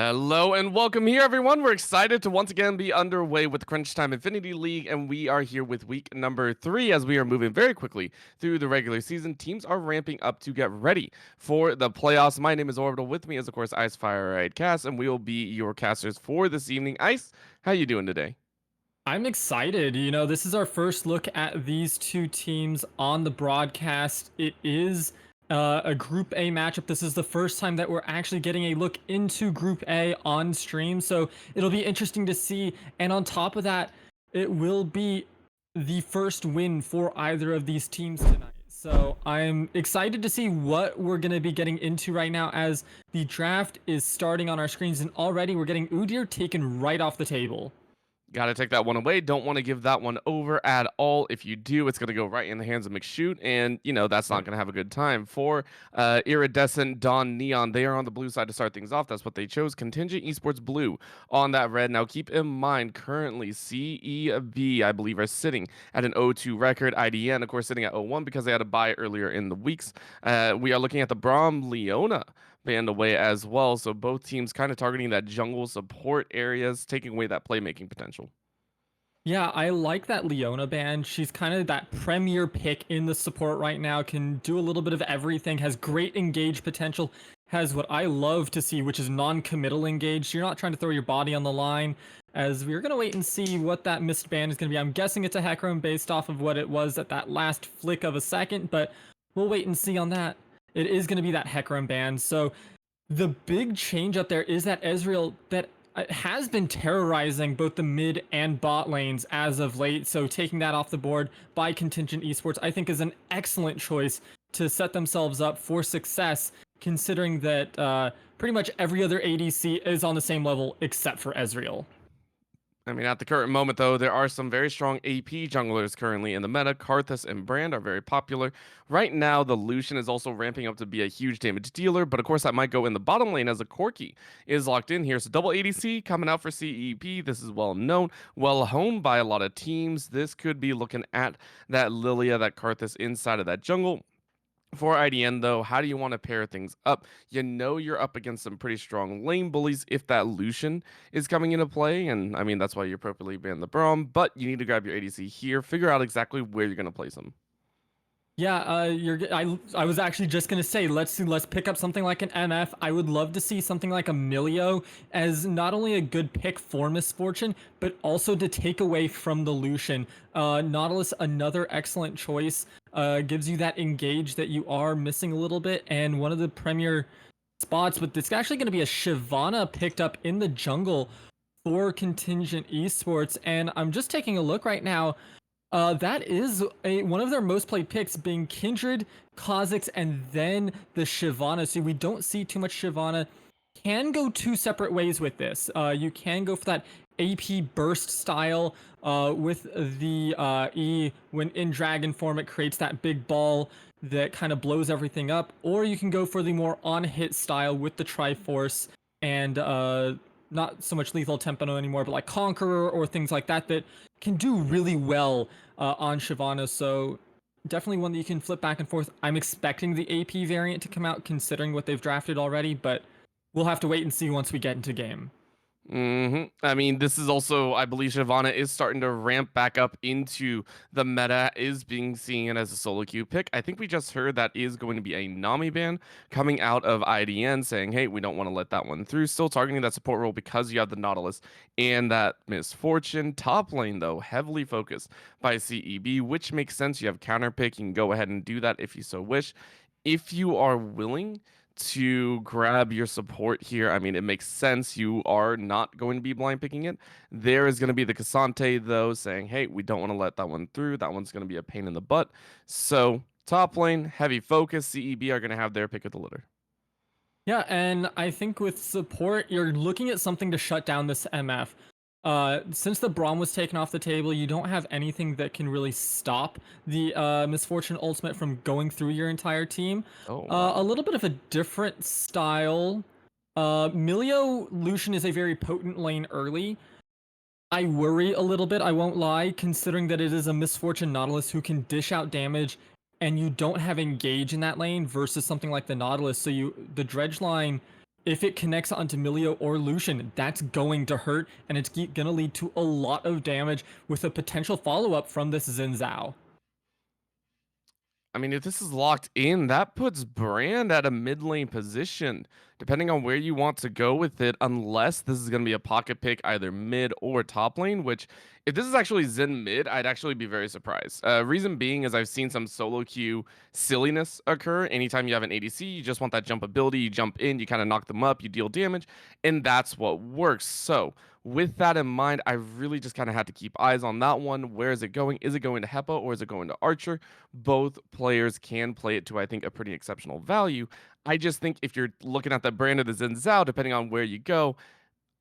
Hello and welcome here, everyone. We're excited to once again be underway with the Crunch Time Infinity League, and we are here with week number 3 as we are moving very quickly through the regular season. Teams are ramping up to get ready for the playoffs. My name is Orbital. With me is, of course, Ice Fire Ride Cast, and we will be your casters for this evening. Ice, how you doing today? I'm excited. This is our first look at these two teams on the broadcast. It is a Group A matchup. This is the first time that we're actually getting a look into Group A on stream, so it'll be interesting to see. And on top of that, it will be the first win for either of these teams tonight. So I'm excited to see what we're going to be getting into right now as the draft is starting on our screens, and already we're getting Udyr taken right off the table. Got to take that one away. Don't want to give that one over at all. If you do, it's going to go right in the hands of McShoot, and, that's not going to have a good time. For Iridescent, Dawn, Neon, they are on the blue side to start things off. That's what they chose. Contingent Esports blue on that red. Now, keep in mind, currently, CEV, I believe, are sitting at an 0-2 record. IDN, of course, sitting at 0-1 because they had a bye earlier in the weeks. We are looking at the Braum Leona banned away as well. So both teams kind of targeting that jungle support areas, taking away that playmaking potential. Yeah, I like that Leona ban. She's kind of that premier pick in the support right now, can do a little bit of everything, has great engage potential, has what I love to see, which is non-committal engage. You're not trying to throw your body on the line, as we're going to wait and see what that missed ban is going to be. I'm guessing it's a Hecarim based off of what it was at that last flick of a second, but we'll wait and see on that. It is going to be that Hecarim ban. So the big change up there is that Ezreal, that has been terrorizing both the mid and bot lanes as of late. So taking that off the board by Contingent Esports, I think, is an excellent choice to set themselves up for success, considering that pretty much every other ADC is on the same level except for Ezreal. I mean, at the current moment, though, there are some very strong AP junglers currently in the meta. Karthus and Brand are very popular. Right now, the Lucian is also ramping up to be a huge damage dealer, but of course, that might go in the bottom lane as a Corki is locked in here. So, double ADC coming out for CEP. This is well known, well honed by a lot of teams. This could be looking at that Lilia, that Karthus inside of that jungle. For IDN, though, how do you want to pair things up? You're up against some pretty strong lane bullies if that Lucian is coming into play, and I mean, that's why you appropriately ban the Braum, but you need to grab your ADC here, figure out exactly where you're going to place him. Yeah, I was actually just gonna say let's pick up something like an MF. I would love to see something like a Milio as not only a good pick for Misfortune, but also to take away from the Lucian. Nautilus, another excellent choice. Gives you that engage that you are missing a little bit, and one of the premier spots. But it's actually going to be a Shyvana picked up in the jungle for Contingent Esports, and I'm just taking a look right now. That is one of their most played picks, being Kindred, Kha'Zix, and then the Shyvana. So we don't see too much Shyvana. Can go two separate ways with this. You can go for that AP burst style with the E. When in dragon form, it creates that big ball that kind of blows everything up. Or you can go for the more on-hit style with the Triforce and not so much lethal tempo anymore, but like Conqueror or things like that that can do really well on Shyvana. So definitely one that you can flip back and forth. I'm expecting the AP variant to come out, considering what they've drafted already, but we'll have to wait and see once we get into game. I mean, this is also, I believe Shyvana is starting to ramp back up into the meta, is being seen as a solo queue pick. I think we just heard that is going to be a Nami ban coming out of IDN saying, hey, we don't want to let that one through. Still targeting that support role because you have the Nautilus and that Misfortune. Top lane, though, heavily focused by CEB, which makes sense. You have counter pick. You can go ahead and do that if you so wish. If you are willing to grab your support here, I mean, it makes sense. You are not going to be blind picking it. There is going to be the Cassante, though, saying, hey, we don't want to let that one through. That one's going to be a pain in the butt. So top lane, heavy focus. CEB are going to have their pick of the litter. Yeah, and I think with support, you're looking at something to shut down this MF. Since the Braum was taken off the table, you don't have anything that can really stop the Misfortune ultimate from going through your entire team. Oh, A wow. little bit of a different style. Milio Lucian is a very potent lane early. I worry a little bit, I won't lie, considering that it is a Misfortune Nautilus who can dish out damage, and you don't have engage in that lane versus something like the Nautilus. So the Dredge line if it connects onto Milio or Lucian, that's going to hurt, and it's gonna lead to a lot of damage with a potential follow-up from this Xin Zhao. I mean, if this is locked in, that puts Brand at a mid lane position, depending on where you want to go with it, unless this is going to be a pocket pick, either mid or top lane, which, if this is actually Zen mid, I'd actually be very surprised. Reason being is I've seen some solo queue silliness occur. Anytime you have an ADC, you just want that jump ability, you jump in, you kind of knock them up, you deal damage, and that's what works. So, with that in mind, I really just kind of had to keep eyes on that one. Where is it going? Is it going to Heppo or is it going to Archer? Both players can play it to, I think, a pretty exceptional value. I just think if you're looking at the brand of the Xin Zhao, depending on where you go,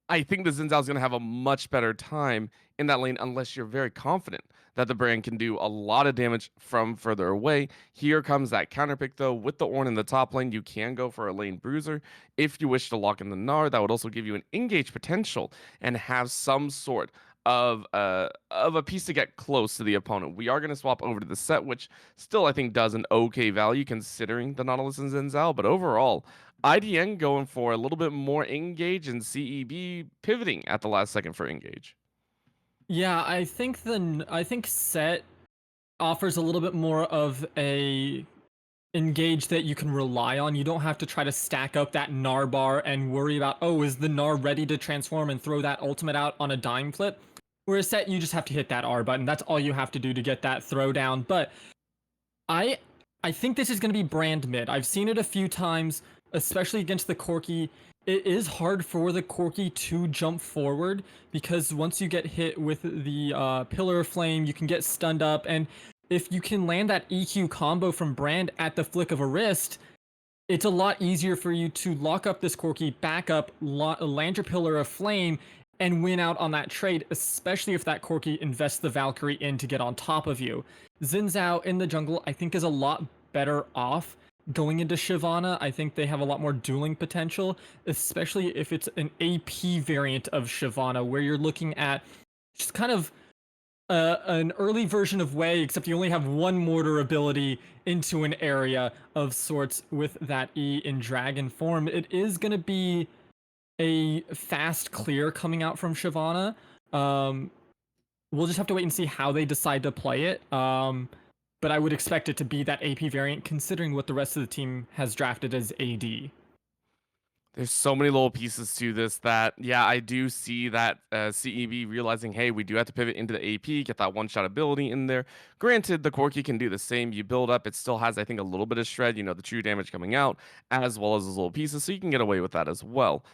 I think the Xin Zhao is going to have a much better time in that lane unless you're very confident that the brand can do a lot of damage from further away. Here comes that counter pick though. With the Ornn in the top lane, you can go for a lane bruiser. If you wish to lock in the Gnar, that would also give you an engage potential and have some sort of a piece to get close to the opponent. We are going to swap over to the set, which still I think does an okay value considering the Nautilus and Xin Zhao, but overall IDN going for a little bit more engage and CEB pivoting at the last second for engage. Yeah, I think Set offers a little bit more of a engage that you can rely on. You don't have to try to stack up that Gnar bar and worry about, oh, is the Gnar ready to transform and throw that ultimate out on a dime flip? Whereas Set, you just have to hit that R button. That's all you have to do to get that throwdown. But I I think this is going to be brand mid. I've seen it a few times, especially against the Corki. It is hard for the Corki to jump forward because once you get hit with the Pillar of Flame, you can get stunned up, and if you can land that EQ combo from Brand at the flick of a wrist, it's a lot easier for you to lock up this Corki, back up, land your Pillar of Flame, and win out on that trade, especially if that Corki invests the Valkyrie in to get on top of you. Xin Zhao in the jungle, I think, is a lot better off going into Shyvana. I think they have a lot more dueling potential, especially if it's an AP variant of Shyvana, where you're looking at just kind of an early version of Wei, except you only have one mortar ability into an area of sorts with that E in dragon form. It is going to be a fast clear coming out from Shyvana. We'll just have to wait and see how they decide to play it. But I would expect it to be that AP variant, considering what the rest of the team has drafted as AD. There's so many little pieces to this that, yeah, I do see that CEB realizing, hey, we do have to pivot into the AP, get that one-shot ability in there. Granted, the Corki can do the same. You build up, it still has, I think, a little bit of shred, the true damage coming out, as well as those little pieces, so you can get away with that as well.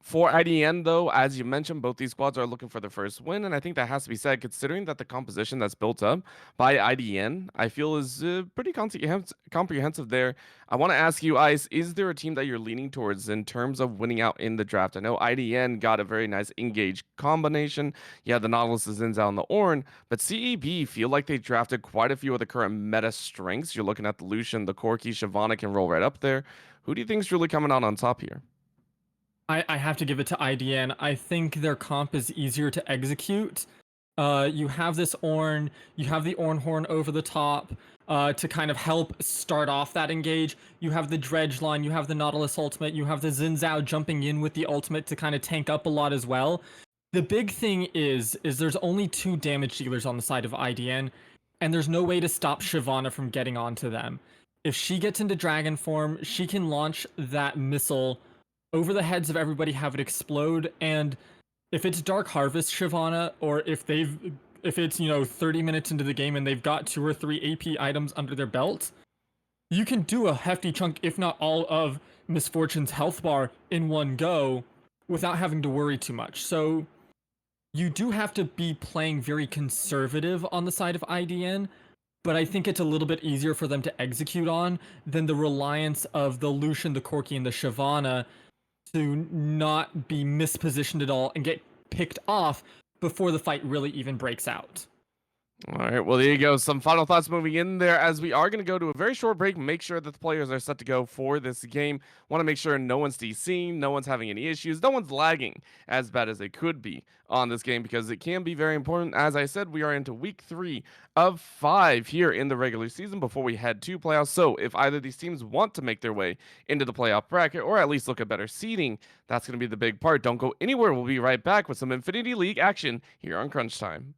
For IDN, though, as you mentioned, both these squads are looking for the first win, and I think that has to be said, considering that the composition that's built up by IDN, I feel is pretty comprehensive there. I want to ask you, Ice, is there a team that you're leaning towards in terms of winning out in the draft? I know IDN got a very nice engage combination. Yeah, the Nautilus, the Xin Zhao, and the Ornn, but CEB feel like they drafted quite a few of the current meta strengths. You're looking at the Lucian, the Corki, Shyvana can roll right up there. Who do you think is really coming out on top here? I have to give it to IDN. I think their comp is easier to execute. You have this Ornn, you have the Ornn Horn over the top to kind of help start off that engage. You have the Dredge line, you have the Nautilus ultimate, you have the Xin Zhao jumping in with the ultimate to kind of tank up a lot as well. The big thing is there's only 2 damage dealers on the side of IDN, and there's no way to stop Shyvana from getting onto them. If she gets into dragon form, she can launch that missile over the heads of everybody, have it explode, and if it's Dark Harvest Shyvana, or if it's 30 minutes into the game and they've got 2 or 3 AP items under their belt, you can do a hefty chunk, if not all, of Miss Fortune's health bar in one go without having to worry too much. So you do have to be playing very conservative on the side of IDN, but I think it's a little bit easier for them to execute on than the reliance of the Lucian, the Corki, and the Shyvana to not be mispositioned at all and get picked off before the fight really even breaks out. All right, well, there you go. Some final thoughts moving in there as we are going to go to a very short break. Make sure that the players are set to go for this game. Want to make sure no one's DCing, no one's having any issues, no one's lagging as bad as they could be on this game because it can be very important. As I said, we are into week 3 of 5 here in the regular season before we head to playoffs. So if either of these teams want to make their way into the playoff bracket or at least look at better seeding, that's going to be the big part. Don't go anywhere. We'll be right back with some Infinity League action here on Crunch Time.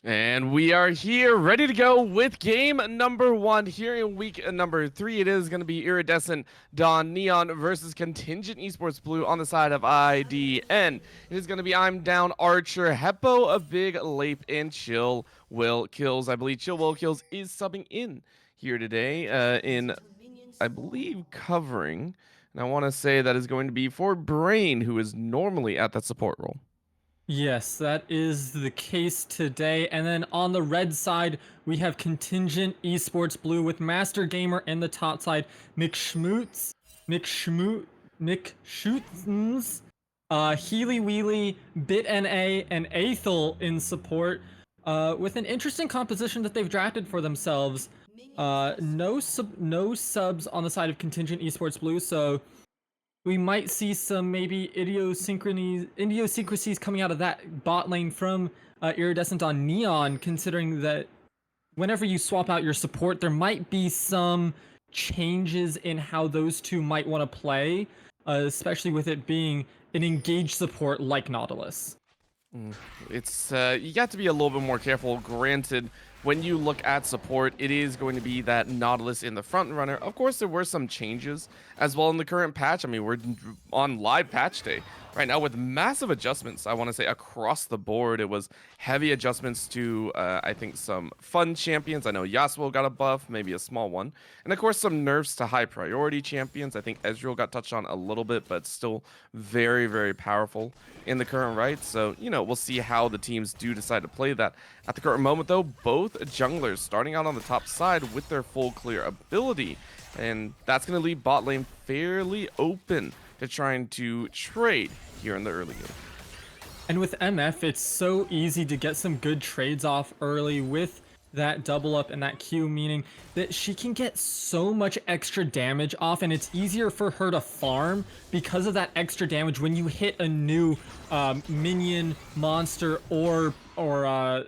And we are here ready to go with game number 1 here in week number 3. It is going to be Iridescent Dawn Neon versus Contingent Esports Blue on the side of IDN. It is going to be I'm Down Archer, Heppo, a big LAPE, and ChillWillKills. I believe ChillWillKills is subbing in here today in, I believe, covering. And I want to say that is going to be for Brain, who is normally at that support role. Yes, that is the case today. And then on the red side, we have Contingent Esports Blue with MasterGamer in the top side, McShootmz, HeelyWheely, Bitna, and Aethal in support, with an interesting composition that they've drafted for themselves. No subs on the side of Contingent Esports Blue, so we might see some maybe idiosyncrasies coming out of that bot lane from Iridescent on Neon, considering that whenever you swap out your support, there might be some changes in how those two might want to play, especially with it being an engaged support like Nautilus. Mm, It's you got to be a little bit more careful. Granted, when you look at support, it is going to be that Nautilus in the front runner. Of course, there were some changes as well in the current patch. I mean, we're on live patch day right now with massive adjustments. I want to say across the board, it was heavy adjustments to I think some fun champions. I know Yasuo got a buff, maybe a small one, and of course some nerfs to high priority champions. I think Ezreal got touched on a little bit, but still very very powerful in the current right. So, we'll see how the teams do decide to play that. At the current moment, though, both junglers starting out on the top side with their full clear ability. And that's going to leave bot lane fairly open to trying to trade here in the early game. And with MF, it's so easy to get some good trades off early with that double up and that Q, meaning that she can get so much extra damage off, and it's easier for her to farm because of that extra damage when you hit a new minion, monster, or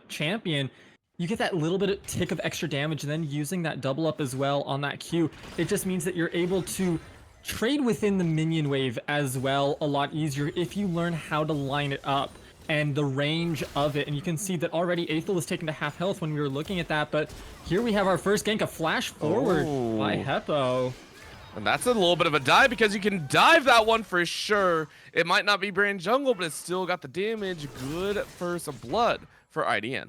champion. You get that little bit of tick of extra damage, and then using that double up as well on that Q, it just means that you're able to trade within the minion wave as well a lot easier if you learn how to line it up and the range of it. And you can see that already Aethal was taken to half health when we were looking at that, but here we have our first gank, a flash forward by Heppo. And that's a little bit of a dive because you can dive that one for sure. It might not be brand jungle, but it's still got the damage. Good first blood for IDN.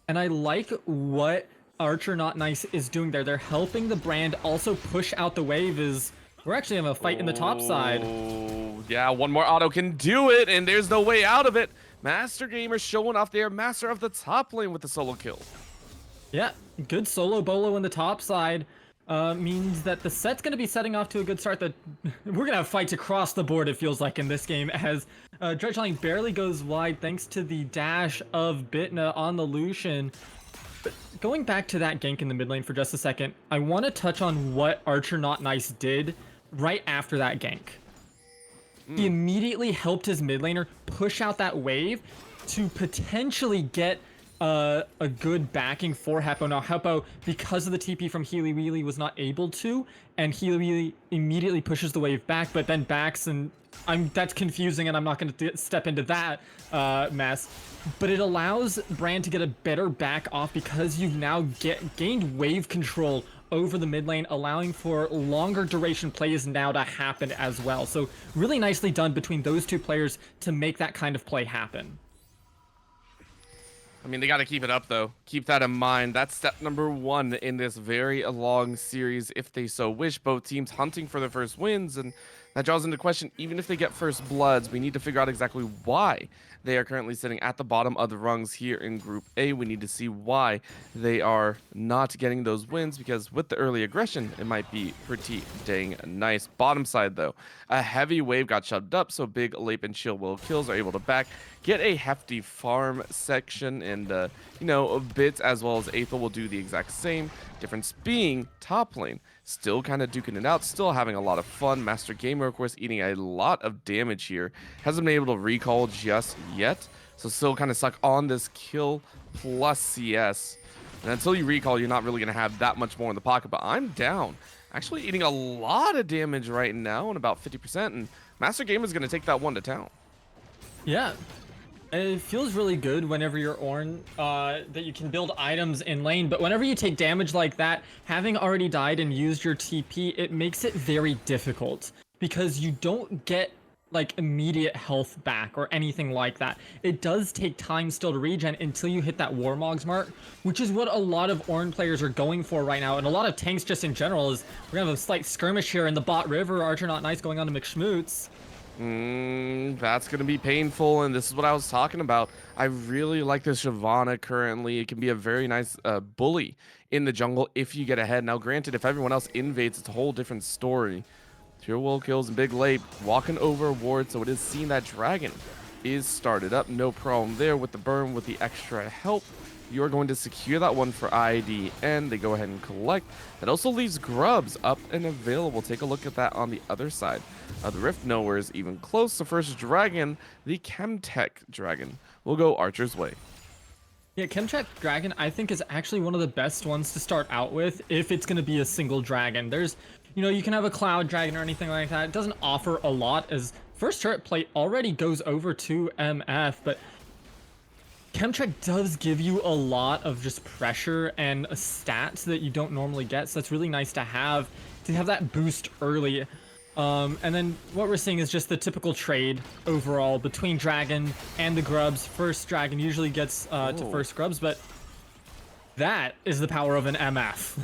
And I like what Archer Not Nice is doing there. They're helping the brand also push out the wave. Is we're actually having a fight in the top side. Yeah, one more auto can do it, and there's no way out of it. MasterGamer showing off their master of the top lane with the solo kill. Yeah, good solo bolo in the top side. Means that the set's going to be setting off to a good start. That we're going to have fights across the board, it feels like, in this game, as Dredgeline barely goes wide thanks to the dash of Bitna on the Lucian. But going back to that gank in the mid lane for just a second, I want to touch on what Archer Not Nice did right after that gank. He immediately helped his mid laner push out that wave to potentially get a good backing for Heppo. Now Heppo, because of the TP from HeelyWheely, was not able to, and HeelyWheely immediately pushes the wave back, but then backs, and that's confusing, and I'm not going to step into that mess. But it allows Brand to get a better back off because you've now gained wave control over the mid lane, allowing for longer duration plays now to happen as well. So really nicely done between those two players to make that kind of play happen. I mean, they got to keep it up, though. Keep that in mind. That's step number one in this very long series, if they so wish. Both teams hunting for their first wins, and that draws into question, even if they get first bloods, we need to figure out exactly why they are currently sitting at the bottom of the rungs here in Group A. We need to see why they are not getting those wins, because with the early aggression, it might be pretty dang nice. Bottom side, though, a heavy wave got shoved up, so big LAPE and ChillWillKills are able to back, get a hefty farm section, and, Bits as well as Aethal will do the exact same. Difference being top lane still kind of duking it out, still having a lot of fun. MasterGamer, of course, eating a lot of damage here. Hasn't been able to recall just yet, so still kind of stuck on this kill plus CS. And until you recall, you're not really going to have that much more in the pocket, but I'm down. Actually eating a lot of damage right now, and about 50%, and MasterGamer is going to take that one to town. Yeah. It feels really good whenever you're Ornn that you can build items in lane, but whenever you take damage like that, having already died and used your TP, it makes it very difficult because you don't get like immediate health back or anything like that. It does take time still to regen until you hit that Warmog's mark, which is what a lot of Ornn players are going for right now, and a lot of tanks just in general. Is we're gonna have a slight skirmish here in the bot river. Archer Not Nice going on to McShootmz. That's going to be painful, and this is what I was talking about. I really like this Shyvana currently. It can be a very nice bully in the jungle if you get ahead. Now, granted, if everyone else invades, it's a whole different story. ChillWillKills and Big LAPE walking over ward, so it is seen that Dragon is started up. No problem there with the burn, with the extra help. You're going to secure that one for IDN. They go ahead and collect. That also leaves Grubs up and available. Take a look at that on the other side The Rift nowhere is even close. The first dragon, the Chemtech dragon, will go Archer's way. Yeah, Chemtech Dragon, I think, is actually one of the best ones to start out with if it's going to be a single dragon. There's, you can have a Cloud Dragon or anything like that. It doesn't offer a lot, as first turret plate already goes over to MF, but Chemtech does give you a lot of just pressure and stats that you don't normally get, so that's really nice to have that boost early. And then what we're seeing is just the typical trade overall between Dragon and the Grubs. First Dragon usually gets to first Grubs, but that is the power of an MF.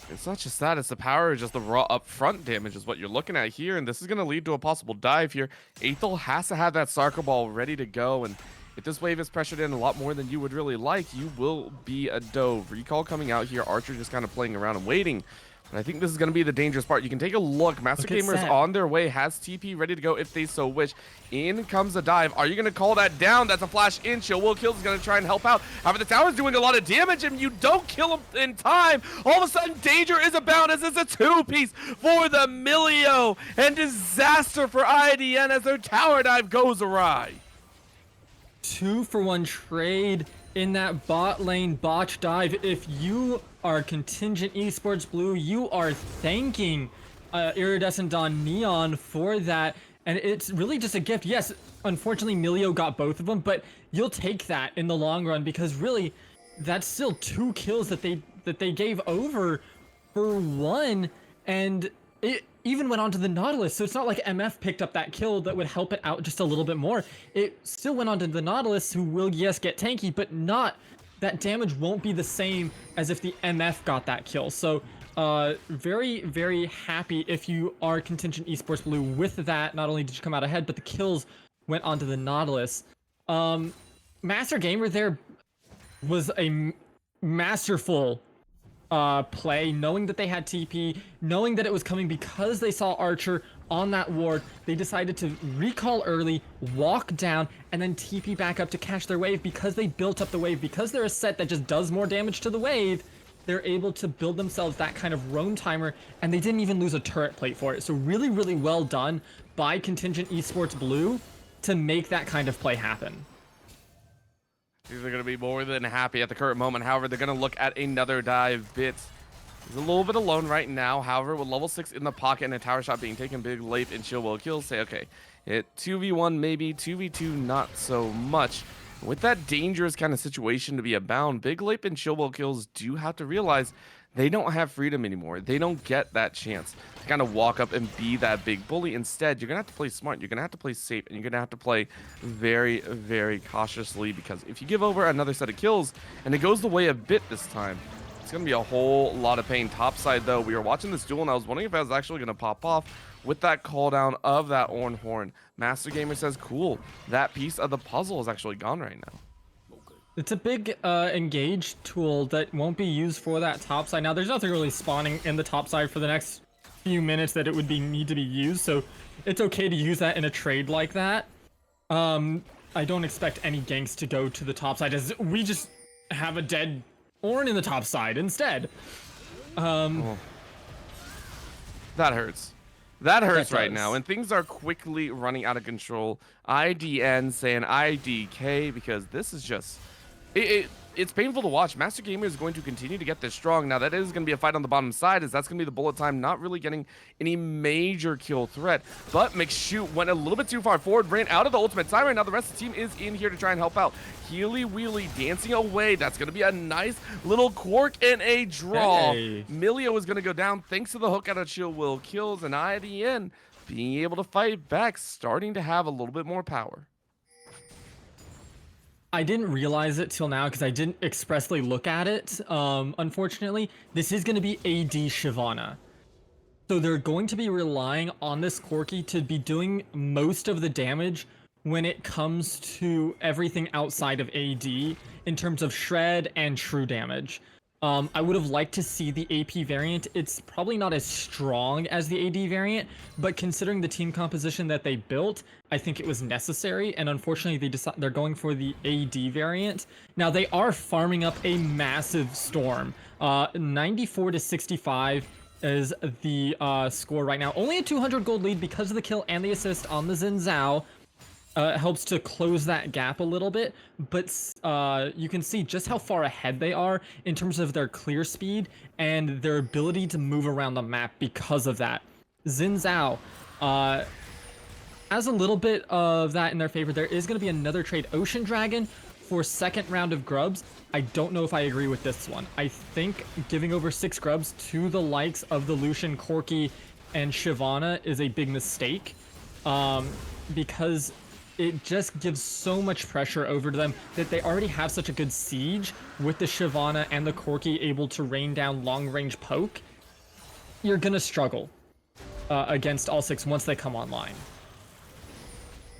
It's not just that, it's the power, just the raw upfront damage is what you're looking at here, and this is going to lead to a possible dive here. Aethal has to have that soccer ball ready to go, and if this wave is pressured in a lot more than you would really like, you will be a dove. Recall coming out here, Archer just kind of playing around and waiting. And I think this is going to be the dangerous part. You can take a look. MasterGamer is on their way, has TP ready to go if they so wish. In comes the dive. Are you going to call that down? That's a flash in. ChillWillKills is going to try and help out. However, the tower's doing a lot of damage, and you don't kill him in time. All of a sudden, danger is abound as it's a two-piece for the Milio, and disaster for IDN as their tower dive goes awry. 2-for-1 trade in that bot lane botch dive. If you are Contingent Esports Blue, you are thanking Iridescent on Neon for that, and it's really just a gift. Yes, unfortunately Milio got both of them, but you'll take that in the long run, because really that's still 2 kills that they gave over for 1, and it even went on to the Nautilus, so it's not like MF picked up that kill that would help it out just a little bit more. It still went on to the Nautilus, who will, yes, get tanky, but not, that damage won't be the same as if the MF got that kill. So very, very happy if you are Contingent Esports Blue with that. Not only did you come out ahead, but the kills went onto the Nautilus. MasterGamer there was a masterful play, knowing that they had TP, knowing that it was coming because they saw Archer on that ward. They decided to recall early, walk down, and then TP back up to catch their wave because they built up the wave. Because they're a set that just does more damage to the wave, they're able to build themselves that kind of roam timer, and they didn't even lose a turret plate for it. So really, really well done by Contingent Esports Blue to make that kind of play happen. These are going to be more than happy at the current moment. However, they're going to look at another dive. Bits is a little bit alone right now. However, with level 6 in the pocket and a tower shot being taken, big LAPE and ChillWillKills say, okay, it 2v1 maybe, 2v2 not so much. With that dangerous kind of situation to be abound, big LAPE and ChillWillKills do have to realize they don't have freedom anymore. They don't get that chance to kind of walk up and be that big bully. Instead, you're going to have to play smart. You're going to have to play safe, and you're going to have to play very, very cautiously, because if you give over another set of kills and it goes the way of Bit this time, it's going to be a whole lot of pain. Topside, though, we were watching this duel, and I was wondering if I was actually going to pop off with that call down of that Orn Horn. MasterGamer says, cool, that piece of the puzzle is actually gone right now. It's a big engage tool that won't be used for that top side. Now, there's nothing really spawning in the top side for the next few minutes that it would need to be used, so it's okay to use that in a trade like that. I don't expect any ganks to go to the top side, as we just have a dead Ornn in the top side instead. Oh. That hurts. That hurts right now, and things are quickly running out of control. IDN saying IDK, because this is just... It's painful to watch. MasterGamer is going to continue to get this strong. Now, that is going to be a fight on the bottom side, as that's going to be the bullet time, not really getting any major kill threat. But McShoot went a little bit too far forward, ran out of the ultimate timer. Now the rest of the team is in here to try and help out. HeelyWheely dancing away. That's going to be a nice little quirk and a draw. Hey. Milio is going to go down thanks to the hook out of ChillWillKills, and IDN being able to fight back, starting to have a little bit more power. I didn't realize it till now because I didn't expressly look at it. Unfortunately, this is going to be AD Shyvana. So they're going to be relying on this Corki to be doing most of the damage when it comes to everything outside of AD in terms of shred and true damage. I would have liked to see the AP variant. It's probably not as strong as the AD variant, but considering the team composition that they built, I think it was necessary, and unfortunately they're going for the AD variant. Now, they are farming up a massive storm. 94 to 65 is the score right now. Only a 200 gold lead because of the kill and the assist on the Xin Zhao. Helps to close that gap a little bit, but you can see just how far ahead they are in terms of their clear speed and their ability to move around the map because of that. Xin Zhao has a little bit of that in their favor. There is going to be another trade, Ocean Dragon, for second round of grubs. I don't know if I agree with this one. I think giving over 6 grubs to the likes of the Lucian, Corki, and Shyvana is a big mistake, because it just gives so much pressure over to them that they already have such a good siege with the Shyvana and the Corki able to rain down long-range poke. You're gonna struggle against all 6 once they come online.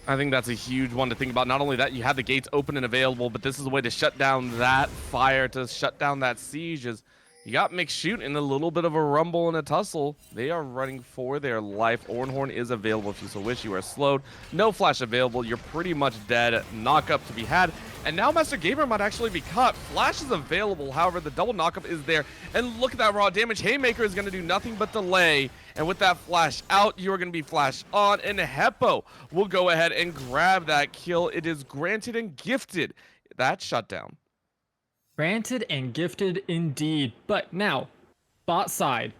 I think that's a huge one to think about. Not only that, you have the gates open and available, but this is a way to shut down that fire, to shut down that siege. As you got McShoot in a little bit of a rumble and a tussle. They are running for their life. Ornhorn is available if you so wish. You are slowed. No flash available. You're pretty much dead. Knock-up to be had. And now MasterGamer might actually be caught. Flash is available. However, the double knock-up is there. And look at that raw damage. Haymaker is going to do nothing but delay. And with that flash out, you are going to be flashed on. And Heppo will go ahead and grab that kill. It is granted and gifted. That shutdown. Granted and gifted indeed. But now, bot side.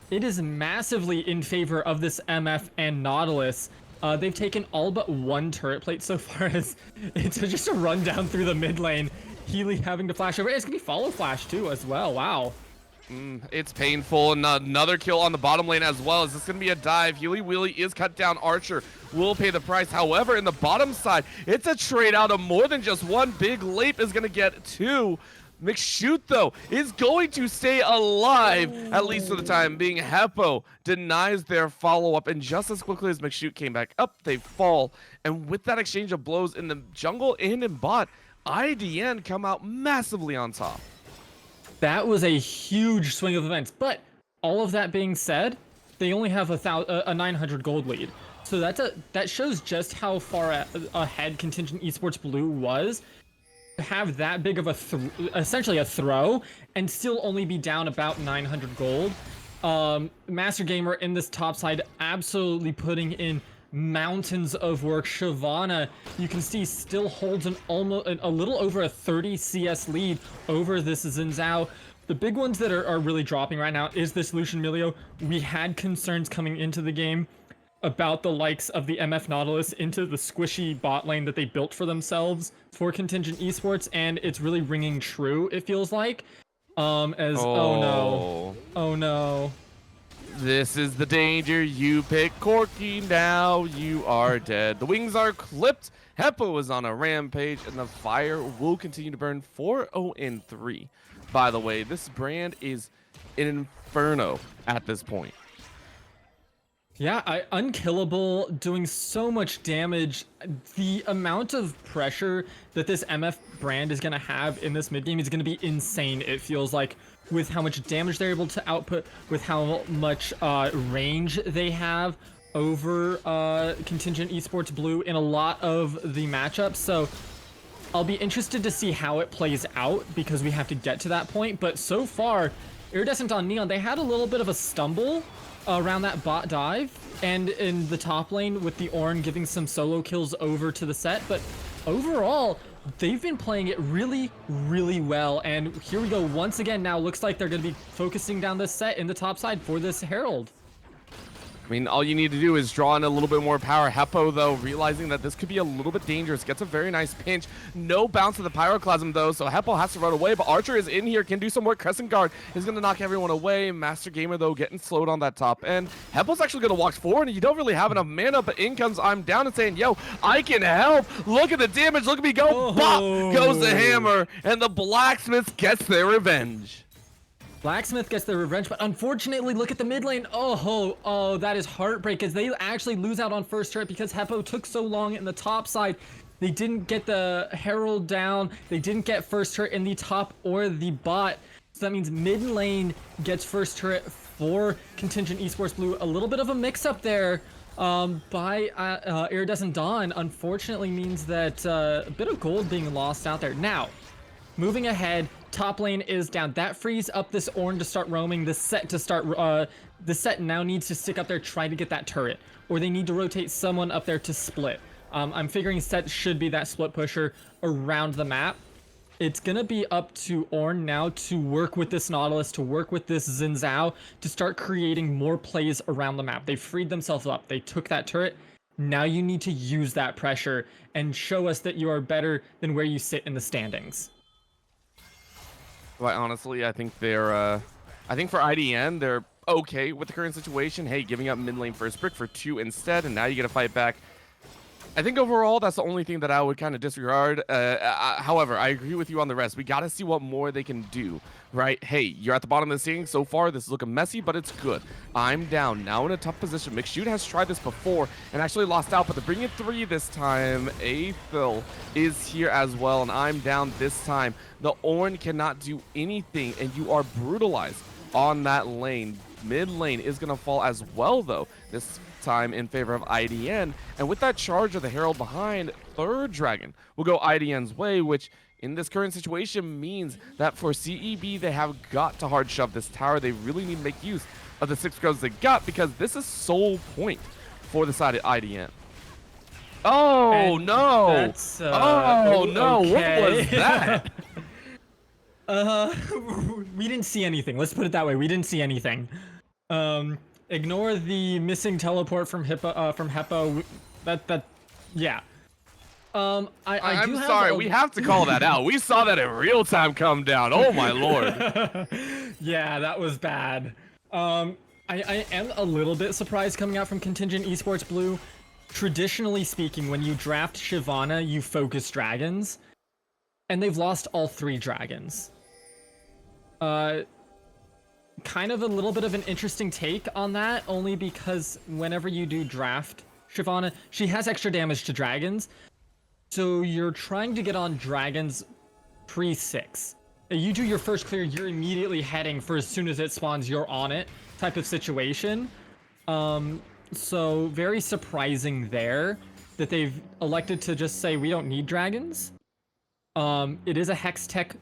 It is massively in favor of this MF and Nautilus. They've taken all but one turret plate so far, as it's just a run down through the mid lane. Healy having to flash over. It's going to be follow flash too as well. Wow. It's painful. And another kill on the bottom lane as well. Is this going to be a dive? HeelyWheely is cut down. Archer will pay the price. However, in the bottom side, it's a trade out of more than just one. Big LAPE is going to get 2. McShoot, though, is going to stay alive, at least for the time being. Heppo denies their follow-up, and just as quickly as McShoot came back up, they fall. And with that exchange of blows in the jungle and in bot, IDN come out massively on top. That was a huge swing of events, but all of that being said, they only have a 900 gold lead. So that shows just how far ahead Contingent Esports Blue was. Have that big of essentially a throw and still only be down about 900 gold. MasterGamer in this top side absolutely putting in mountains of work. Shyvana, you can see, still holds a little over a 30 CS lead over this Xin Zhao. The big ones that are really dropping right now is this Lucian Milio. We had concerns coming into the game about the likes of the MF Nautilus into the squishy bot lane that they built for themselves for Contingent Esports, and it's really ringing true, it feels like. Oh no. This is the danger. You pick Corki, now you are dead. The wings are clipped. Heppo is on a rampage, and the fire will continue to burn. 4-0-3. By the way, this brand is an inferno at this point. Yeah, unkillable, doing so much damage. The amount of pressure that this MF brand is going to have in this mid game is going to be insane, it feels like, with how much damage they're able to output, with how much range they have over Contingent Esports Blue in a lot of the matchups. So I'll be interested to see how it plays out, because we have to get to that point. But so far, Iridescent on Neon, they had a little bit of a stumble around that bot dive, and in the top lane with the Ornn giving some solo kills over to the set, but overall they've been playing it really well. And here we go once again. Now looks like they're going to be focusing down this set in the top side for this Herald. I mean, all you need to do is draw in a little bit more power. Heppo, though, realizing that this could be a little bit dangerous, gets a very nice pinch. No bounce of the Pyroclasm, though, so Heppo has to run away, but Archer is in here, can do some work. Crescent Guard is going to knock everyone away. MasterGamer, though, getting slowed on that top end. Heppo's actually going to walk forward, and you don't really have enough mana, but in comes I'm Down and saying, yo, I can help. Look at the damage. Look at me go. Oh. Bop goes the hammer, and the Blacksmith gets their revenge. Blacksmith gets their revenge, but unfortunately, look at the mid lane. Oh, that is heartbreak, as they actually lose out on first turret because Heppo took so long in the top side. They didn't get the Herald down. They didn't get first turret in the top or the bot. So that means mid lane gets first turret for Contingent Esports Blue. A little bit of a mix-up there by Iridescent Dawn, unfortunately means that a bit of gold being lost out there. Now, moving ahead, Top lane is down. That frees up this Ornn to start roaming. The set to start. The set now needs to stick up there, try to get that turret, or they need to rotate someone up there to split. I'm figuring set should be that split pusher around the map. It's gonna be up to Ornn now to work with this Nautilus, to work with this Xin Zhao, to start creating more plays around the map. They freed themselves up. They took that turret. Now you need to use that pressure and show us that you are better than where you sit in the standings. Quite honestly, I think I think for IDN, they're okay with the current situation. Hey, giving up mid lane first brick for 2 instead, and now you get to fight back. I think overall, that's the only thing that I would kind of disregard. However, I agree with you on the rest. We got to see what more they can do, right? Hey, you're at the bottom of the standing so far. This is looking messy, but it's good. I'm down, now in a tough position. McShoot has tried this before and actually lost out, but they're bringing 3 this time. Aethal is here as well, and I'm down this time. The Ornn cannot do anything, and you are brutalized on that lane. Mid lane is going to fall as well, though. This time in favor of IDN, and with that charge of the Herald behind, third dragon will go IDN's way, which in this current situation means that for CEB they have got to hard shove this tower. They really need to make use of the 6 goes they got, because this is sole point for the side of IDN. Oh And no! that's, Oh no! okay. What was that? We didn't see anything. Let's put it that way. We didn't see anything. Ignore the missing teleport from Heppo. Yeah. I'm sorry, we have to call that out. We saw that in real time come down. Oh my lord. Yeah, that was bad. I am a little bit surprised coming out from Contingent Esports Blue. Traditionally speaking, when you draft Shyvana, you focus dragons, and they've lost all 3 dragons. Kind of a little bit of an interesting take on that, only because whenever you do draft Shyvana, she has extra damage to dragons, so you're trying to get on dragons pre-6. You do your first clear, you're immediately heading for as soon as it spawns, you're on it type of situation. So very surprising there that they've elected to just say we don't need dragons. It is a Hex Tech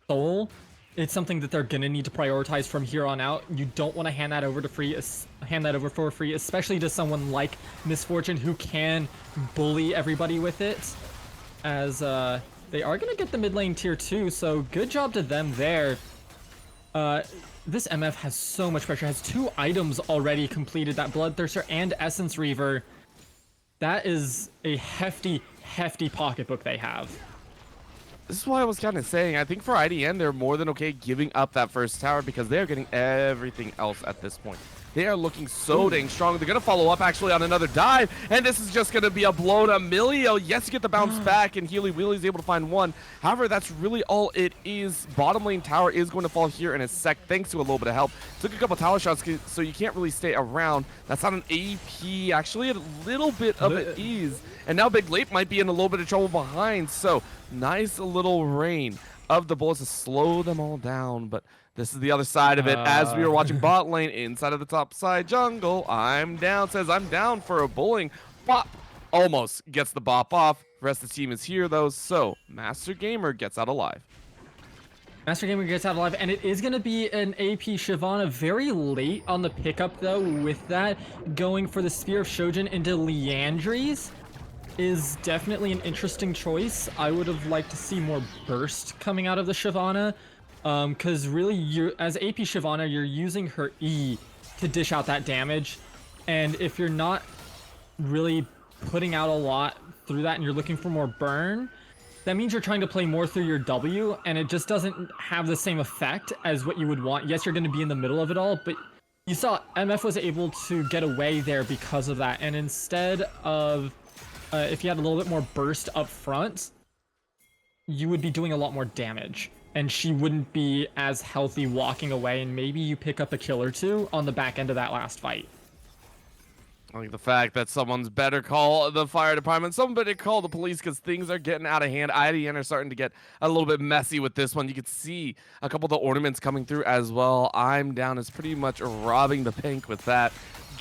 soul. It's something that they're gonna need to prioritize from here on out. You don't want to hand that over for free, especially to someone like Misfortune, who can bully everybody with it. As they are gonna get the mid lane tier 2, so good job to them there. This MF has so much pressure. Has 2 items already completed, that Bloodthirster and Essence Reaver. That is a hefty pocketbook they have. This is why I was kind of saying, I think for IDN, they're more than okay giving up that first tower, because they're getting everything else at this point. They are looking so dang strong. They're going to follow up actually on another dive, and this is just going to be a blown Emilio. Yes, you get the bounce back, and HeelyWheely is able to find 1. However, that's really all it is. Bottom lane tower is going to fall here in a sec, thanks to a little bit of help. Took a couple tower shots, so you can't really stay around. That's not an AP. Actually, a little bit of it is. And now Big LAPE might be in a little bit of trouble behind, so nice little rain of the bullets to slow them all down, but this is the other side of it. As we were watching bot lane inside of the top side jungle, I'm down, says I'm down for a bullying. Bop almost gets the bop off. The rest of the team is here though, so MasterGamer gets out alive. MasterGamer gets out alive, and it is going to be an AP Shyvana very late on the pickup though. With that, going for the Spear of Shojin into Liandry's is definitely an interesting choice. I would have liked to see more burst coming out of the Shyvana. Because really, as AP Shyvana, you're using her E to dish out that damage, and if you're not really putting out a lot through that and you're looking for more burn, that means you're trying to play more through your W, and it just doesn't have the same effect as what you would want. Yes, you're going to be in the middle of it all, but you saw MF was able to get away there because of that, and instead of, if you had a little bit more burst up front, you would be doing a lot more damage. And she wouldn't be as healthy walking away, and maybe you pick up a kill or 2 on the back end of that last fight. I like the fact that someone's better call the fire department, someone better call the police, because things are getting out of hand. IDN are starting to get a little bit messy with this one. You can see a couple of the ornaments coming through as well. I'm down is pretty much robbing the bank with that.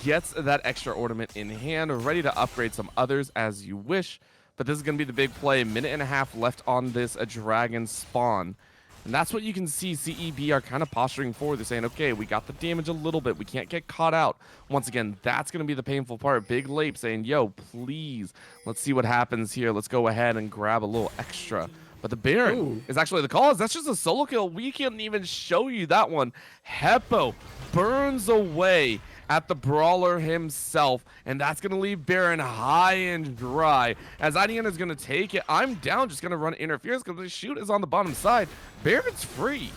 Gets that extra ornament in hand, ready to upgrade some others as you wish. But this is going to be the big play. 1.5 minutes left on this dragon spawn. And that's what you can see CEB are kind of posturing for. They're saying, okay, we got the damage a little bit. We can't get caught out. Once again, that's going to be the painful part. Big LAPE saying, yo, please, let's see what happens here. Let's go ahead and grab a little extra. But the Baron Ooh. is actually the cause. That's just a solo kill. We can't even show you that one. Heppo burns away at the brawler himself, and that's going to leave Baron high and dry. As IDN is going to take it, I'm down, just going to run interference because the shoot is on the bottom side. Baron's free.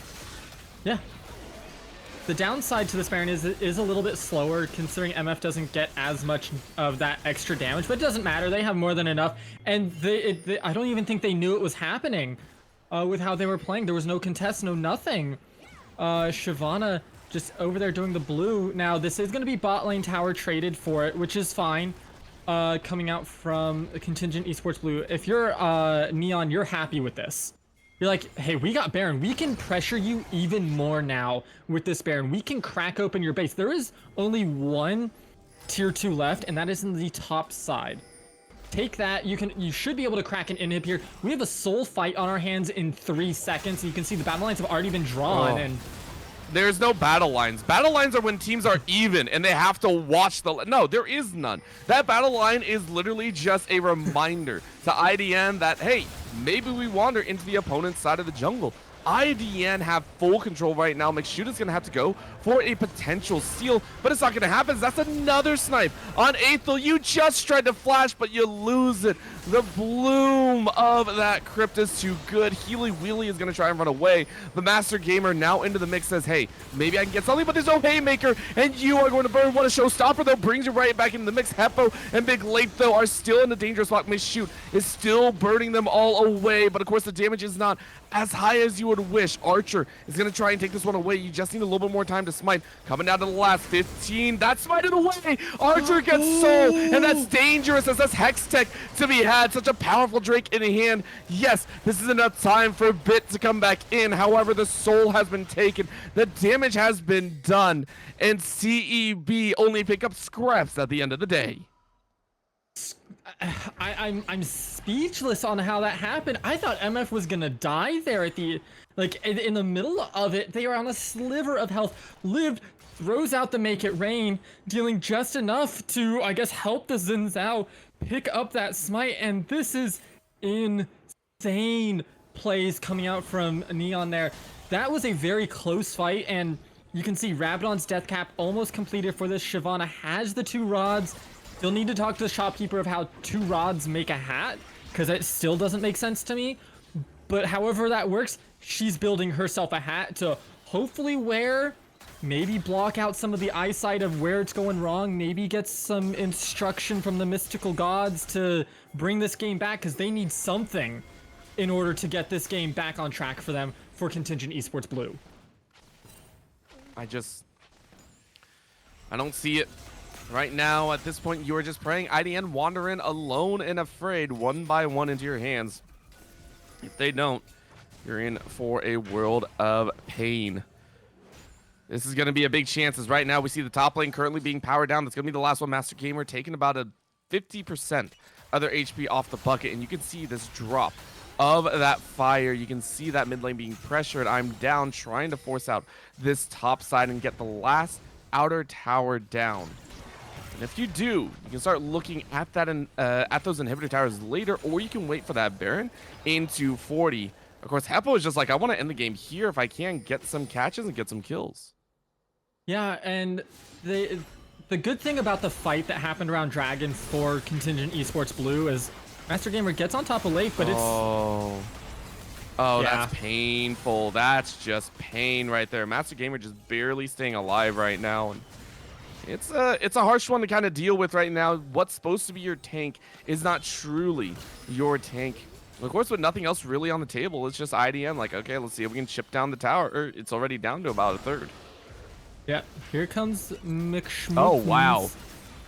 Yeah. The downside to this Baron is it is a little bit slower, considering MF doesn't get as much of that extra damage, but it doesn't matter. They have more than enough, and I don't even think they knew it was happening with how they were playing. There was no contest, no nothing. Shyvana just over there doing the blue. Now, this is going to be bot lane tower traded for it, which is fine. Coming out from Contingent Esports Blue. If you're Neon, you're happy with this. You're like, hey, we got Baron. We can pressure you even more now with this Baron. We can crack open your base. There is only one tier 2 left, and that is in the top side. Take that. You should be able to crack an inhib here. We have a soul fight on our hands in 3 seconds. You can see the battle lines have already been drawn, and there's no battle lines. Battle lines are when teams are even and they have to watch the... No, there is none. That battle line is literally just a reminder to IDN that, hey, maybe we wander into the opponent's side of the jungle. IDN have full control right now. McShootmz going to have to go for a potential steal, but it's not going to happen. That's another snipe on Aethal. You just tried to flash, but you lose it. The bloom of that crypt is too good. HeelyWheely is going to try and run away. The MasterGamer now into the mix says, hey, maybe I can get something, but there's no haymaker, and you are going to burn. What a showstopper, though, brings you right back into the mix. Heppo and Big LAPE, though, are still in the dangerous spot. McShoot is still burning them all away, but of course the damage is not as high as you would wish. Archer is going to try and take this one away. You just need a little bit more time to smite. Coming down to the last 15. That's smite it away. Archer gets soul, and that's dangerous as that's Hex Tech to be had. Such a powerful Drake in hand. Yes, this is enough time for Bit to come back in. However, the soul has been taken. The damage has been done, and CEB only pick up scraps at the end of the day. I'm speechless on how that happened. I thought MF was gonna die there at the in the middle of it. They were on a sliver of health. Lived, throws out the make it rain, dealing just enough to, I guess, help the Xin Zhao pick up that smite. And this is insane plays coming out from Neon there. That was a very close fight, and you can see Rabadon's death cap almost completed for this. Shyvana has the 2 rods. You'll need to talk to the shopkeeper of how 2 rods make a hat, because it still doesn't make sense to me. But however that works, she's building herself a hat to hopefully wear, maybe block out some of the eyesight of where it's going wrong, maybe get some instruction from the mystical gods to bring this game back, because they need something in order to get this game back on track for them for Contingent Esports Blue. I don't see it. Right now, at this point, you are just praying IDN wander in alone and afraid, one by one into your hands. If they don't, you're in for a world of pain. This is going to be a big chance, as right now we see the top lane currently being powered down. That's going to be the last one. MasterGamer taking about a 50% of their HP off the bucket, and you can see this drop of that fire. You can see that mid lane being pressured. I'm down, trying to force out this top side and get the last outer tower down. And if you do, you can start looking at that at those inhibitor towers later, or you can wait for that Baron into 40. Of course, Heppo is just like, I want to end the game here if I can get some catches and get some kills. Yeah, and the good thing about the fight that happened around Dragon for Contingent Esports Blue is MasterGamer gets on top of LAPE, but it's... Oh, yeah. That's painful. That's just pain right there. MasterGamer just barely staying alive right now. And it's a harsh one to kind of deal with right now. What's supposed to be your tank is not truly your tank. Of course, with nothing else really on the table, it's just IDN like, okay, let's see if we can chip down the tower. Or it's already down to about a third. Yeah, here comes McShootmz. Oh, wow.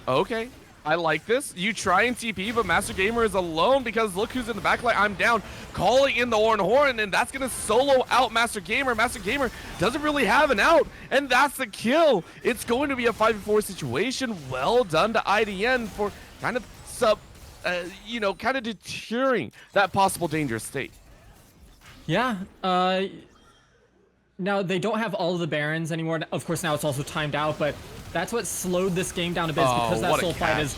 Okay, I like this. You try and TP, but MasterGamer is alone because look who's in the backline. I'm down, calling in the Horn, and that's going to solo out MasterGamer. MasterGamer doesn't really have an out, and that's the kill. It's going to be a 5v4 situation. Well done to IDN for kind of kind of deterring that possible dangerous state. Yeah, Now they don't have all of the Barons anymore. Of course, now it's also timed out, but that's what slowed this game down a bit. Is because Oh, that what a soul fight catch. is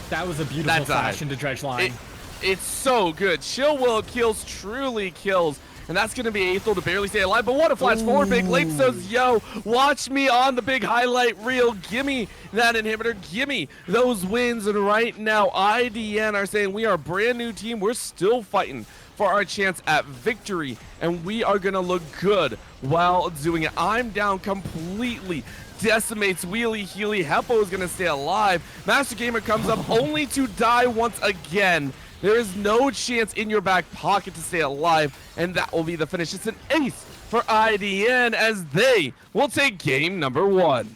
that was a beautiful That flash dive. into Dredge line. It's so good. ChillWillKills truly kills. And that's going to be Aethal to barely stay alive. But what a flash forward. Big Lake says, yo, watch me on the big highlight reel. Gimme that inhibitor. Gimme those wins. And right now, IDN are saying we are a brand new team. We're still fighting for our chance at victory. And we are going to look good while doing it. I'm down completely. Decimates HeelyWheely. Heppo is going to stay alive. MasterGamer comes up only to die once again. There is no chance in your back pocket to stay alive, and that will be the finish. It's an ace for IDN as they will take game number 1.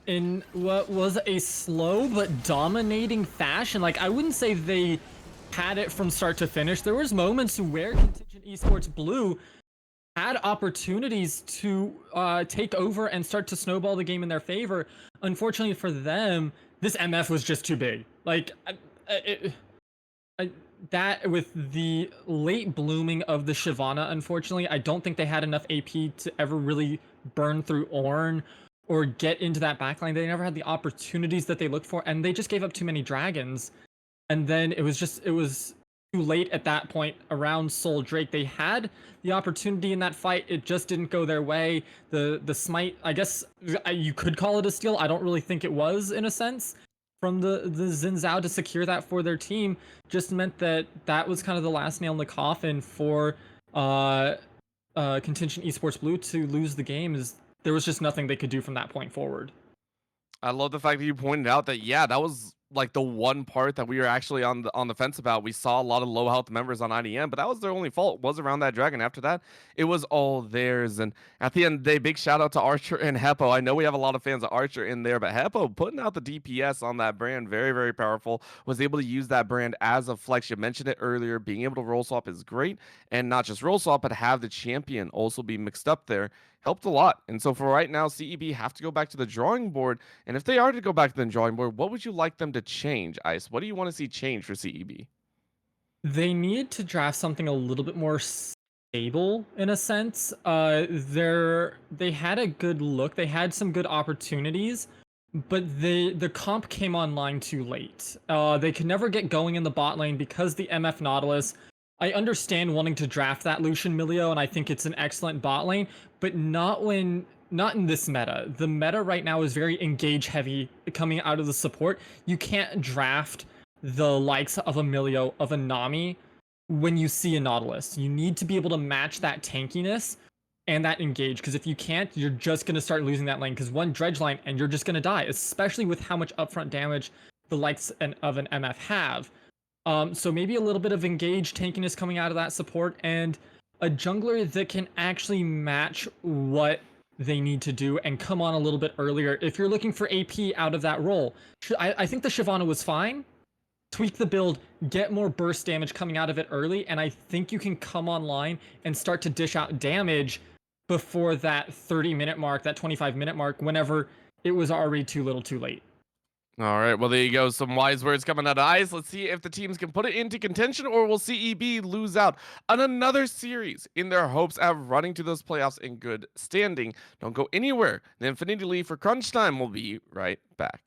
In what was a slow but dominating fashion. Like, I wouldn't say they had it from start to finish. There was moments where Contingent Esports Blue had opportunities to take over and start to snowball the game in their favor. Unfortunately for them, this MF was just too big. Like, that with the late blooming of the Shyvana, unfortunately, I don't think they had enough AP to ever really burn through Ornn or get into that backline. They never had the opportunities that they looked for, and they just gave up too many dragons. And then it was too late at that point around Soul Drake. They had the opportunity in that fight. It just didn't go their way. The smite, I guess you could call it a steal. I don't really think it was, in a sense, from the Xin Zhao to secure that for their team. Just meant that was kind of the last nail in the coffin for Contingent Esports Blue to lose the game. Is there was just nothing they could do from that point forward. I love the fact that you pointed out that, yeah, that was like the one part that we were actually on the fence about. We saw a lot of low health members on IDM, but that was their only fault, was around that dragon. After that, it was all theirs. And at the end of the day, big shout out to Archer and Heppo. I know we have a lot of fans of Archer in there, but Heppo putting out the DPS on that brand, very, very powerful. Was able to use that brand as a flex. You mentioned it earlier. Being able to roll swap is great, and not just roll swap, but have the champion also be mixed up there helped a lot. And so for right now, CEB have to go back to the drawing board. And if they are to go back to the drawing board, what would you like them to change, Ice? What do you want to see change for CEB? They need to draft something a little bit more stable, in a sense. They had a good look. They had some good opportunities, but the comp came online too late. They could never get going in the bot lane because the MF Nautilus. I understand wanting to draft that Lucian Milio, and I think it's an excellent bot lane, but not in this meta. The meta right now is very engage heavy coming out of the support. You can't draft the likes of a Milio, of a Nami, when you see a Nautilus. You need to be able to match that tankiness and that engage, because if you can't, you're just going to start losing that lane, because one dredge line and you're just going to die, especially with how much upfront damage the likes of an MF have. So maybe a little bit of engage tankiness coming out of that support, and a jungler that can actually match what they need to do and come on a little bit earlier. If you're looking for AP out of that role, I think the Shyvana was fine. Tweak the build, get more burst damage coming out of it early, and I think you can come online and start to dish out damage before that 30-minute mark, that 25-minute mark, whenever it was already too little too late. All right, well, there you go. Some wise words coming out of Ice. Let's see if the teams can put it into contention, or will CEB lose out on another series in their hopes at running to those playoffs in good standing. Don't go anywhere. The Infinity League for Crunch Time will be right back.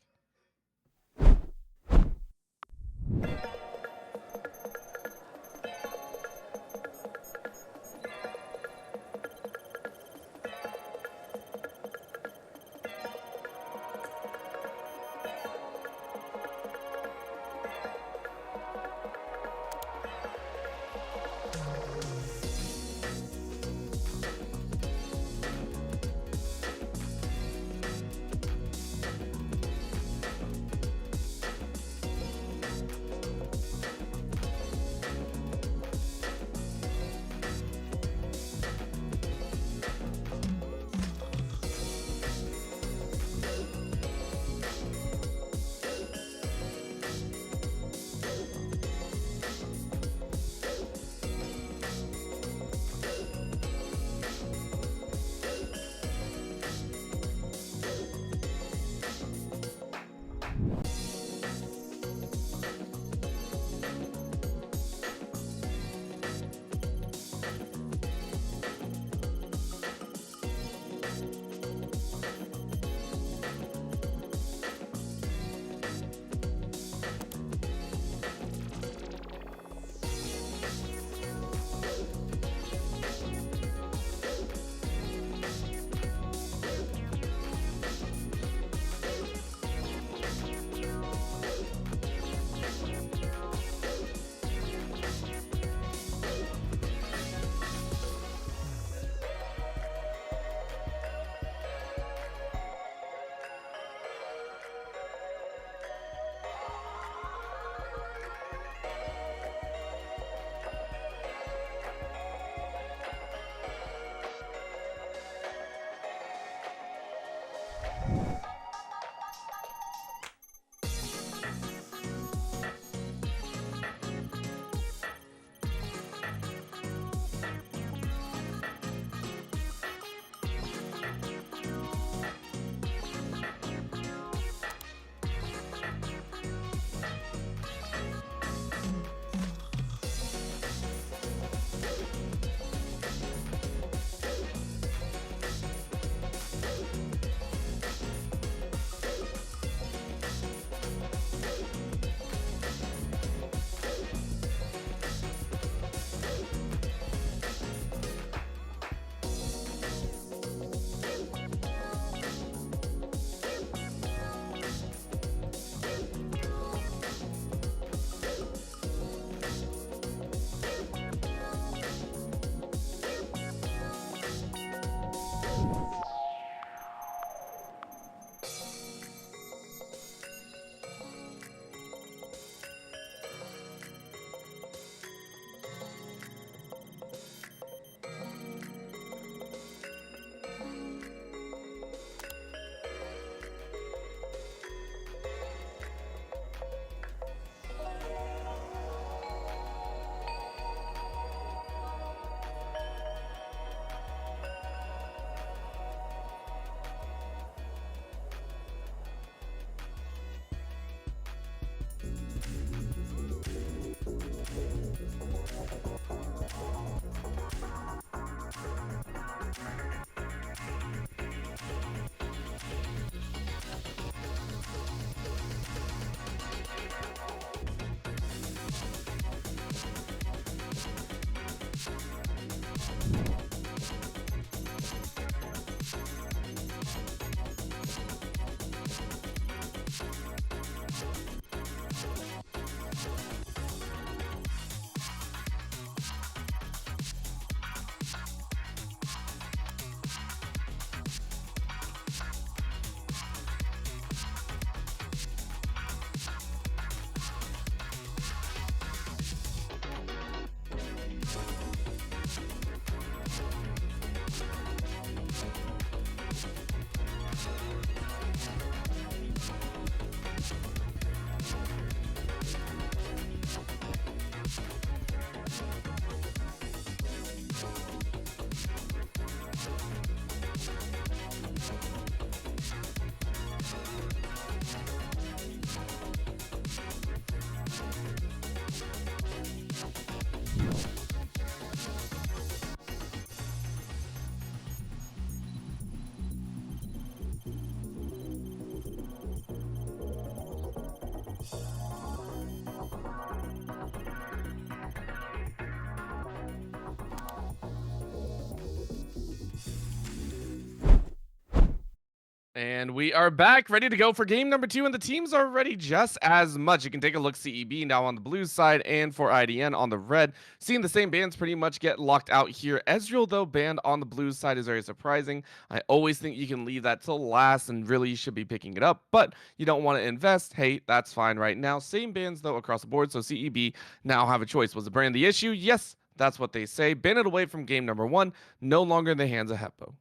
And we are back, ready to go for game number 2, and the teams are ready just as much. You can take a look, CEB now on the blue side, and for IDN on the red. Seeing the same bands pretty much get locked out here. Ezreal, though, banned on the blue side is very surprising. I always think you can leave that till last, and really you should be picking it up, but you don't want to invest. Hey, that's fine right now. Same bands, though, across the board, so CEB now have a choice. Was the brand the issue? Yes, that's what they say. Ban it away from game number 1, no longer in the hands of Heppo.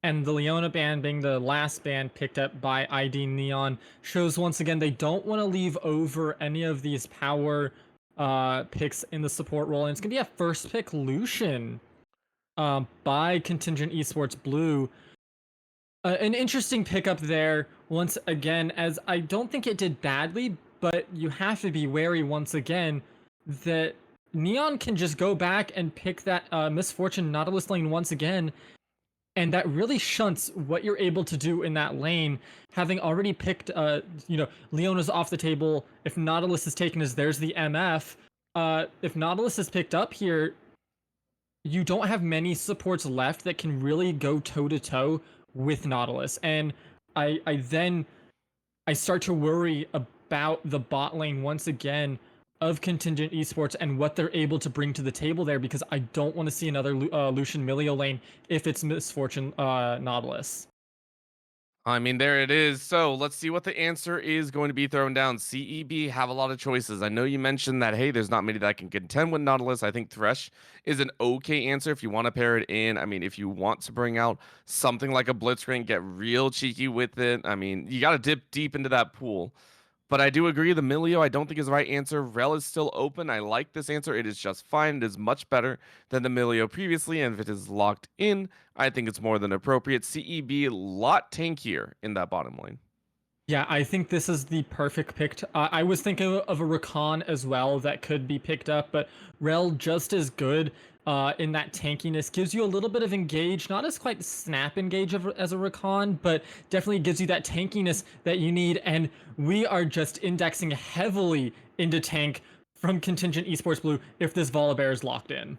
And the Leona band being the last band picked up by ID Neon shows once again they don't want to leave over any of these power picks in the support role. And it's going to be a first pick Lucian by Contingent Esports Blue. An interesting pickup there once again, as I don't think it did badly, but you have to be wary once again that Neon can just go back and pick that Misfortune Nautilus lane once again, and that really shunts what you're able to do in that lane, having already picked Leona's off the table. If Nautilus is taken as there's the MF. If Nautilus is picked up here, you don't have many supports left that can really go toe to toe with Nautilus. And I start to worry about the bot lane once again of Contingent Esports and what they're able to bring to the table there, because I don't want to see another Lucian Milio lane if it's Misfortune Nautilus. I mean, there it is. So let's see what the answer is going to be thrown down. CEB have a lot of choices. I know you mentioned that, hey, there's not many that can contend with Nautilus. I think Thresh is an okay answer if you want to pair it in. I mean, if you want to bring out something like a Blitzcrank, get real cheeky with it. I mean, you got to dip deep into that pool. But I do agree, the Milio I don't think is the right answer. Rel is still open. I like this answer. It is just fine. It is much better than the Milio previously. And if it is locked in, I think it's more than appropriate. CEB, lot tankier in that bottom lane. Yeah, I think this is the perfect pick. I was thinking of a Rakan as well that could be picked up, but Rel just as good in that tankiness. Gives you a little bit of engage, not as quite snap engage as a Rakan, but definitely gives you that tankiness that you need. And we are just indexing heavily into tank from Contingent Esports Blue if this Volibear is locked in.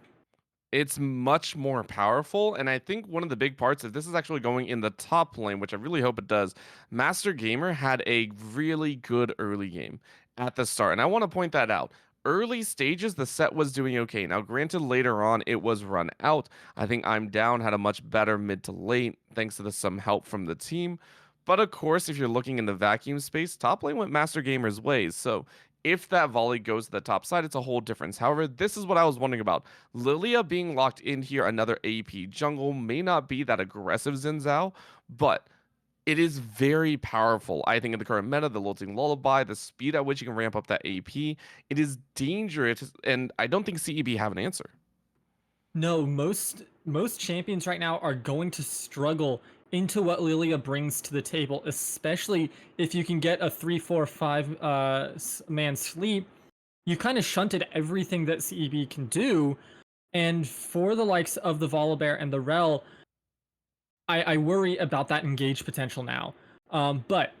It's much more powerful, and I think one of the big parts, if this is actually going in the top lane, which I really hope it does, MasterGamer had a really good early game at the start, and I want to point that out. Early stages, the set was doing okay. Now, granted, later on, it was run out. I think I'm Down had a much better mid to late, thanks to some help from the team. But of course, if you're looking in the vacuum space, top lane went MasterGamer's ways. So if that volley goes to the top side, it's a whole difference. However, this is what I was wondering about. Lilia being locked in here, another AP jungle, may not be that aggressive Xin Zhao, but it is very powerful. I think in the current meta, the Lilting Lullaby, the speed at which you can ramp up that AP, it is dangerous, and I don't think CEB have an answer. No, most champions right now are going to struggle into what Lilia brings to the table, especially if you can get a 3-4-5 man sleep. You kind of shunted everything that CEB can do, and for the likes of the Volibear and the Rel, I worry about that engage potential now. But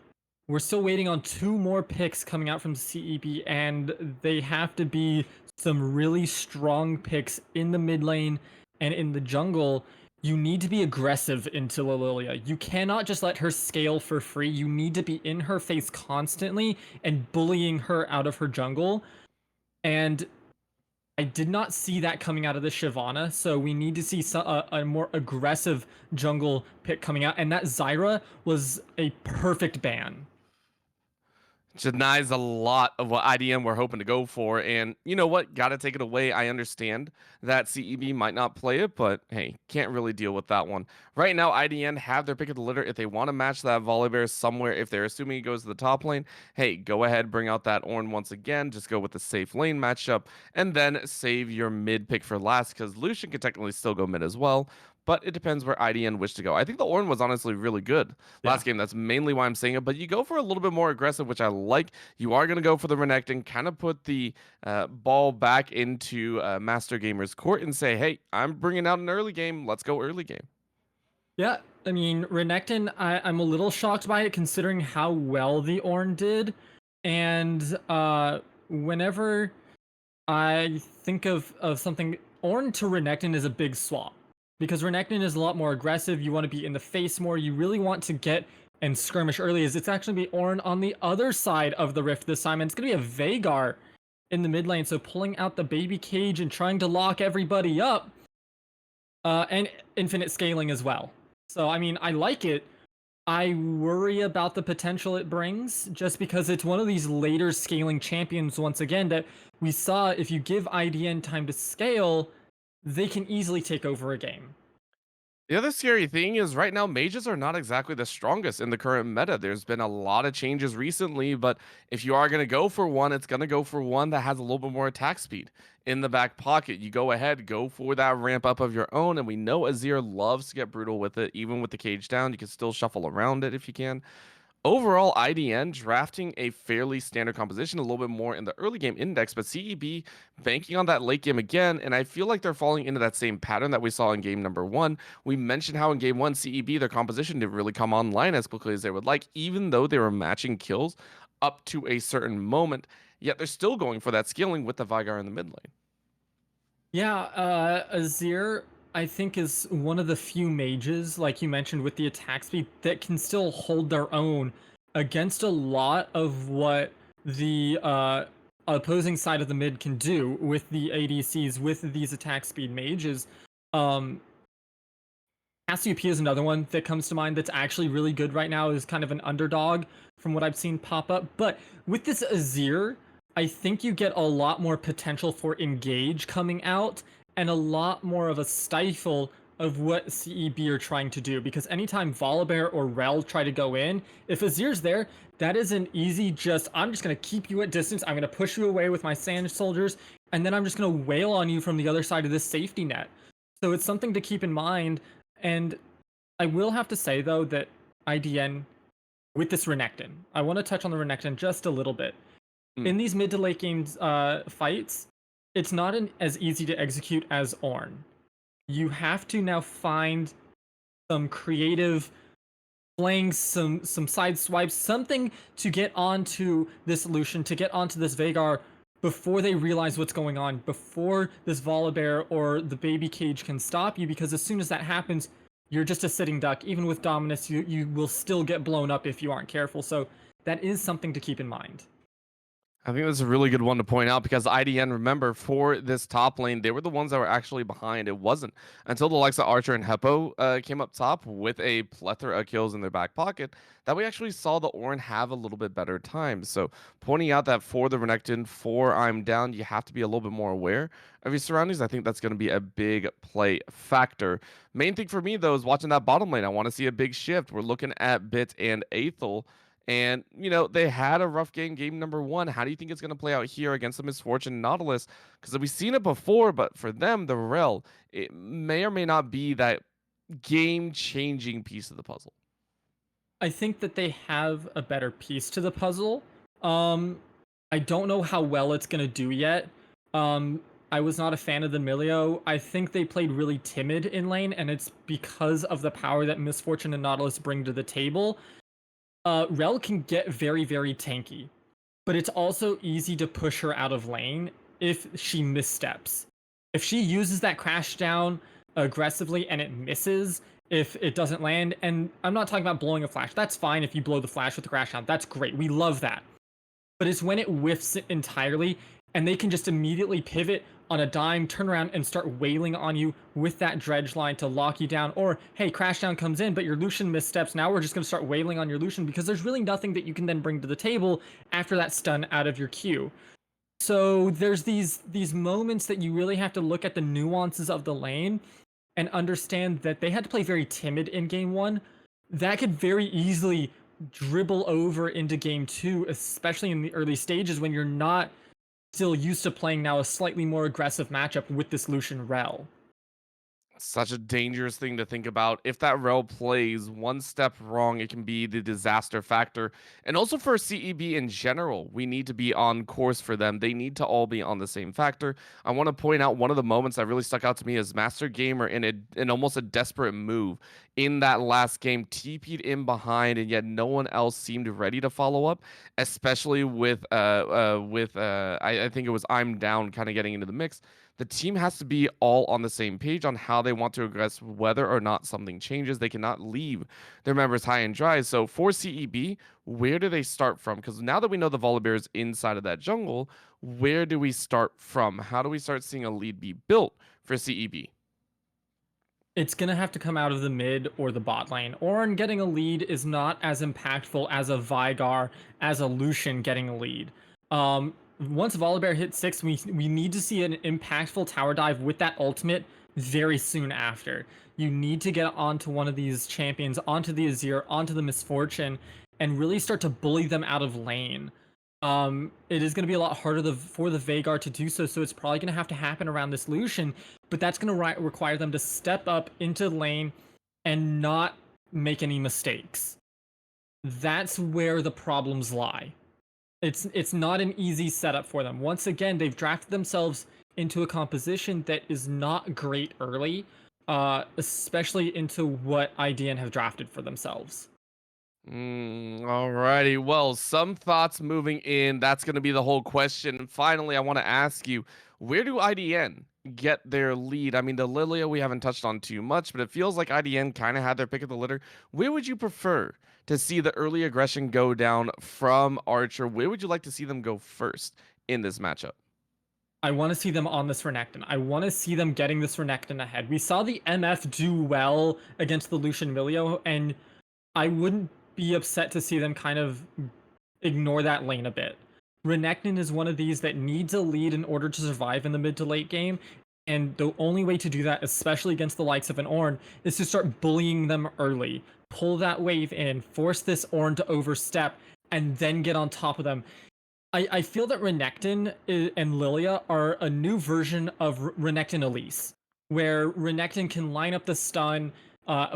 we're still waiting on two more picks coming out from CEB, and they have to be some really strong picks in the mid lane and in the jungle. You need to be aggressive into Lilia. You cannot just let her scale for free. You need to be in her face constantly and bullying her out of her jungle. And I did not see that coming out of the Shyvana, so we need to see a more aggressive jungle pick coming out, and that Zyra was a perfect ban. Denies a lot of what IDM were hoping to go for. And you know what? Got to take it away. I understand that CEB might not play it, but hey, can't really deal with that one. Right now, IDN have their pick of the litter. If they want to match that Volibear somewhere, if they're assuming it goes to the top lane, hey, go ahead, bring out that Ornn once again. Just go with the safe lane matchup and then save your mid pick for last because Lucian can technically still go mid as well. But it depends where IDN wish to go. I think the Ornn was honestly really good Yeah. last game. That's mainly why I'm saying it. But you go for a little bit more aggressive, which I like. You are going to go for the Renekton, kind of put the ball back into MasterGamer's court and say, hey, I'm bringing out an early game. Let's go early game. Yeah, I mean, Renekton, I'm a little shocked by it considering how well the Ornn did. And whenever I think of something, Ornn to Renekton is a big swap. because Renekton is a lot more aggressive. You want to be in the face more. You really want to get and skirmish early. As it's actually be Ornn on the other side of the rift this time, and it's gonna be a Veigar in the mid lane. So pulling out the baby cage and trying to lock everybody up, and infinite scaling as well. So I mean, I like it. I worry about the potential it brings just because it's one of these later scaling champions once again that we saw if you give IDN time to scale, they can easily take over a game. The other scary thing is right now mages are not exactly the strongest in the current meta. There's been a lot of changes recently, but if you are going to go for one, it's going to go for one that has a little bit more attack speed in the back pocket. You go ahead, go for that ramp up of your own, and we know Azir loves to get brutal with it. Even with the cage down, you can still shuffle around it if you can. Overall, IDN drafting a fairly standard composition, a little bit more in the early game index, but CEB banking on that late game again. And I feel like they're falling into that same pattern that we saw in game number one. We mentioned how in game one, CEB, their composition didn't really come online as quickly as they would like, even though they were matching kills up to a certain moment. Yet they're still going for that scaling with the Veigar in the mid lane. Yeah, Azir, I think, is one of the few mages, like you mentioned, with the attack speed that can still hold their own against a lot of what the opposing side of the mid can do with the ADCs, with these attack speed mages. Um, SUP is another one that comes to mind that's actually really good right now, is kind of an underdog from what I've seen pop up. But with this Azir, I think you get a lot more potential for engage coming out and a lot more of a stifle of what CEB are trying to do. Because anytime Volibear or Rel try to go in, if Azir's there, that is an easy I'm just going to keep you at distance. I'm going to push you away with my sand soldiers, and then I'm just going to wail on you from the other side of this safety net. So it's something to keep in mind. And I will have to say, though, that IDN with this Renekton, I want to touch on the Renekton just a little bit. Mm. In these mid to late games fights, it's not as easy to execute as Ornn. You have to now find some creative flanks, some side swipes, something to get onto this Lucian, to get onto this Veigar before they realize what's going on, before this Volibear or the baby cage can stop you, because as soon as that happens, you're just a sitting duck. Even with Dominus, you will still get blown up if you aren't careful. So that is something to keep in mind. I think that's a really good one to point out because IDN, remember, for this top lane, they were the ones that were actually behind. It wasn't until the likes of Archer and Heppo came up top with a plethora of kills in their back pocket that we actually saw the Ornn have a little bit better time. So pointing out that for the Renekton, for I'm down, you have to be a little bit more aware of your surroundings. I think that's going to be a big play factor. Main thing for me, though, is watching that bottom lane. I want to see a big shift. We're looking at Bit and Aethal. And, they had a rough game number one. How do you think it's going to play out here against the Misfortune Nautilus? Because we've seen it before, but for them, the Rel, it may or may not be that game changing piece of the puzzle. I think that they have a better piece to the puzzle. Um, I don't know how well it's gonna do yet. I was not a fan of the Milio. I think they played really timid in lane, and it's because of the power that Misfortune and Nautilus bring to the table. Rel can get very, very tanky, but it's also easy to push her out of lane if she missteps. If she uses that crash down aggressively and it misses, if it doesn't land, and I'm not talking about blowing a flash. That's fine if you blow the flash with the crash down. That's great. We love that. But it's when it whiffs entirely and they can just immediately pivot on a dime, turn around and start wailing on you with that dredge line to lock you down. Or, hey, Crashdown comes in, but your Lucian missteps. Now we're just going to start wailing on your Lucian because there's really nothing that you can then bring to the table after that stun out of your queue. So there's these moments that you really have to look at the nuances of the lane and understand that they had to play very timid in game one. That could very easily dribble over into game two, especially in the early stages when you're not still used to playing now a slightly more aggressive matchup with this Lucian Rel. Such a dangerous thing to think about. If that Rel plays one step wrong, it can be the disaster factor. And also for CEB in general, we need to be on course for them. They need to all be on the same factor. I want to point out one of the moments that really stuck out to me is MasterGamer in almost a desperate move in that last game, TP'd in behind, and yet no one else seemed ready to follow up, especially with I think it was I'm down kind of getting into the mix. The team has to be all on the same page on how they want to aggress, whether or not something changes. They cannot leave their members high and dry. So for CEB, where do they start from? Because now that we know the Volibear is inside of that jungle, where do we start from? How do we start seeing a lead be built for CEB? It's gonna have to come out of the mid or the bot lane. Ornn getting a lead is not as impactful as a Veigar, as a Lucian getting a lead. Once Volibear hits 6, we need to see an impactful tower dive with that ultimate very soon after. You need to get onto one of these champions, onto the Azir, onto the Misfortune, and really start to bully them out of lane. It is going to be a lot harder for the Veigar to do so, so it's probably going to have to happen around this Lucian, but that's going to require them to step up into lane and not make any mistakes. That's where the problems lie. It's not an easy setup for them. Once again, they've drafted themselves into a composition that is not great early, especially into what IDN have drafted for themselves. Alrighty. Well, some thoughts moving in. That's going to be the whole question. And finally, I want to ask you, where do IDN get their lead? I mean, the Lilia we haven't touched on too much, but it feels like IDN kind of had their pick of the litter. Where would you prefer to see the early aggression go down from Archer? Where would you like to see them go first in this matchup? I want to see them on this Renekton. I want to see them getting this Renekton ahead. We saw the MF do well against the Lucian Milio, and I wouldn't be upset to see them kind of ignore that lane a bit. Renekton is one of these that needs a lead in order to survive in the mid to late game, and the only way to do that, especially against the likes of an Ornn, is to start bullying them early. Pull that wave in, force this Ornn to overstep, and then get on top of them. I feel that Renekton and Lilia are a new version of Renekton Elise, where Renekton can line up the stun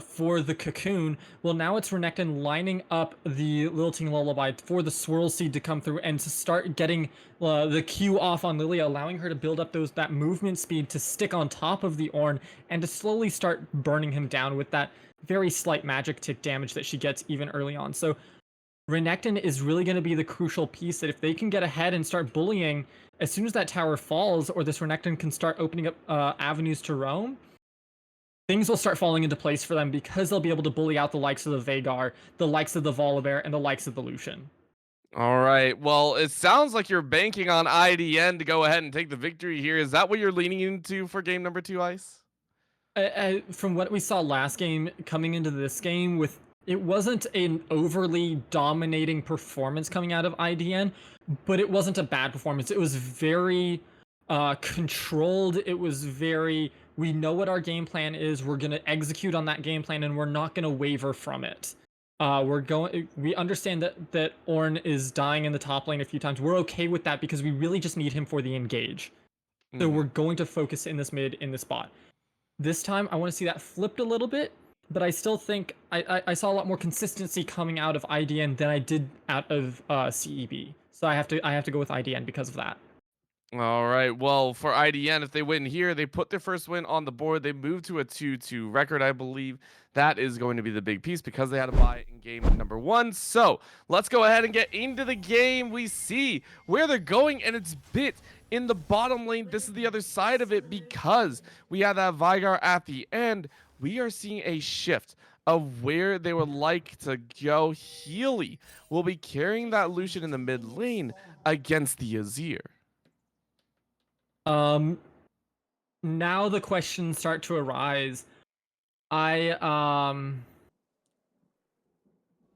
for the cocoon. Well, now it's Renekton lining up the Lilting Lullaby for the Swirl Seed to come through and to start getting the Q off on Lilia, allowing her to build up that movement speed to stick on top of the Ornn and to slowly start burning him down with that very slight magic tick damage that she gets even early on. So Renekton is really going to be the crucial piece that if they can get ahead and start bullying, as soon as that tower falls, or this Renekton can start opening up avenues to roam, things will start falling into place for them because they'll be able to bully out the likes of the Veigar, the likes of the Volibear, and the likes of the Lucian. All right. Well, it sounds like you're banking on IDN to go ahead and take the victory here. Is that what you're leaning into for game number 2, Ice? From what we saw last game, coming into this game, with it wasn't an overly dominating performance coming out of IDN, but it wasn't a bad performance. It was very controlled. It was very, we know what our game plan is. We're gonna execute on that game plan, and we're not gonna waver from it. We understand that Ornn is dying in the top lane a few times. We're okay with that because we really just need him for the engage. So we're going to focus in this mid, in this spot. This time, I want to see that flipped a little bit, but I still think I saw a lot more consistency coming out of IDN than I did out of CEB. So I have to go with IDN because of that. All right. Well, for IDN, if they win here, they put their first win on the board. They move to a 2-2 record, I believe. That is going to be the big piece because they had to buy in game number 1. So let's go ahead and get into the game. We see where they're going, and it's Bit in the bottom lane. This is the other side of it because we have that Veigar at the end. We are seeing a shift of where they would like to go. Healy will be carrying that Lucian in the mid lane against the Azir. Um, Now the questions start to arise. I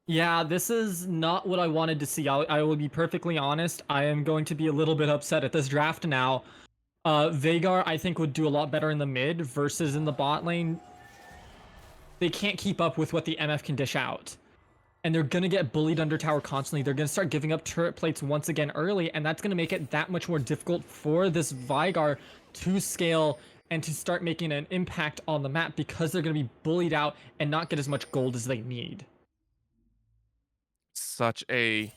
Yeah, this is not what I wanted to see. I will be perfectly honest. I am going to be a little bit upset at this draft now. Veigar, I think, would do a lot better in the mid versus in the bot lane. They can't keep up with what the MF can dish out. And they're going to get bullied under tower constantly. They're going to start giving up turret plates once again early, and that's going to make it that much more difficult for this Veigar to scale and to start making an impact on the map because they're going to be bullied out and not get as much gold as they need. Such a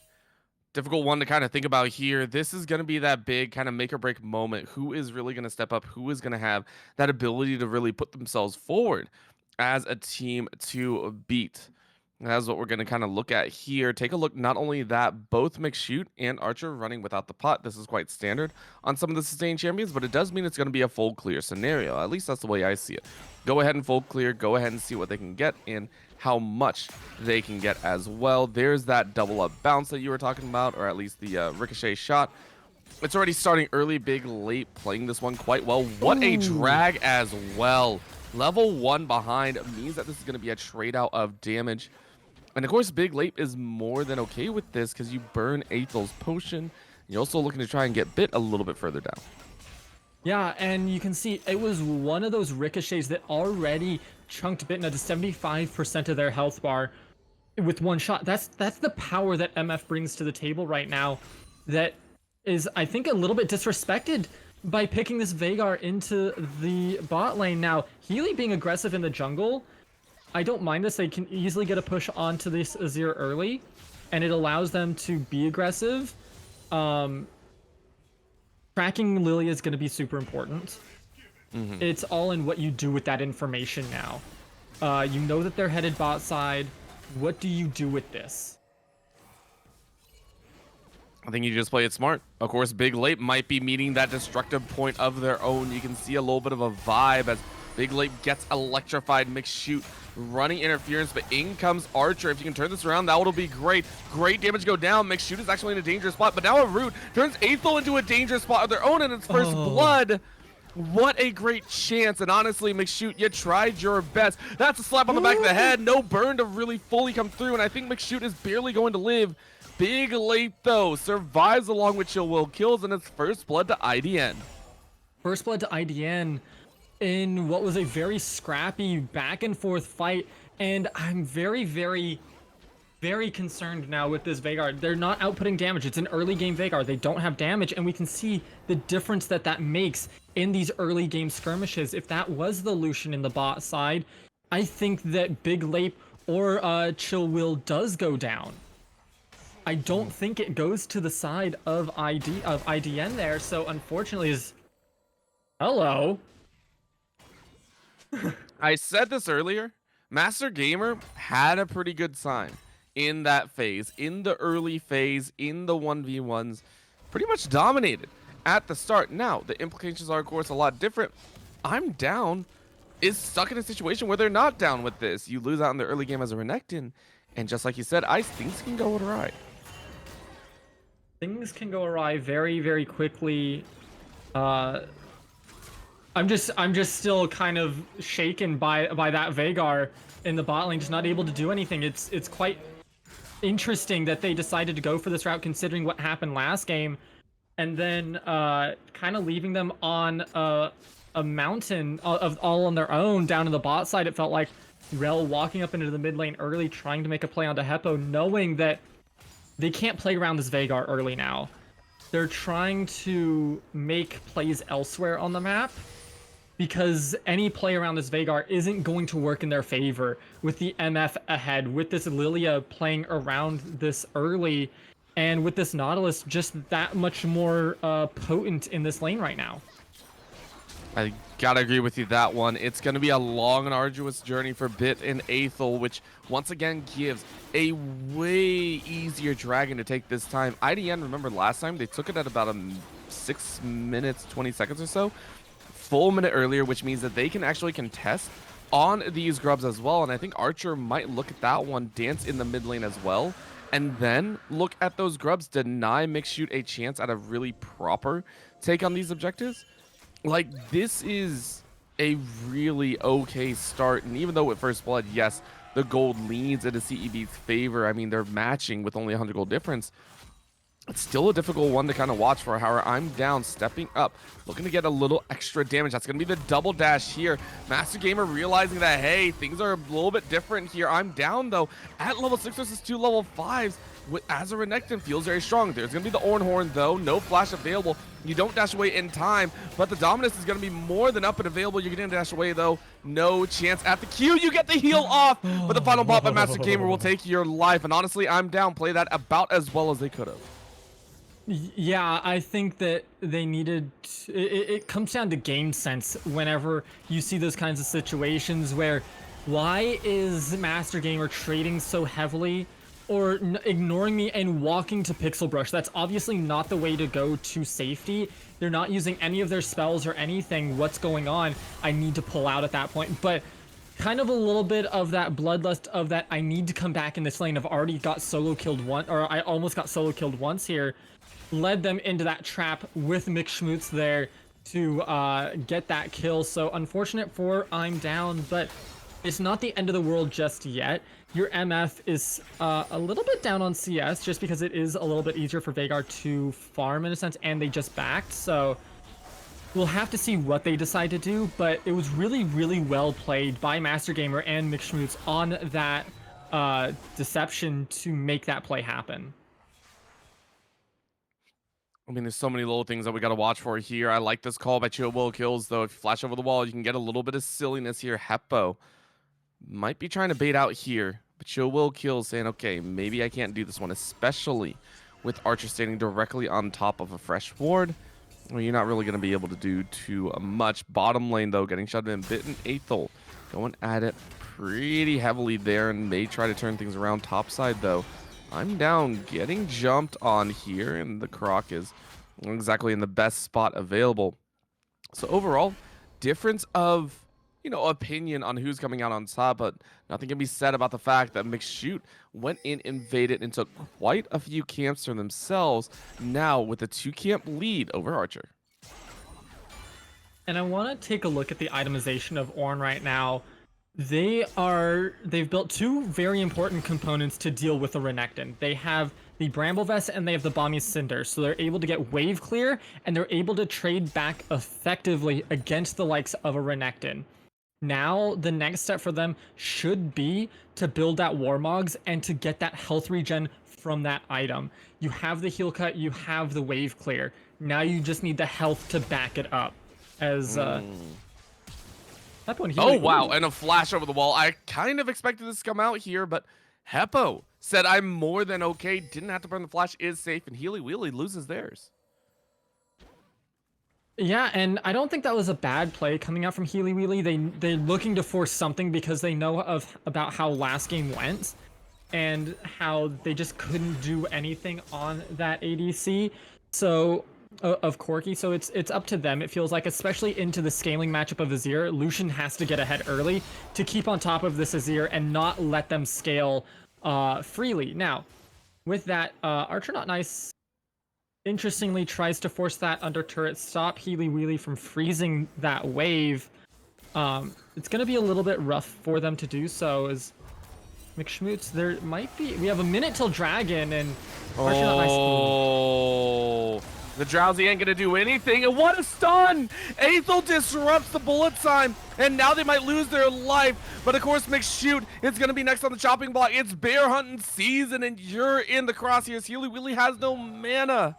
difficult one to kind of think about here. This is going to be that big kind of make or break moment. Who is really going to step up? Who is going to have that ability to really put themselves forward as a team to beat? That's what we're going to kind of look at here. Take a look, not only that, both McShoot and Archer running without the pot. This is quite standard on some of the sustained champions, but it does mean it's going to be a full clear scenario. At least that's the way I see it. Go ahead and full clear, go ahead and see what they can get and how much they can get as well. There's that double up bounce that you were talking about, or at least the ricochet shot. It's already starting early. Big LAPE playing this one quite well. What a drag as well. Level 1 behind means that this is going to be a trade out of damage. And of course, Big LAPE is more than okay with this because you burn Aethal's potion. You're also looking to try and get Bit a little bit further down. Yeah, and you can see it was one of those ricochets that already chunked Bitna to 75% of their health bar with one shot. That's the power that MF brings to the table right now that is, I think, a little bit disrespected by picking this Veigar into the bot lane. Now, Healy being aggressive in the jungle, I don't mind this. They can easily get a push onto this Azir early, and it allows them to be aggressive. Tracking Lilia is going to be super important. It's all in what you do with that information now. You know that they're headed bot side. What do you do with this? I think you just play it smart. Of course, Big LAPE might be meeting that destructive point of their own. You can see a little bit of a vibe as Big LAPE gets electrified. McShoot running interference, but in comes Archer. If you can turn this around, that would be great. Great damage go down. McShoot is actually in a dangerous spot, but now a Root turns Aethal into a dangerous spot of their own in its first blood. What a great chance. And honestly, McShoot, you tried your best. That's a slap on the back of the head. No burn to really fully come through, and I think McShoot is barely going to live. Big LAPE, though, survives along with ChillWillKills in its first blood to IDN. First blood to IDN in what was a very scrappy back and forth fight, and I'm very, very, very concerned now with this Veigar. They're not outputting damage. It's an early game Veigar. They don't have damage, and we can see the difference that that makes in these early game skirmishes. If that was the Lucian in the bot side, I think that Big LAPE or ChillWill does go down. I don't think it goes to the side of IDN there, so unfortunately is... Hello. I said this earlier. MasterGamer had a pretty good sign in that phase, in the early phase, in the 1v1s. Pretty much dominated at the start. Now, the implications are, of course, a lot different. I'm Down is stuck in a situation where they're not down with this. You lose out in the early game as a Renekton, and just like you said, things can go awry. Things can go awry very, very quickly. I'm just still kind of shaken by that Veigar in the bot lane, just not able to do anything. It's quite interesting that they decided to go for this route considering what happened last game, and then kind of leaving them on a mountain of all on their own down in the bot side. It felt like Rel walking up into the mid lane early, trying to make a play onto Heppo, knowing that they can't play around this Veigar early now. They're trying to make plays elsewhere on the map because any play around this Veigar isn't going to work in their favor with the MF ahead, with this Lilia playing around this early, and with this Nautilus just that much more potent in this lane right now. I gotta agree with you that one. It's gonna be a long and arduous journey for Bit and Aethal, which once again gives a way easier dragon to take this time. IDN, remember last time, they took it at about 6 minutes, 20 seconds or so. Full minute earlier, which means that they can actually contest on these grubs as well. And I think Archer might look at that one, dance in the mid lane as well, and then look at those grubs, deny McShoot a chance at a really proper take on these objectives. Like, this is a really okay start, and even though with First Blood, yes, the gold leans into CEB's favor. I mean, they're matching with only 100 gold difference. It's still a difficult one to kind of watch for. However, I'm Down, stepping up, looking to get a little extra damage. That's going to be the double dash here. MasterGamer realizing that, hey, things are a little bit different here. I'm Down, though, at level 6 versus 2 level 5s. As a Renekton, feels very strong. There's going to be the Ornhorn, though. No flash available. You don't dash away in time, but the Dominus is going to be more than up and available. You're going to dash away, though. No chance at the Q. You get the heal off, but the final bot by MasterGamer will take your life. And honestly, I'm Down. Play that about as well as they could have. Yeah, I think that they needed... It comes down to game sense whenever you see those kinds of situations where Why is MasterGamer trading so heavily or ignoring me and walking to Pixel Brush? That's obviously not the way to go to safety. They're not using any of their spells or anything. What's going on? I need to pull out at that point. But kind of a little bit of that bloodlust of that I need to come back in this lane. I've already got solo killed one, or I almost got solo killed once here. Led them into that trap with McShootmz there to get that kill. So unfortunate for I'm down, but it's not the end of the world just yet. Your MF is a little bit down on CS just because it is a little bit easier for Veigar to farm in a sense, and they just backed. So we'll have to see what they decide to do, but it was really, really well played by MasterGamer and McShootmz on that deception to make that play happen. I mean, there's so many little things that we got to watch for here. I like this call by ChillWillKills, though. If you flash over the wall, you can get a little bit of silliness here. Heppo might be trying to bait out here, but ChillWillKills saying, okay, maybe I can't do this one, especially with Archer standing directly on top of a fresh ward. Well, you're not really going to be able to do too much. Bottom lane, though, getting shut in. Bitna Aethal going at it pretty heavily there, and may try to turn things around. Top side, though, I'm down, getting jumped on here, and the Croc is exactly in the best spot available. So overall, difference of, opinion on who's coming out on top, but nothing can be said about the fact that McShoot went in, invaded, and took quite a few camps for themselves, now with a 2-camp lead over Archer. And I want to take a look at the itemization of Ornn right now. They've built two very important components to deal with the Renekton. They have the Bramble Vest and they have the Bomby Cinder, so they're able to get wave clear and they're able to trade back effectively against the likes of a Renekton. Now, the next step for them should be to build that Warmogs and to get that health regen from that item. You have the heal cut, you have the wave clear. Now you just need the health to back it up. As that one here. Oh, wow, and a flash over the wall. I kind of expected this to come out here, but Heppo said, I'm more than okay. Didn't have to burn the flash, is safe, and HeelyWheely loses theirs. Yeah, and I don't think that was a bad play coming out from HeelyWheely. They're looking to force something because they know about how last game went and how they just couldn't do anything on that ADC. So of Corki, so it's up to them. It feels like, especially into the scaling matchup of Azir, Lucian has to get ahead early to keep on top of this Azir and not let them scale freely. Now, with that, Archer Not Nice interestingly tries to force that under turret, stop HeelyWheely from freezing that wave. It's going to be a little bit rough for them to do so, as McShootmz, there might be, we have a minute till Dragon, and Archer Not Nice. Oh, the Drowsy ain't gonna do anything, and what a stun! Aethal disrupts the bullet time, and now they might lose their life, but of course McShoot is gonna be next on the chopping block. It's bear hunting season, and you're in the crosshairs. HeelyWheely has no mana.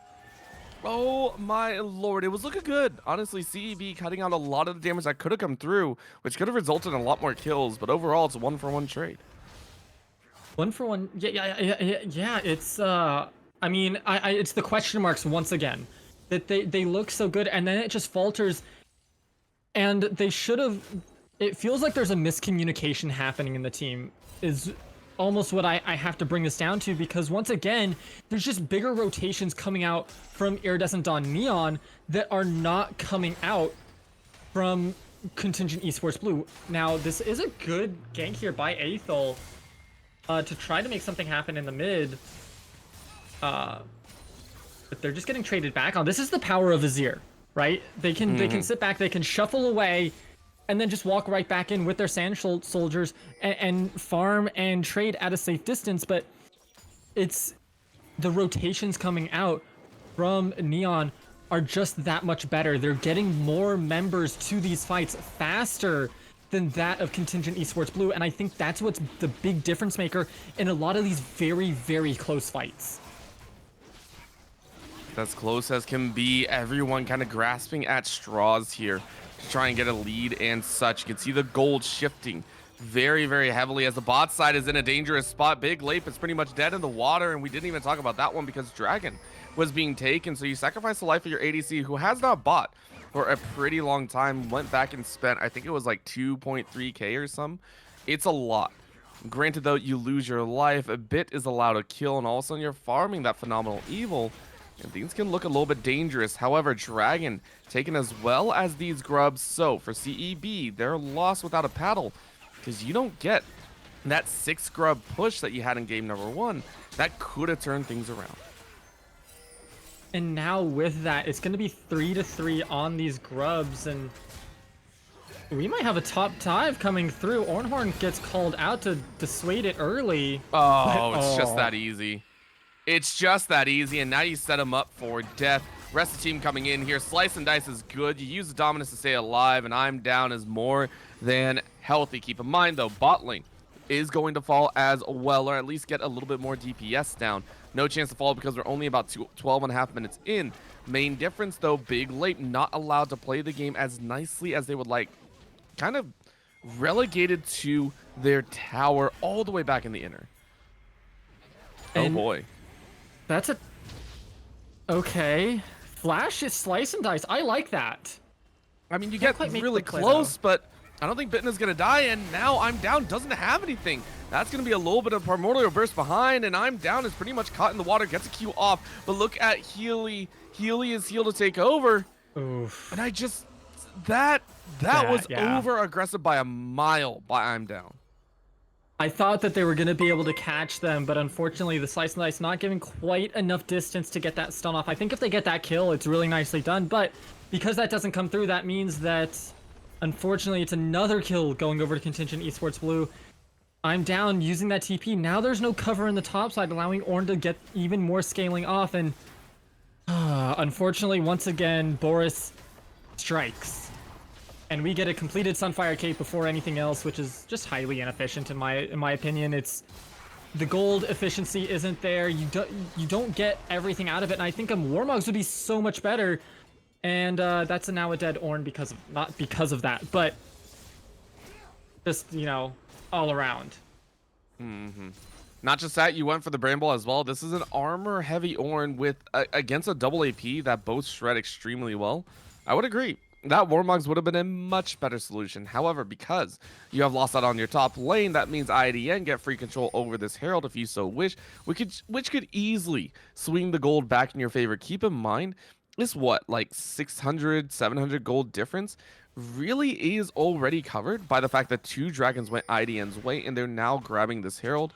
Oh my lord, it was looking good. Honestly, CEB cutting out a lot of the damage that could have come through, which could have resulted in a lot more kills, but overall it's a 1-for-1 trade. 1-for-1, yeah, it's I mean, it's the question marks once again, that they look so good and then it just falters, and they should have. It feels like there's a miscommunication happening in the team, is almost what I have to bring this down to, because once again, there's just bigger rotations coming out from Iridescent on Neon that are not coming out from Contingent Esports Blue. Now, this is a good gank here by Aethal to try to make something happen in the mid. But they're just getting traded back on. This is the power of Azir, right? They can sit back, they can shuffle away, and then just walk right back in with their sand soldiers and farm and trade at a safe distance. But it's the rotations coming out from Neon are just that much better. They're getting more members to these fights faster than that of Contingent Esports Blue, and I think that's what's the big difference maker in a lot of these very, very close fights. As close as can be, everyone kind of grasping at straws here to try and get a lead and such. You can see the gold shifting very, very heavily as the bot side is in a dangerous spot. Big LAPE is pretty much dead in the water, and we didn't even talk about that one because Dragon was being taken. So you sacrifice the life of your ADC, who has not bought for a pretty long time, went back and spent, I think it was like 2.3k or some, It's a lot. Granted, though, you lose your life, a bit is allowed to kill, and all of a sudden you're farming that phenomenal evil, and things can look a little bit dangerous. However, Dragon taken as well as these grubs, so for CEB, they're lost without a paddle, because you don't get that 6 grub push that you had in game number 1. That could have turned things around. And now with that, it's going to be 3-3 on these grubs, and we might have a top 5 coming through. Ornhorn gets called out to dissuade it early. Oh, it's just that easy. It's just that easy, and now you set him up for death. Rest of the team coming in here. Slice and Dice is good. You use the Dominus to stay alive, and I'm down is more than healthy. Keep in mind, though, bot lane is going to fall as well, or at least get a little bit more DPS down. No chance to fall because we're only about 12.5 minutes in. Main difference, though, Big LAPE not allowed to play the game as nicely as they would like. Kind of relegated to their tower all the way back in the inner. And oh boy. That's a... Okay. Flash is Slice and Dice. I like that. I mean, you get really close, but I don't think Bitna's going to die, and now I'm down doesn't have anything. That's going to be a little bit of Primordial Burst behind, and I'm down is pretty much caught in the water, gets a Q off, but look at Heely. Heely is healed to take over. Oof. And I just... That was over aggressive by a mile by I'm down. I thought that they were going to be able to catch them, but unfortunately the Slice and Dice not giving quite enough distance to get that stun off. I think if they get that kill, it's really nicely done, but because that doesn't come through, that means that unfortunately it's another kill going over to Contingent Esports Blue. I'm down using that TP. Now there's no cover in the top side, allowing Ornn to get even more scaling off, and unfortunately, once again, Boris strikes. And we get a completed Sunfire Cape before anything else, which is just highly inefficient in my opinion. It's the gold efficiency isn't there. You don't get everything out of it, and I think a Warmogs would be so much better. And that's now a dead Ornn because of not because of that, but just all around. Not just that, you went for the Bramble as well. This is an armor heavy Ornn with against a double AP that both shred extremely well. I would agree. That Warmogs would have been a much better solution. However, because you have lost out on your top lane, that means IDN get free control over this Herald if you so wish, which could easily swing the gold back in your favor. Keep in mind, this like 600, 700 gold difference really is already covered by the fact that 2 dragons went IDN's way, and they're now grabbing this Herald.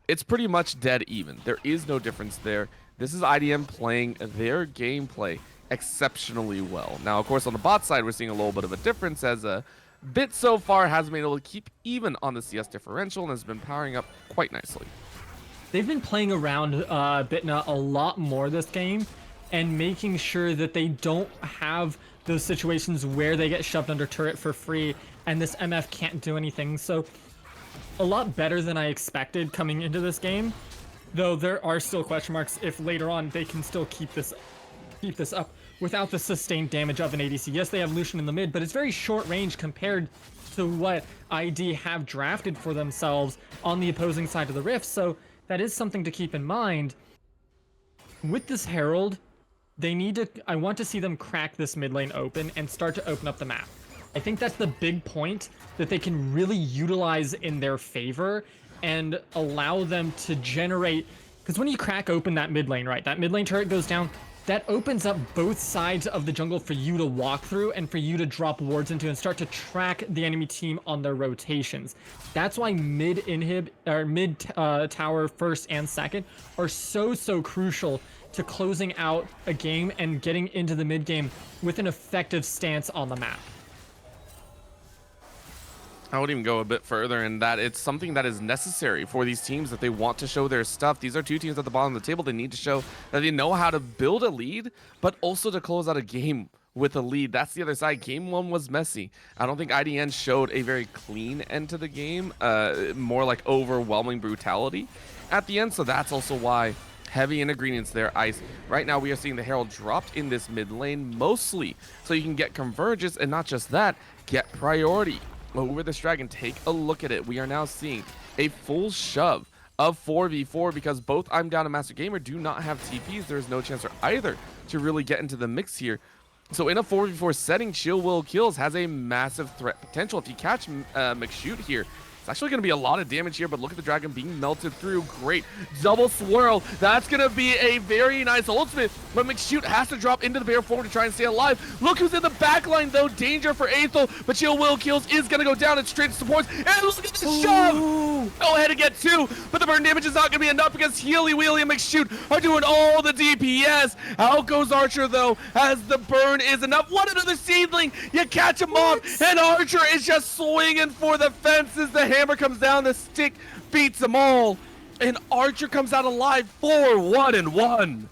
It's pretty much dead even. There is no difference there. This is IDN playing their gameplay exceptionally well. Now, of course, on the bot side, we're seeing a little bit of a difference as a bit so far has been able to keep even on the CS differential and has been powering up quite nicely. They've been playing around Bitna a lot more this game and making sure that they don't have those situations where they get shoved under turret for free and this MF can't do anything. So a lot better than I expected coming into this game, though there are still question marks if later on they can still keep this up without the sustained damage of an ADC. Yes, they have Lucian in the mid, but it's very short range compared to what ID have drafted for themselves on the opposing side of the rift, so that is something to keep in mind. With this Herald, I want to see them crack this mid lane open and start to open up the map. I think that's the big point that they can really utilize in their favor and allow them to generate, because when you crack open that mid lane, right, that mid lane turret goes down, that opens up both sides of the jungle for you to walk through and for you to drop wards into and start to track the enemy team on their rotations. That's why mid tower first and second are so crucial to closing out a game and getting into the mid game with an effective stance on the map. I would even go a bit further in that it's something that is necessary for these teams that they want to show their stuff. These are 2 teams at the bottom of the table. They need to show that they know how to build a lead, but also to close out a game with a lead. That's the other side. Game 1 was messy. I don't think IDN showed a very clean end to the game, more like overwhelming brutality at the end. So that's also why heavy in ingredients there, Ice. Right now we are seeing the Herald dropped in this mid lane mostly so you can get convergence, and not just that, get priority over this dragon. Take a look at it. We are now seeing a full shove of 4v4 because both I'm Down and MasterGamer do not have TPs. There is no chance for either to really get into the mix here. So in a 4v4 setting, ChillWillKills has a massive threat potential. If you catch McShoot here, It's actually going to be a lot of damage here, but look at the dragon being melted through. Great. Double swirl. That's going to be a very nice ultimate, but McShoot has to drop into the bear form to try and stay alive. Look who's in the back line, though. Danger for Aethal, but ChillWillKills is going to go down and straight to supports. And look at the shove! Go ahead and get 2, but the burn damage is not going to be enough because HeelyWheely and McShoot are doing all the DPS. Out goes Archer, though, as the burn is enough. What another seedling! You catch him off, and Archer is just swinging for the fences. The hammer comes down, the stick beats them all, and Archer comes out alive 4-1-1.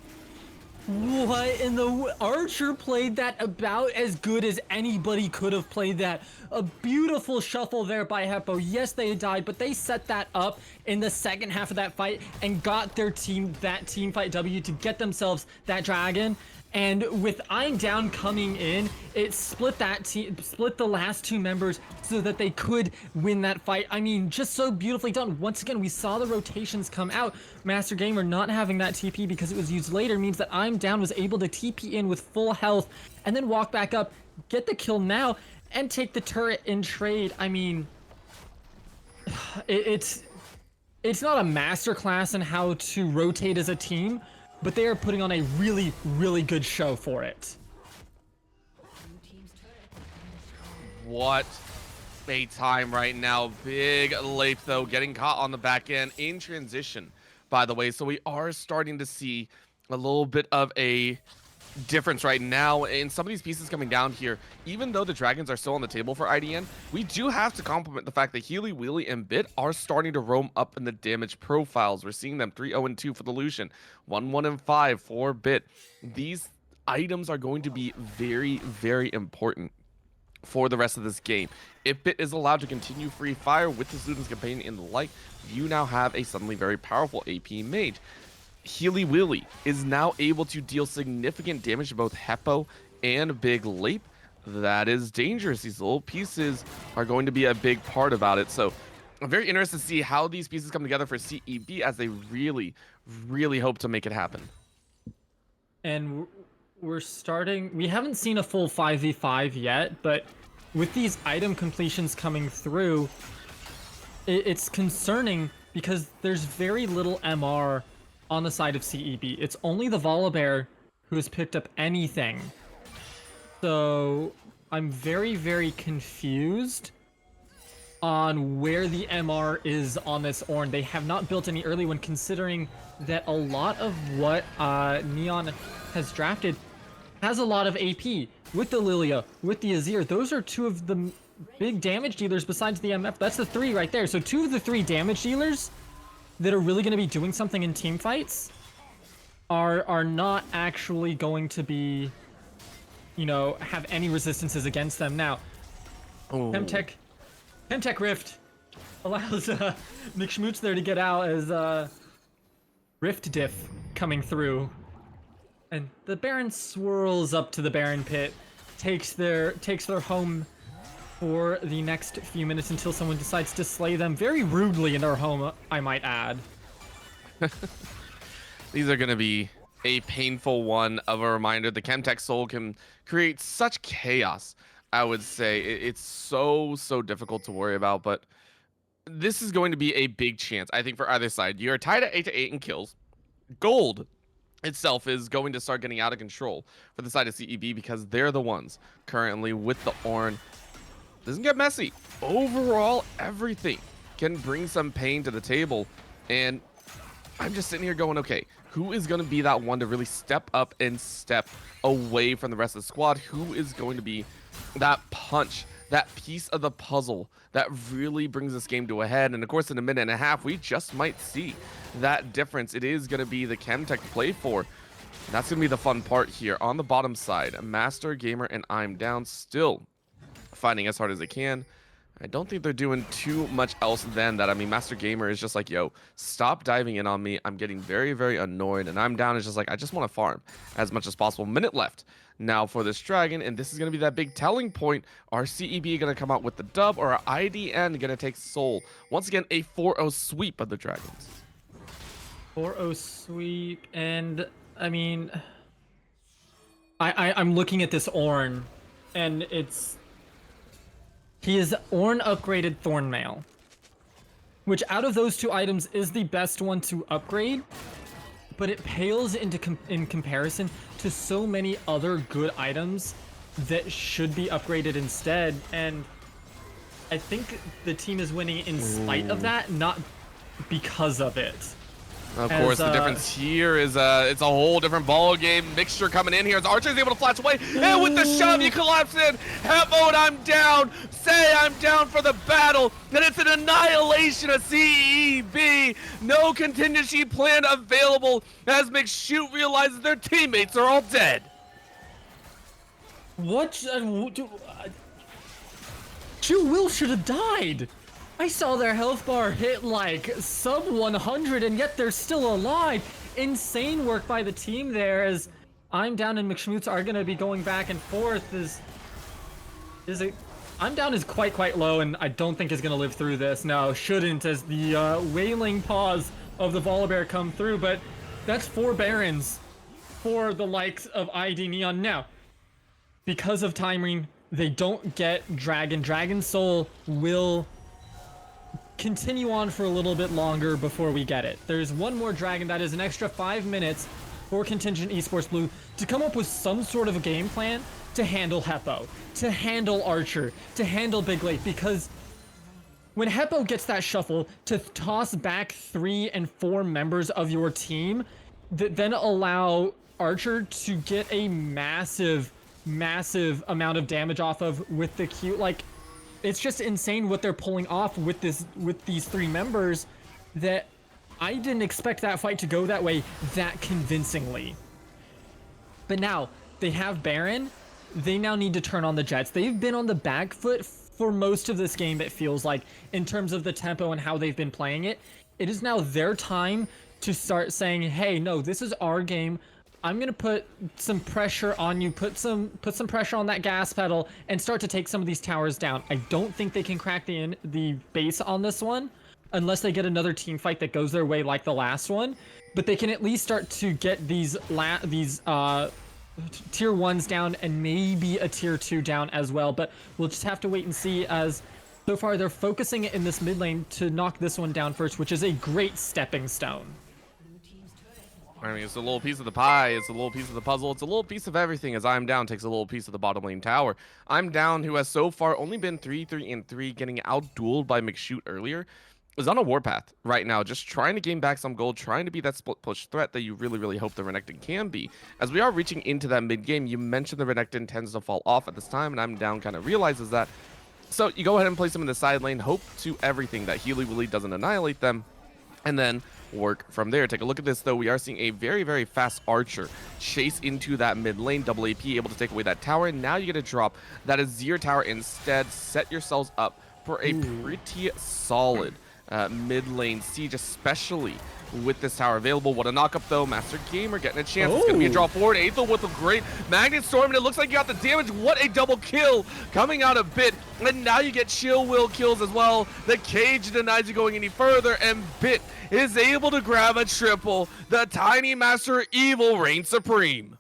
What in the... Archer played that about as good as anybody could have played that. A beautiful shuffle there by Heppo. Yes, they died, but they set that up in the second half of that fight and got their team that team fight W to get themselves that dragon. And with I'm Down coming in, it split that team, split the last 2 members so that they could win that fight. I mean, just so beautifully done. Once again, we saw the rotations come out. MasterGamer not having that TP because it was used later means that I'm Down was able to TP in with full health and then walk back up, get the kill now, and take the turret in trade. I mean, it's not a masterclass in how to rotate as a team, but they are putting on a really, really good show for it. What a time right now. Big LAPE, though, getting caught on the back end in transition, by the way. So we are starting to see a little bit of a difference right now in some of these pieces coming down here. Even though the dragons are still on the table for IDN, we do have to compliment the fact that HeelyWheely and Bit are starting to roam up in the damage profiles. We're seeing them 3-0-2 for the Lucian, 1-1-5 for Bit. These items are going to be very, very important for the rest of this game. If Bit is allowed to continue free fire with the Luden's Companion and the like, you now have a suddenly very powerful AP mage. HeelyWheely is now able to deal significant damage to both Heppo and Big LAPE. That is dangerous. These little pieces are going to be a big part about it. So I'm very interested to see how these pieces come together for CEB as they really, really hope to make it happen. And we're starting... We haven't seen a full 5v5 yet, but with these item completions coming through, it's concerning because there's very little MR on the side of CEB. It's only the Volibear who has picked up anything. So I'm very, very confused on where the MR is on this Ornn. They have not built any early one, considering that a lot of what Neon has drafted has a lot of AP. With the Lilia, with the Azir, those are 2 of the big damage dealers besides the MF. That's the 3 right there. So 2 of the 3 damage dealers that are really going to be doing something in team fights are not actually going to be, you know, have any resistances against them. Now, Femtech Rift allows McShootmz there to get out as Rift Diff coming through. And the Baron swirls up to the Baron pit, takes their home for the next few minutes until someone decides to slay them very rudely in their home, I might add. These are going to be a painful one of a reminder. The Chemtech Soul can create such chaos, I would say. It's so difficult to worry about, but this is going to be a big chance, I think, for either side. You're tied at 8-8 in kills. Gold itself is going to start getting out of control for the side of CEB because they're the ones currently with the Ornn. Doesn't get messy. Overall, everything can bring some pain to the table. And I'm just sitting here going, okay, who is going to be that one to really step up and step away from the rest of the squad? Who is going to be that punch, that piece of the puzzle that really brings this game to a head? And of course, in a minute and a half, we just might see that difference. It is going to be the Chemtech to play for. That's going to be the fun part here. On the bottom side, MasterGamer and I'm Down still fighting as hard as they can. I don't think they're doing too much else than that. I mean, MasterGamer is just like, yo, stop diving in on me. I'm getting very, very annoyed. And I'm Down is just like, I just want to farm as much as possible. Minute left now for this dragon. And this is going to be that big telling point. Are CEB going to come out with the dub, or are IDN going to take Soul? Once again, a 4-0 sweep of the dragons. 4-0 sweep. And I mean, I'm looking at this Ornn, and he is Ornn upgraded Thornmail. which out of those two items is the best one to upgrade, but it pales in comparison to so many other good items that should be upgraded instead. And I think the team is winning in spite of that, not because of it. Of course, the difference here is it's a whole different ball game. Mixture coming in here as Archer's able to flash away, and with the shove, you collapse in. Heppo, and I'm down. Say I'm down for the battle, and it's an annihilation of CEB. No contingency plan available as McShoot realizes their teammates are all dead. What? ChillWill should have died. I saw their health bar hit like sub 100, and yet they're still alive. Insane work by the team there, as I'm Down and McShootmz are gonna be going back and forth. I'm Down is quite low, and I don't think is gonna live through this. No, shouldn't, as the wailing paws of the Volibear come through. But that's 4 Barons for the likes of ID Neon. Now, because of timing, they don't get Dragon. Dragon Soul will continue on for a little bit longer before we get it. There's one more Dragon that is an extra 5 minutes for Contingent Esports Blue to come up with some sort of a game plan to handle Heppo, to handle Archer, to handle Big LAPE, because when Heppo gets that shuffle to toss back 3 and 4 members of your team, that then allow Archer to get a massive amount of damage off of with the Q, like, it's just insane what they're pulling off with these 3 members, that I didn't expect that fight to go that way that convincingly. But now they have Baron. They now need to turn on the Jets. They've been on the back foot for most of this game, it feels like, in terms of the tempo and how they've been playing it. It is now their time to start saying, hey, no, this is our game. I'm gonna put some pressure on you, put some pressure on that gas pedal, and start to take some of these towers down. I don't think they can crack the base on this one, unless they get another team fight that goes their way like the last one. But they can at least start to get these tier 1s down, and maybe a tier 2 down as well. But we'll just have to wait and see, as so far they're focusing in this mid lane to knock this one down first, which is a great stepping stone. I mean, it's a little piece of the pie, it's a little piece of the puzzle, it's a little piece of everything, as I'm Down takes a little piece of the bottom lane tower. I'm Down, who has so far only been 3-3-3, getting out-dueled by McShoot earlier, is on a warpath right now, just trying to gain back some gold, trying to be that split push threat that you really hope the Renekton can be. As we are reaching into that mid-game, you mentioned the Renekton tends to fall off at this time, and I'm Down kind of realizes that. So you go ahead and place them in the side lane, hope to everything that HeelyWheely doesn't annihilate them, and then work from there. Take a look at this, though. We are seeing a very fast Archer chase into that mid lane. Double AP able to take away that tower, and now you get a drop that is Azir tower instead. Set yourselves up for a pretty solid mid lane siege, especially with this tower available. What a knock up, though. MasterGamer getting a chance. It's gonna be a draw forward. Aethal with a great Magnet Storm, and it looks like you got the damage. What a double kill coming out of Bit, and now you get ChillWillKills as well. The cage denies you going any further, and Bit is able to grab a triple. The tiny Master Evil reigns supreme.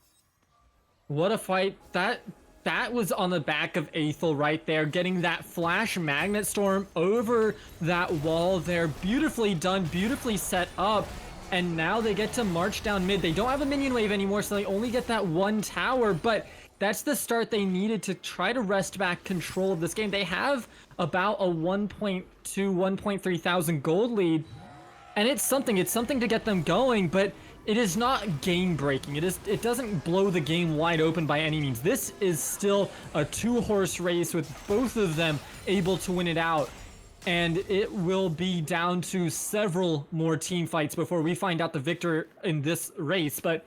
What a fight. That was on the back of Aethal right there, getting that flash Magnet Storm over that wall there. Beautifully done, beautifully set up. And now they get to march down mid. They don't have a minion wave anymore, so they only get that 1 tower, but that's the start they needed to try to wrest back control of this game. They have about a 1.2, 1.3 thousand gold lead, and it's something to get them going, but it is not game breaking. It doesn't blow the game wide open by any means. This is still a 2-horse race with both of them able to win it out, and it will be down to several more team fights before we find out the victor in this race. But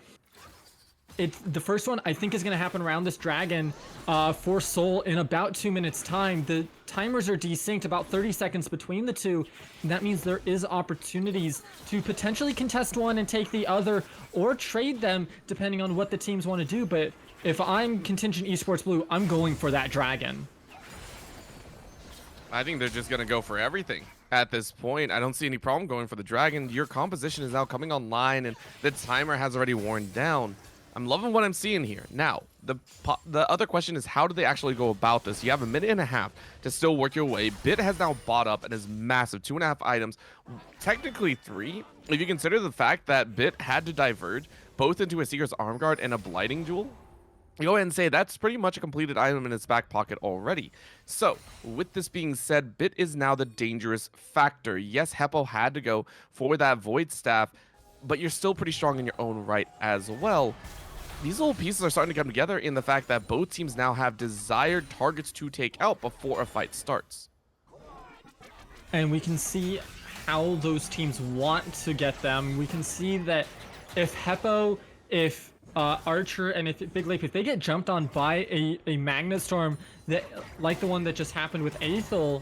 the first one, I think, is going to happen around this dragon for Soul in about 2 minutes time. The timers are desynced, about 30 seconds between the two, and that means there is opportunities to potentially contest one and take the other, or trade them depending on what the teams want to do. But if I'm Contingent Esports Blue, I'm going for that dragon. I think they're just going to go for everything at this point. I don't see any problem going for the dragon. Your composition is now coming online, and the timer has already worn down. I'm loving what I'm seeing here. Now, the other question is, how do they actually go about this? You have a minute and a half to still work your way. Bit has now bought up and is massive, 2.5 items, technically 3, if you consider the fact that Bit had to diverge both into a Seeker's Arm Guard and a Blighting Jewel. You go ahead and say that's pretty much a completed item in its back pocket already. So, with this being said, Bit is now the dangerous factor. Yes, Heppo had to go for that Void Staff, but you're still pretty strong in your own right as well. These little pieces are starting to come together in the fact that both teams now have desired targets to take out before a fight starts. And we can see how those teams want to get them. We can see that if Heppo, if Archer, and if Big LAPE, if they get jumped on by a Magnet Storm, that, like the one that just happened with Aethal,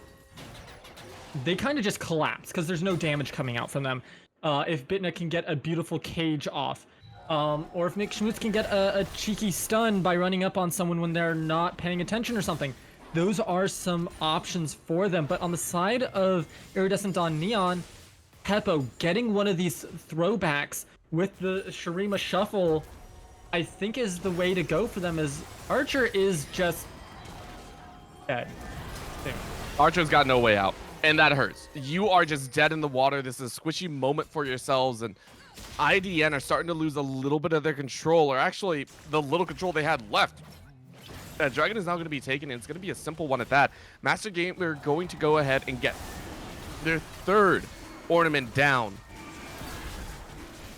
they kind of just collapse because there's no damage coming out from them. If Bitna can get a beautiful cage off, or if McShootmz can get a cheeky stun by running up on someone when they're not paying attention or something, those are some options for them. But on the side of Iridescent on Neon, Heppo getting one of these throwbacks with the Shurima Shuffle, I think is the way to go for them, as Archer is just dead. Archer's got no way out, and that hurts. You are just dead in the water. This is a squishy moment for yourselves, and IDN are starting to lose a little bit of their control, or actually the little control they had left. Dragon is now going to be taken, and it's going to be a simple one at that. MasterGamer are going to go ahead and get their 3rd ornament down.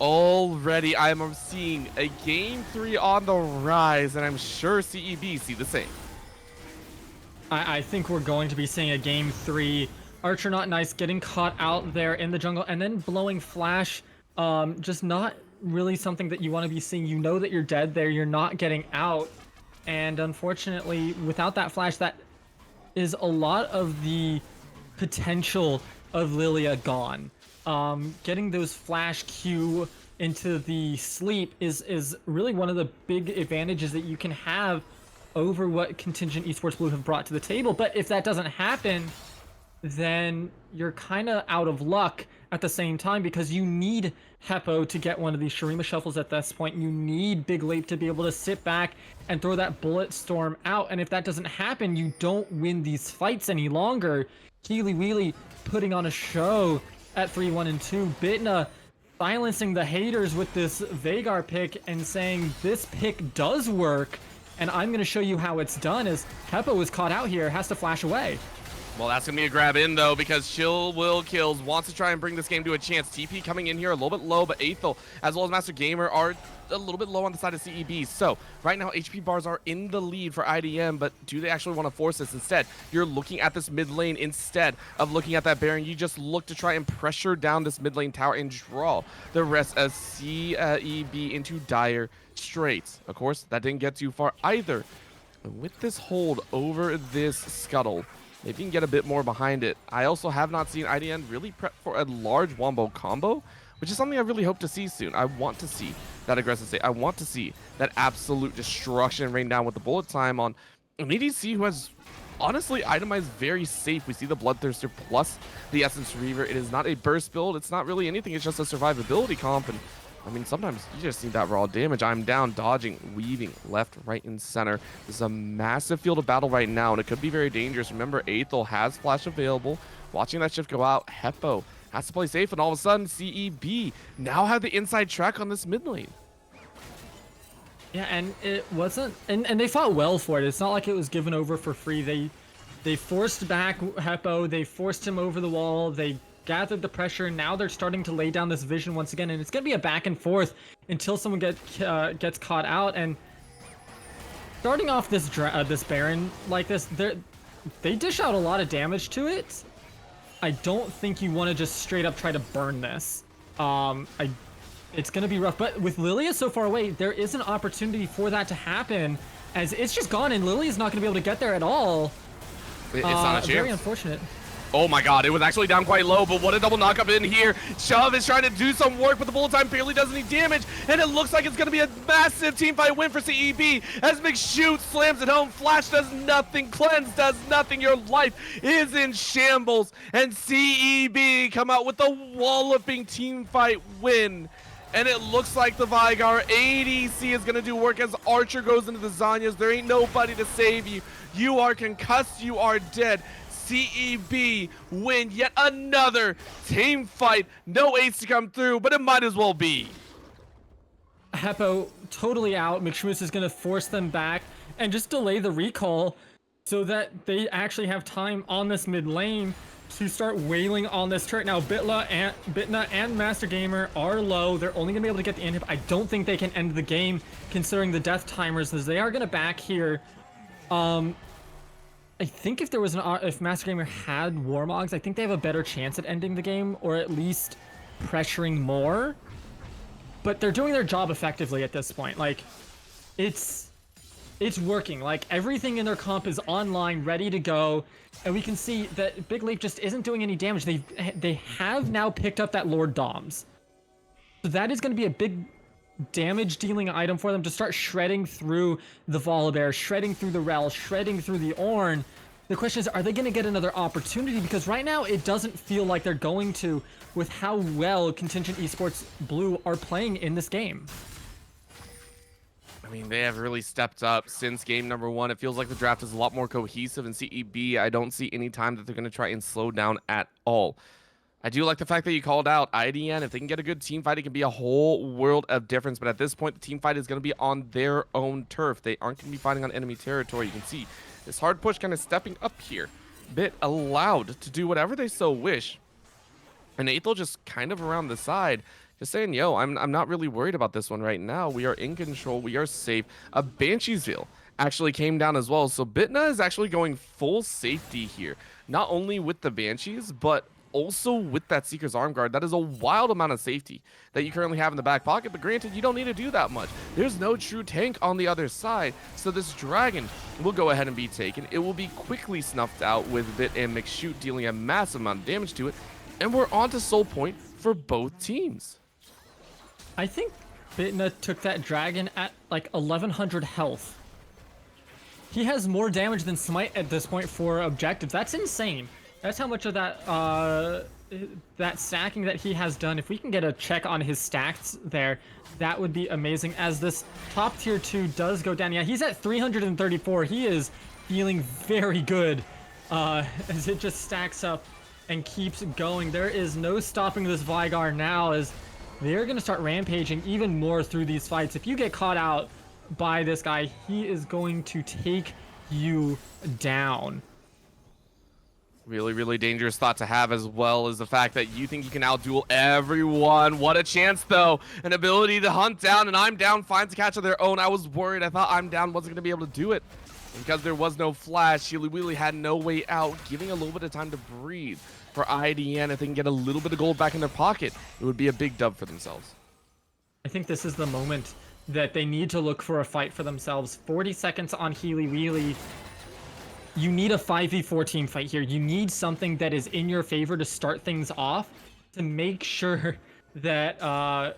Already, I am seeing a Game 3 on the rise, and I'm sure CEB see the same. I think we're going to be seeing a Game 3. Archer not nice, getting caught out there in the jungle, and then blowing Flash. Just not really something that you want to be seeing. You know that you're dead there, you're not getting out. And unfortunately, without that Flash, that is a lot of the potential of Lilia gone. Getting those Flash Q into the sleep is really one of the big advantages that you can have over what Contingent Esports Blue have brought to the table. But if that doesn't happen, then you're kind of out of luck at the same time, because you need Heppo to get one of these Shurima Shuffles at this point. You need Big LAPE to be able to sit back and throw that Bullet Storm out. And if that doesn't happen, you don't win these fights any longer. HeelyWheely putting on a show at 3-1-2. Bitna silencing the haters with this Veigar pick and saying this pick does work, and I'm going to show you how it's done, as Heppo is caught out here, has to flash away. Well, that's going to be a grab in, though, because ChillWillKills wants to try and bring this game to a chance. TP coming in here a little bit low, but Aethal, as well as MasterGamer, are a little bit low on the side of CEB. So, right now, HP bars are in the lead for IDM, but do they actually want to force this? Instead, you're looking at this mid lane instead of looking at that Baron. You just look to try and pressure down this mid lane tower and draw the rest of CEB into dire straits. Of course, that didn't get too far either. And with this hold over this scuttle, if you can get a bit more behind it. I also have not seen IDN really prep for a large wombo combo, which is something I really hope to see soon. I want to see that aggressive state. I want to see that absolute destruction rain down with the bullet time on an ADC who has honestly itemized very safe. We see the Bloodthirster plus the Essence Reaver. It is not a burst build. It's not really anything. It's just a survivability comp. And I mean, sometimes you just need that raw damage. I'm down, dodging, weaving, left, right, and center. This is a massive field of battle right now, and it could be very dangerous. Remember, Aethal has Flash available. Watching that shift go out, Heppo has to play safe, and all of a sudden, CEB now have the inside track on this mid lane. Yeah, and it wasn't, and they fought well for it. It's not like it was given over for free. They forced back Heppo. They forced him over the wall. They gathered the pressure, and now they're starting to lay down this vision once again, and it's going to be a back and forth until someone gets caught out. And starting off this Baron like this, they dish out a lot of damage to it. I don't think you want to just straight up try to burn this. It's going to be rough, but with Lilia so far away, there is an opportunity for that to happen, as it's just gone, and Lilia's not going to be able to get there at all. It's not a chance. Very unfortunate. Oh my god, it was actually down quite low, but what a double knock up in here. Shove is trying to do some work, but the bullet time barely does any damage, and it looks like it's going to be a massive teamfight win for CEB as McShoot slams it home. Flash does nothing, Cleanse does nothing, your life is in shambles, and CEB come out with a walloping teamfight win. And it looks like the Vigar ADC is going to do work as Archer goes into the Zanyas. There ain't nobody to save you. You are concussed. You are dead. CEB win yet another team fight. No ace to come through, but it might as well be. Heppo totally out. McShootmz is going to force them back and just delay the recall so that they actually have time on this mid lane to start wailing on this turret. Now, Bitna and MasterGamer are low. They're only going to be able to get the inhib. I don't think they can end the game considering the death timers, as they are going to back here. I think if there was if MasterGamer had Warmogs, I think they have a better chance at ending the game, or at least pressuring more. But they're doing their job effectively at this point. Like, it's working. Like, everything in their comp is online, ready to go, and we can see that Big LAPE just isn't doing any damage. They have now picked up that Lord Doms, so that is going to be a big damage dealing item for them to start shredding through the Volibear, shredding through the Rel, shredding through the Ornn. The question is, are they going to get another opportunity? Because right now it doesn't feel like they're going to, with how well Contingent Esports Blue are playing in this game. I mean, they have really stepped up since game number 1. It feels like the draft is a lot more cohesive, in CEB, I don't see any time that they're going to try and slow down at all. I do like the fact that you called out IDN. If they can get a good team fight, it can be a whole world of difference. But at this point, the team fight is going to be on their own turf. They aren't going to be fighting on enemy territory. You can see this hard push kind of stepping up here. Bit allowed to do whatever they so wish. And Aethal just kind of around the side, just saying, yo, I'm not really worried about this one right now. We are in control. We are safe. A Bansheesville actually came down as well. So Bitna is actually going full safety here. Not only with the Banshees, but also with that Seeker's Arm Guard. That is a wild amount of safety that you currently have in the back pocket, but granted, you don't need to do that much. There's no true tank on the other side, so this Dragon will go ahead and be taken. It will be quickly snuffed out with Bit and McShoot dealing a massive amount of damage to it, and we're on to Soul Point for both teams. I think Bitna took that Dragon at like 1100 health. He has more damage than Smite at this point for objectives. That's insane. That's how much of that that stacking that he has done. If we can get a check on his stacks there, that would be amazing, as this top tier 2 does go down. Yeah, he's at 334. He is feeling very good as it just stacks up and keeps going. There is no stopping this Vigar now, as they're going to start rampaging even more through these fights. If you get caught out by this guy, he is going to take you down. Really, really dangerous thought to have, as well as the fact that you think you can outduel everyone. What a chance, though. An ability to hunt down, and I'm down finds a catch of their own. I was worried. I thought I'm down wasn't going to be able to do it. And because there was no flash, HeelyWheely had no way out, giving a little bit of time to breathe for IDN. If they can get a little bit of gold back in their pocket, it would be a big dub for themselves. I think this is the moment that they need to look for a fight for themselves. 40 seconds on HeelyWheely. You need a 5v4 team fight here. You need something that is in your favor to start things off, to make sure that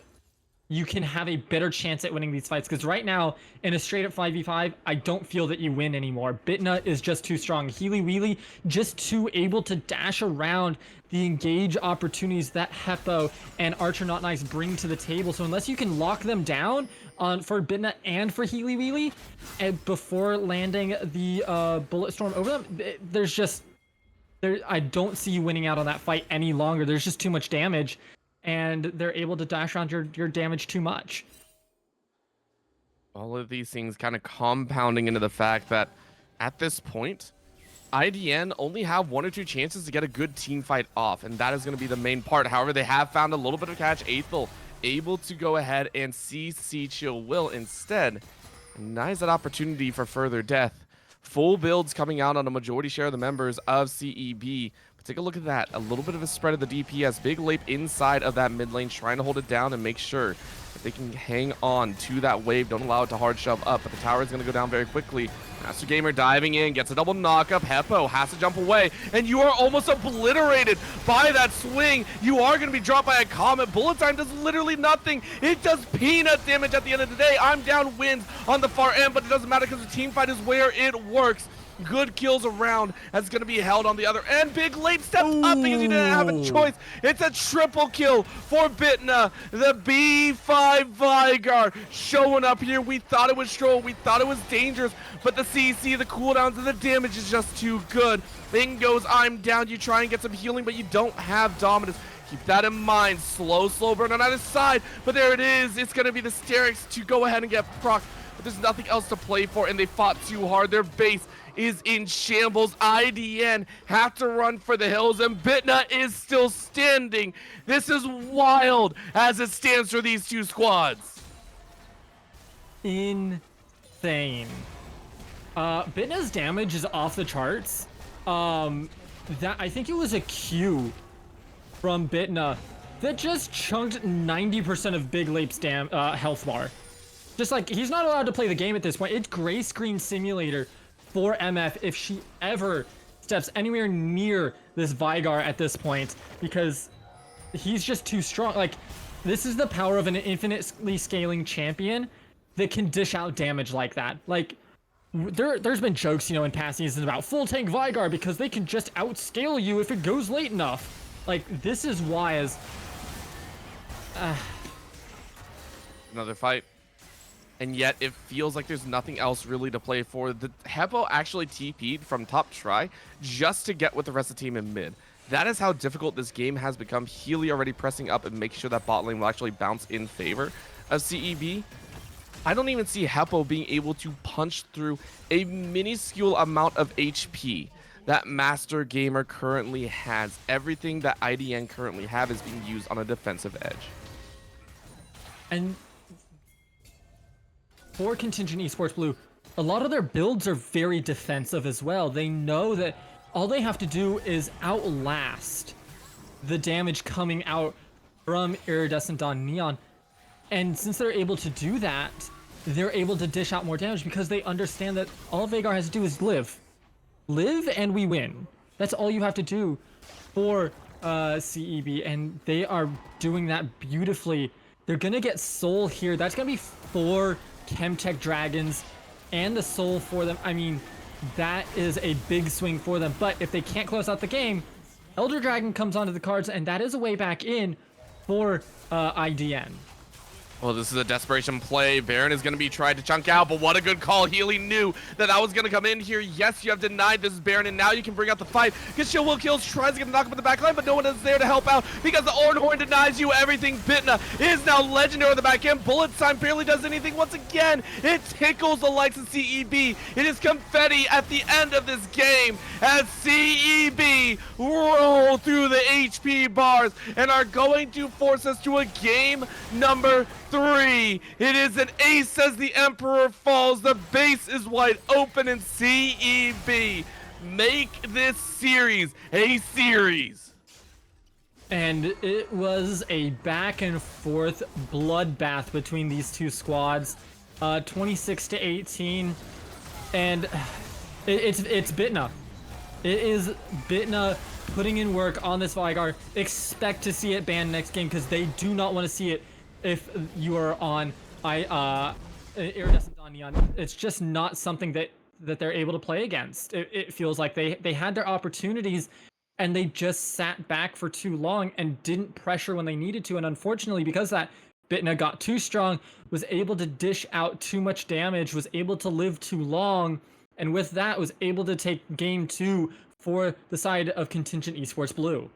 you can have a better chance at winning these fights. Because right now, in a straight up 5v5, I don't feel that you win anymore. Bitna is just too strong. HeelyWheely just too able to dash around the engage opportunities that Heppo and Archer Not Nice bring to the table. So unless you can lock them down for Bitna and for HeelyWheely, and before landing the Bullet Storm over them, I don't see you winning out on that fight any longer. There's just too much damage, and they're able to dash around your damage too much. All of these things kind of compounding into the fact that at this point, IDN only have 1 or 2 chances to get a good team fight off, and that is going to be the main part. However, they have found a little bit of catch. Aethal able to go ahead and CC ChillWill instead. Nice that opportunity for further death. Full builds coming out on a majority share of the members of CEB. But take a look at that. A little bit of a spread of the DPS. Big LAPE inside of that mid lane, trying to hold it down and make sure that they can hang on to that wave. Don't allow it to hard shove up, but the tower is going to go down very quickly. MasterGamer diving in, gets a double knock up. Heppo has to jump away, and you are almost obliterated by that swing. You are going to be dropped by a comet. Bullet time does literally nothing. It does peanut damage at the end of the day. I'm down wins on the far end, but it doesn't matter because the team fight is where it works. good kills around as it's going to be held on the other end. Big LAPE steps up because he didn't have a choice. It's a triple kill for Bitna. The B5 Vigar showing up here. We thought it was Stroll. We thought it was dangerous, but the CC, the cooldowns, and the damage is just too good. Thing goes, I'm down. You try and get some healing, but you don't have dominance. Keep that in mind. Slow burn on either side, but there it is. It's going to be the Sterix to go ahead and get proc, but there's nothing else to play for, and they fought too hard. Their base is in shambles. IDN have to run for the hills, and Bitna is still standing. This is wild as it stands for these two squads. Insane. Bitna's damage is off the charts. That I think it was a Q from Bitna that just chunked 90% of Big LAPE's health bar. Just like, he's not allowed to play the game at this point. It's gray screen simulator for MF if she ever steps anywhere near this Vigar at this point, because he's just too strong. Like, this is the power of an infinitely scaling champion that can dish out damage like that. Like, there's been jokes, you know, in past seasons about full tank Vigar because they can just outscale you if it goes late enough. Like, this is why as... Another fight. And yet it feels like there's nothing else really to play for. The Heppo actually TP'd from top try just to get with the rest of the team in mid. That is how difficult this game has become. Healy already pressing up and making sure that bot lane will actually bounce in favor of CEB. I don't even see Heppo being able to punch through a minuscule amount of HP that MasterGamer currently has. Everything that IDN currently have is being used on a defensive edge. And for Contingent Esports Blue, a lot of their builds are very defensive as well. They know that all they have to do is outlast the damage coming out from Iridescent on Neon. And since they're able to do that, they're able to dish out more damage because they understand that all Veigar has to do is live. Live and we win. That's all you have to do for CEB, and they are doing that beautifully. They're going to get Soul here. That's going to be 4 Chemtech Dragons and the Soul for them. I mean, that is a big swing for them. But if they can't close out the game, Elder Dragon comes onto the cards, and that is a way back in for IDN. Well, this is a desperation play. Baron is going to be tried to chunk out, but what a good call. Heely knew that that was going to come in here. Yes, you have denied this Baron, and now you can bring out the fight. Because ChillWillKills tries to get the knock up in the back line, but no one is there to help out because the Ornhorn denies you everything. Bitna is now legendary on the back end. Bullet Time barely does anything once again. It tickles the likes of CEB. It is confetti at the end of this game as CEB roll through the HP bars and are going to force us to a game number 3. It is an ace as the Emperor falls. The base is wide open, and CEB make this series a series. And it was a back and forth bloodbath between these two squads, 26-18, and it's Bitna. It is Bitna putting in work on this Vigar. Expect to see it banned next game because they do not want to see it. If you are on Iridescent on Neon, it's just not something that they're able to play against. It feels like they had their opportunities and they just sat back for too long and didn't pressure when they needed to. And unfortunately, because that, Bitna got too strong, was able to dish out too much damage, was able to live too long, and with that was able to take game 2 for the side of Contingent Esports Blue.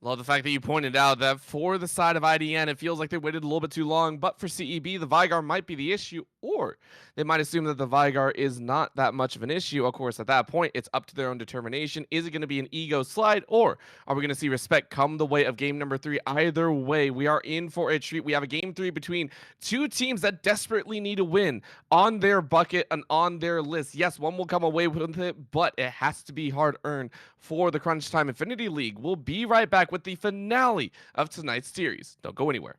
Love the fact that you pointed out that for the side of IDN, it feels like they waited a little bit too long, but for CEB, the Vigar might be the issue, or they might assume that the Vigar is not that much of an issue. Of course, at that point, it's up to their own determination. Is it going to be an ego slide, or are we going to see respect come the way of game number 3? Either way, we are in for a treat. We have a game 3 between two teams that desperately need a win on their bucket and on their list. Yes, one will come away with it, but it has to be hard-earned for the Crunch Time Infinity League. We'll be right back with the finale of tonight's series. Don't go anywhere.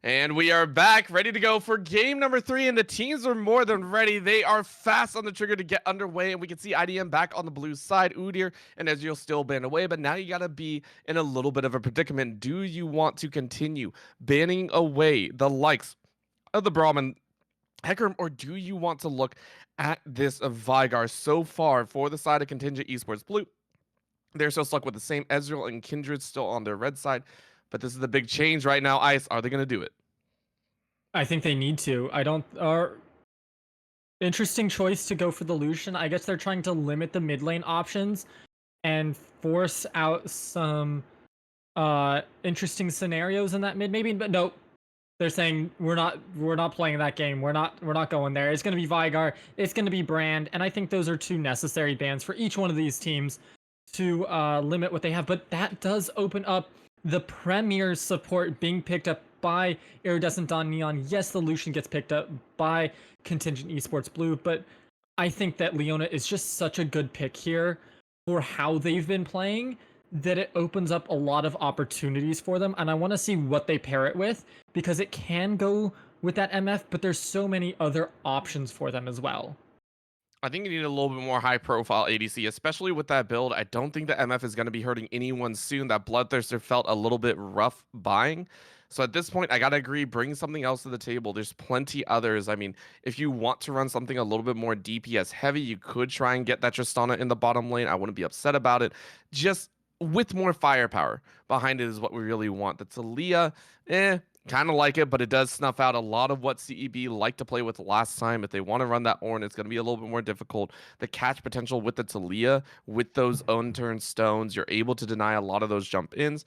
And we are back, ready to go for game number 3, and the teams are more than ready. They are fast on the trigger to get underway, and we can see IDM back on the blue side, Udyr and Ezreal still banned away, but now you gotta be in a little bit of a predicament. Do you want to continue banning away the likes of the Brahmin Hecarim, or do you want to look at this Vigar so far for the side of Contingent Esports Blue? They're still stuck with the same Ezreal and Kindred still on their red side, but this is the big change right now. Ice, are they gonna do it? I think they need to. I don't. Interesting choice to go for the Lucian. I guess they're trying to limit the mid lane options and force out some interesting scenarios in that mid maybe, but no, they're saying we're not playing that game. We're not going there. It's going to be Vigar, it's going to be Brand, and I think those are two necessary bans for each one of these teams to limit what they have. But that does open up the Premier support being picked up by Iridescent on Neon. Yes, the Lucian gets picked up by Contingent Esports Blue, but I think that Leona is just such a good pick here for how they've been playing that it opens up a lot of opportunities for them. And I want to see what they pair it with because it can go with that MF, but there's so many other options for them as well. I think you need a little bit more high profile ADC, especially with that build. I don't think the MF is going to be hurting anyone soon. That Bloodthirster felt a little bit rough buying. So at this point, I got to agree, bring something else to the table. There's plenty others. I mean, if you want to run something a little bit more DPS heavy, you could try and get that Tristana in the bottom lane. I wouldn't be upset about it. Just with more firepower behind it is what we really want. The Talia, kind of like it, but it does snuff out a lot of what CEB liked to play with last time. If they want to run that Ornn, it's going to be a little bit more difficult. The catch potential with the Talia, with those unturned stones, you're able to deny a lot of those jump ins.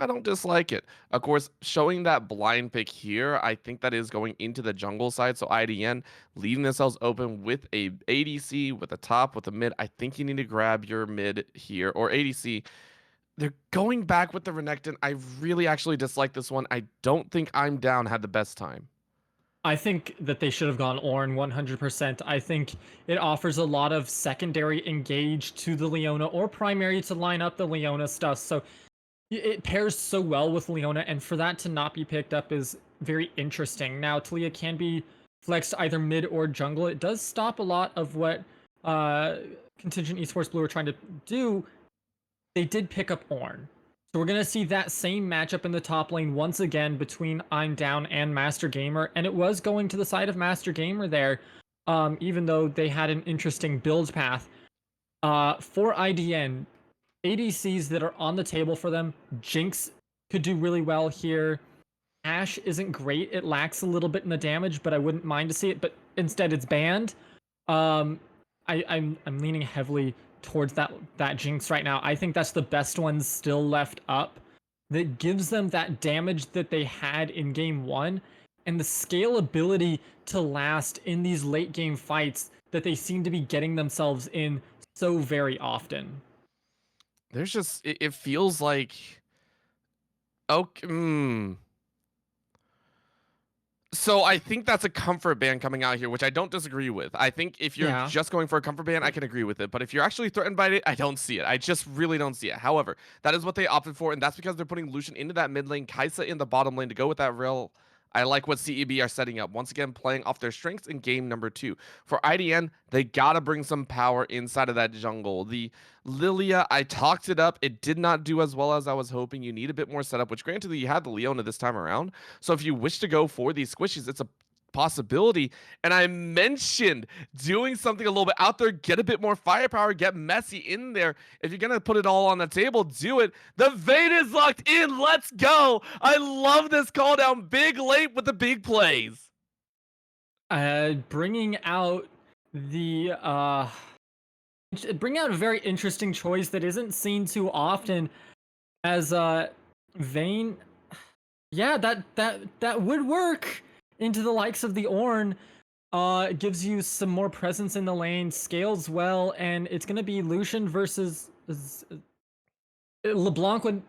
I don't dislike it. Of course, showing that blind pick here, I think that is going into the jungle side. So IDN leaving themselves open with a ADC, with a top, with a mid. I think you need to grab your mid here, or ADC. They're going back with the Renekton. I really actually dislike this one. I don't think I'm down had the best time. I think that they should have gone Ornn 100%. I think it offers a lot of secondary engage to the Leona or primary to line up the Leona stuff. So it pairs so well with Leona, and for that to not be picked up is very interesting. Now, Talia can be flexed either mid or jungle. It does stop a lot of what Contingent Esports Blue are trying to do. They did pick up Ornn. So we're going to see that same matchup in the top lane once again between I'm Down and MasterGamer. And it was going to the side of MasterGamer there, even though they had an interesting build path. For IDN, ADCs that are on the table for them, Jinx could do really well here. Ashe isn't great. It lacks a little bit in the damage, but I wouldn't mind to see it. But instead, it's banned. Um, I'm leaning heavily towards that Jinx right now. I think that's the best one still left up that gives them that damage that they had in game one and the scalability to last in these late game fights that they seem to be getting themselves in so very often. There's just it feels like okay. So I think that's a comfort ban coming out here, which I don't disagree with. I think if you're Yeah. just going for a comfort ban, I can agree with it. But if you're actually threatened by it, I don't see it. I just really don't see it. However, that is what they opted for, and that's because they're putting Lucian into that mid lane, Kai'Sa in the bottom lane to go with that rail. I like what CEB are setting up. Once again, playing off their strengths in game number 2. For IDN, they gotta bring some power inside of that jungle. The Lilia, I talked it up. It did not do as well as I was hoping. You need a bit more setup, which granted you had the Leona this time around. So if you wish to go for these squishies, it's a possibility. And I mentioned doing something a little bit out there, get a bit more firepower, get messy in there. If you're gonna put it all on the table, do it. The Vayne is locked in. Let's go. I love this call down. Big late with the big plays. Bringing out the bring out a very interesting choice that isn't seen too often as Vayne. Yeah, that would work into the likes of the Ornn. It gives you some more presence in the lane, scales well, and it's gonna be Lucian versus LeBlanc would.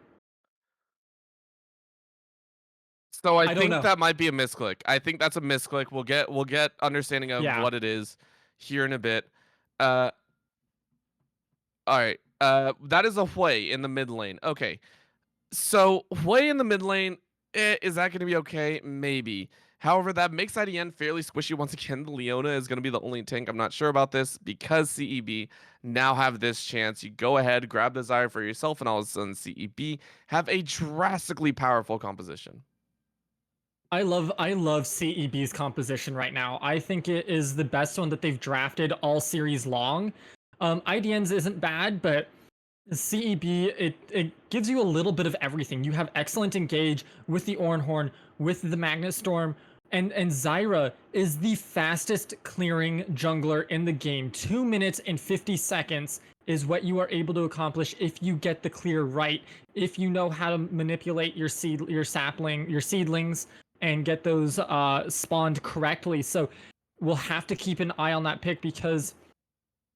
So I I don't think know. that might be a misclick. I think that's a misclick. We'll get understanding of Yeah, what it is here in a bit. Uh all right. That is a Hui in the mid lane. Okay. So Hui in the mid lane, Is that going to be okay? Maybe. However, that makes IDN fairly squishy. Once again, the Leona is going to be the only tank. I'm not sure about this because CEB now have this chance. You go ahead, grab the Zyre for yourself, and all of a sudden CEB have a drastically powerful composition. I love CEB's composition right now. I think it is the best one that they've drafted all series long. IDN's isn't bad, but CEB, it gives you a little bit of everything. You have excellent engage with the Ornhorn, with the Magnet Storm, and Zyra is the fastest clearing jungler in the game. 2 minutes and 50 seconds is what you are able to accomplish if you get the clear right, if you know how to manipulate your seedlings, and get those spawned correctly. So we'll have to keep an eye on that pick because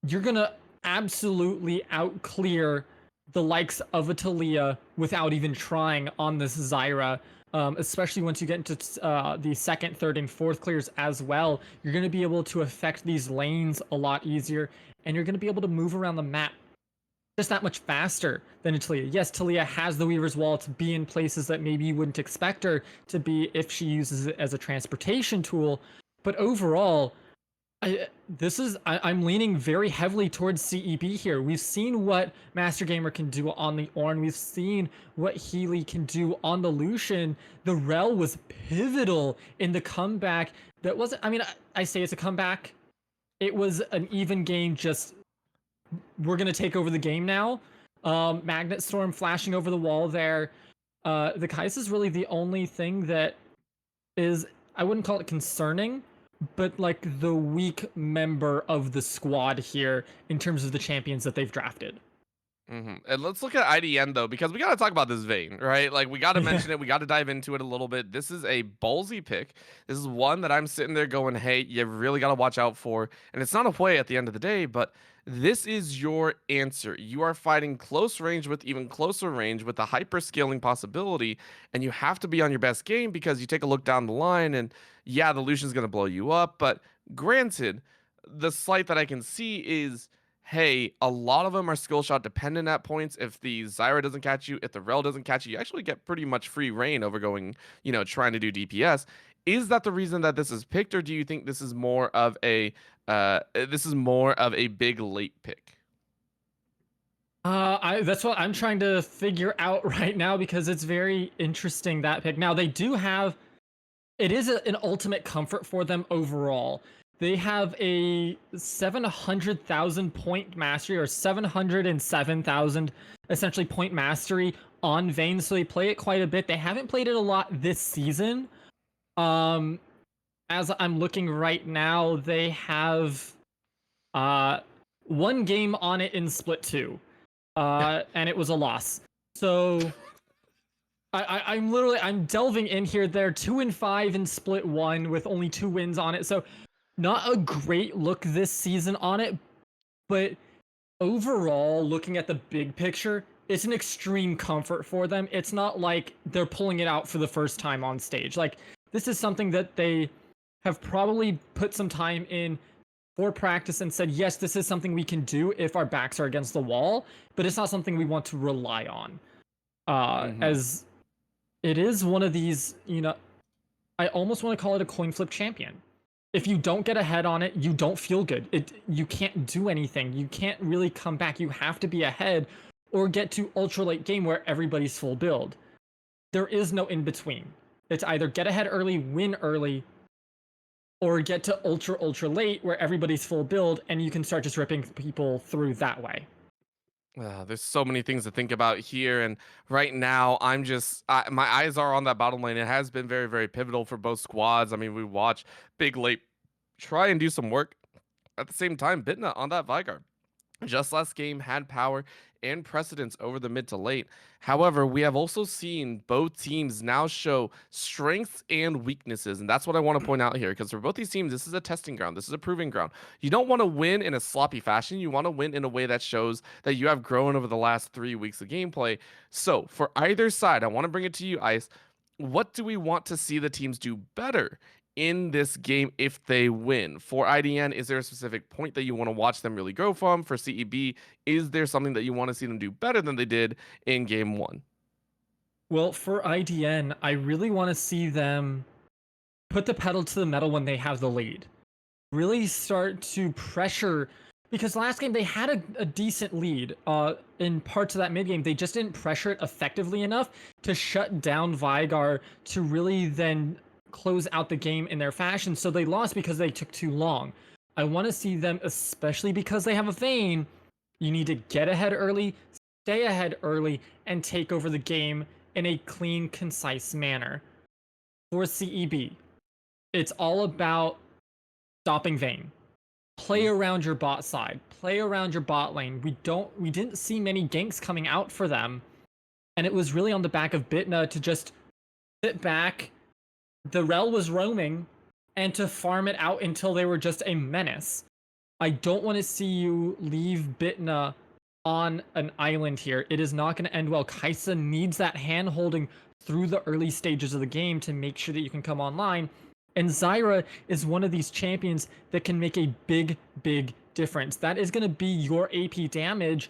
you're gonna absolutely out clear the likes of a Talia without even trying on this Zyra. Especially once you get into the second, third, and fourth clears as well, you're going to be able to affect these lanes a lot easier, and you're going to be able to move around the map just that much faster than a Talia. Yes, Talia has the Weaver's Wall to be in places that maybe you wouldn't expect her to be if she uses it as a transportation tool, but overall, I'm leaning very heavily towards CEB here. We've seen what MasterGamer can do on the Ornn. We've seen what Healy can do on the Lucian. The Rel was pivotal in the comeback. That wasn't. I mean, I say it's a comeback. It was an even game. Just we're gonna take over the game now. Magnet Storm flashing over the wall there. The Kais is really the only thing that is, I wouldn't call it concerning, but like the weak member of the squad here in terms of the champions that they've drafted. And let's look at IDN though, because we got to talk about this vein, right? Like we got to Yeah. mention it. We got to dive into it a little bit. This is a ballsy pick. This is one that I'm sitting there going, "Hey, you really got to watch out for." And it's not a play at the end of the day, but this is your answer. You are fighting close range with even closer range with a hyper scaling possibility, and you have to be on your best game because you take a look down the line, and yeah, the Lucian's going to blow you up. But granted, the slight that I can see is, hey, a lot of them are skill shot dependent at points. If the Zyra doesn't catch you, if the Rel doesn't catch you, you actually get pretty much free reign over going, trying to do DPS. Is that the reason that this is picked, or do you think this is more of a big late pick? That's what I'm trying to figure out right now because it's very interesting that pick. Now they do have, it is an ultimate comfort for them overall. They have a 700,000 point mastery, or 707,000 essentially point mastery on Vayne, so they play it quite a bit. They haven't played it a lot this season. Um, as I'm looking right now, they have uh one game on it in split two, and it was a loss. So I'm literally I'm delving in here. They're 2-5 in split one with only 2 wins on it. So not a great look this season on it, but overall, looking at the big picture, it's an extreme comfort for them. It's not like they're pulling it out for the first time on stage. Like this is something that they have probably put some time in for practice and said, yes, this is something we can do if our backs are against the wall, but it's not something we want to rely on. Hmm. As it is one of these, I almost want to call it a coin flip champion. If you don't get ahead on it, you don't feel good. You can't do anything. You can't really come back. You have to be ahead or get to ultra late game where everybody's full build. There is no in between. It's either get ahead early, win early, or get to ultra late where everybody's full build and you can start just ripping people through that way. There's so many things to think about here, and right now my eyes are on that bottom lane. It has been very, very pivotal for both squads. I mean, we watch Big Late try and do some work at the same time. Bitna on that Vigar just last game had power and precedence over the mid to late. However, we have also seen both teams now show strengths and weaknesses. And that's what I want to point out here, because for both these teams, this is a testing ground. This is a proving ground. You don't want to win in a sloppy fashion. You want to win in a way that shows that you have grown over the last 3 weeks of gameplay. So for either side, I want to bring it to you, Ice. What do we want to see the teams do better in this game if they win? For IDN, is there a specific point that you want to watch them really grow from? For CEB, is there something that you want to see them do better than they did in game one? Well, for IDN, I really want to see them put the pedal to the metal when they have the lead. Really start to pressure because last game they had a decent lead in parts of that mid game. They just didn't pressure it effectively enough to shut down Vigar to really then close out the game in their fashion. So they lost because they took too long. I want to see them, especially because they have a Vayne. You need to get ahead early, stay ahead early, and take over the game in a clean, concise manner. For CEB, it's all about stopping Vayne. Play around your bot side, play around your bot lane. We didn't see many ganks coming out for them, and it was really on the back of Bitna to just sit back. The Rel was roaming, and to farm it out until they were just a menace. I don't want to see you leave Bitna on an island here. It is not going to end well. Kaisa needs that hand holding through the early stages of the game to make sure that you can come online. And Zyra is one of these champions that can make a big, big difference. That is going to be your AP damage,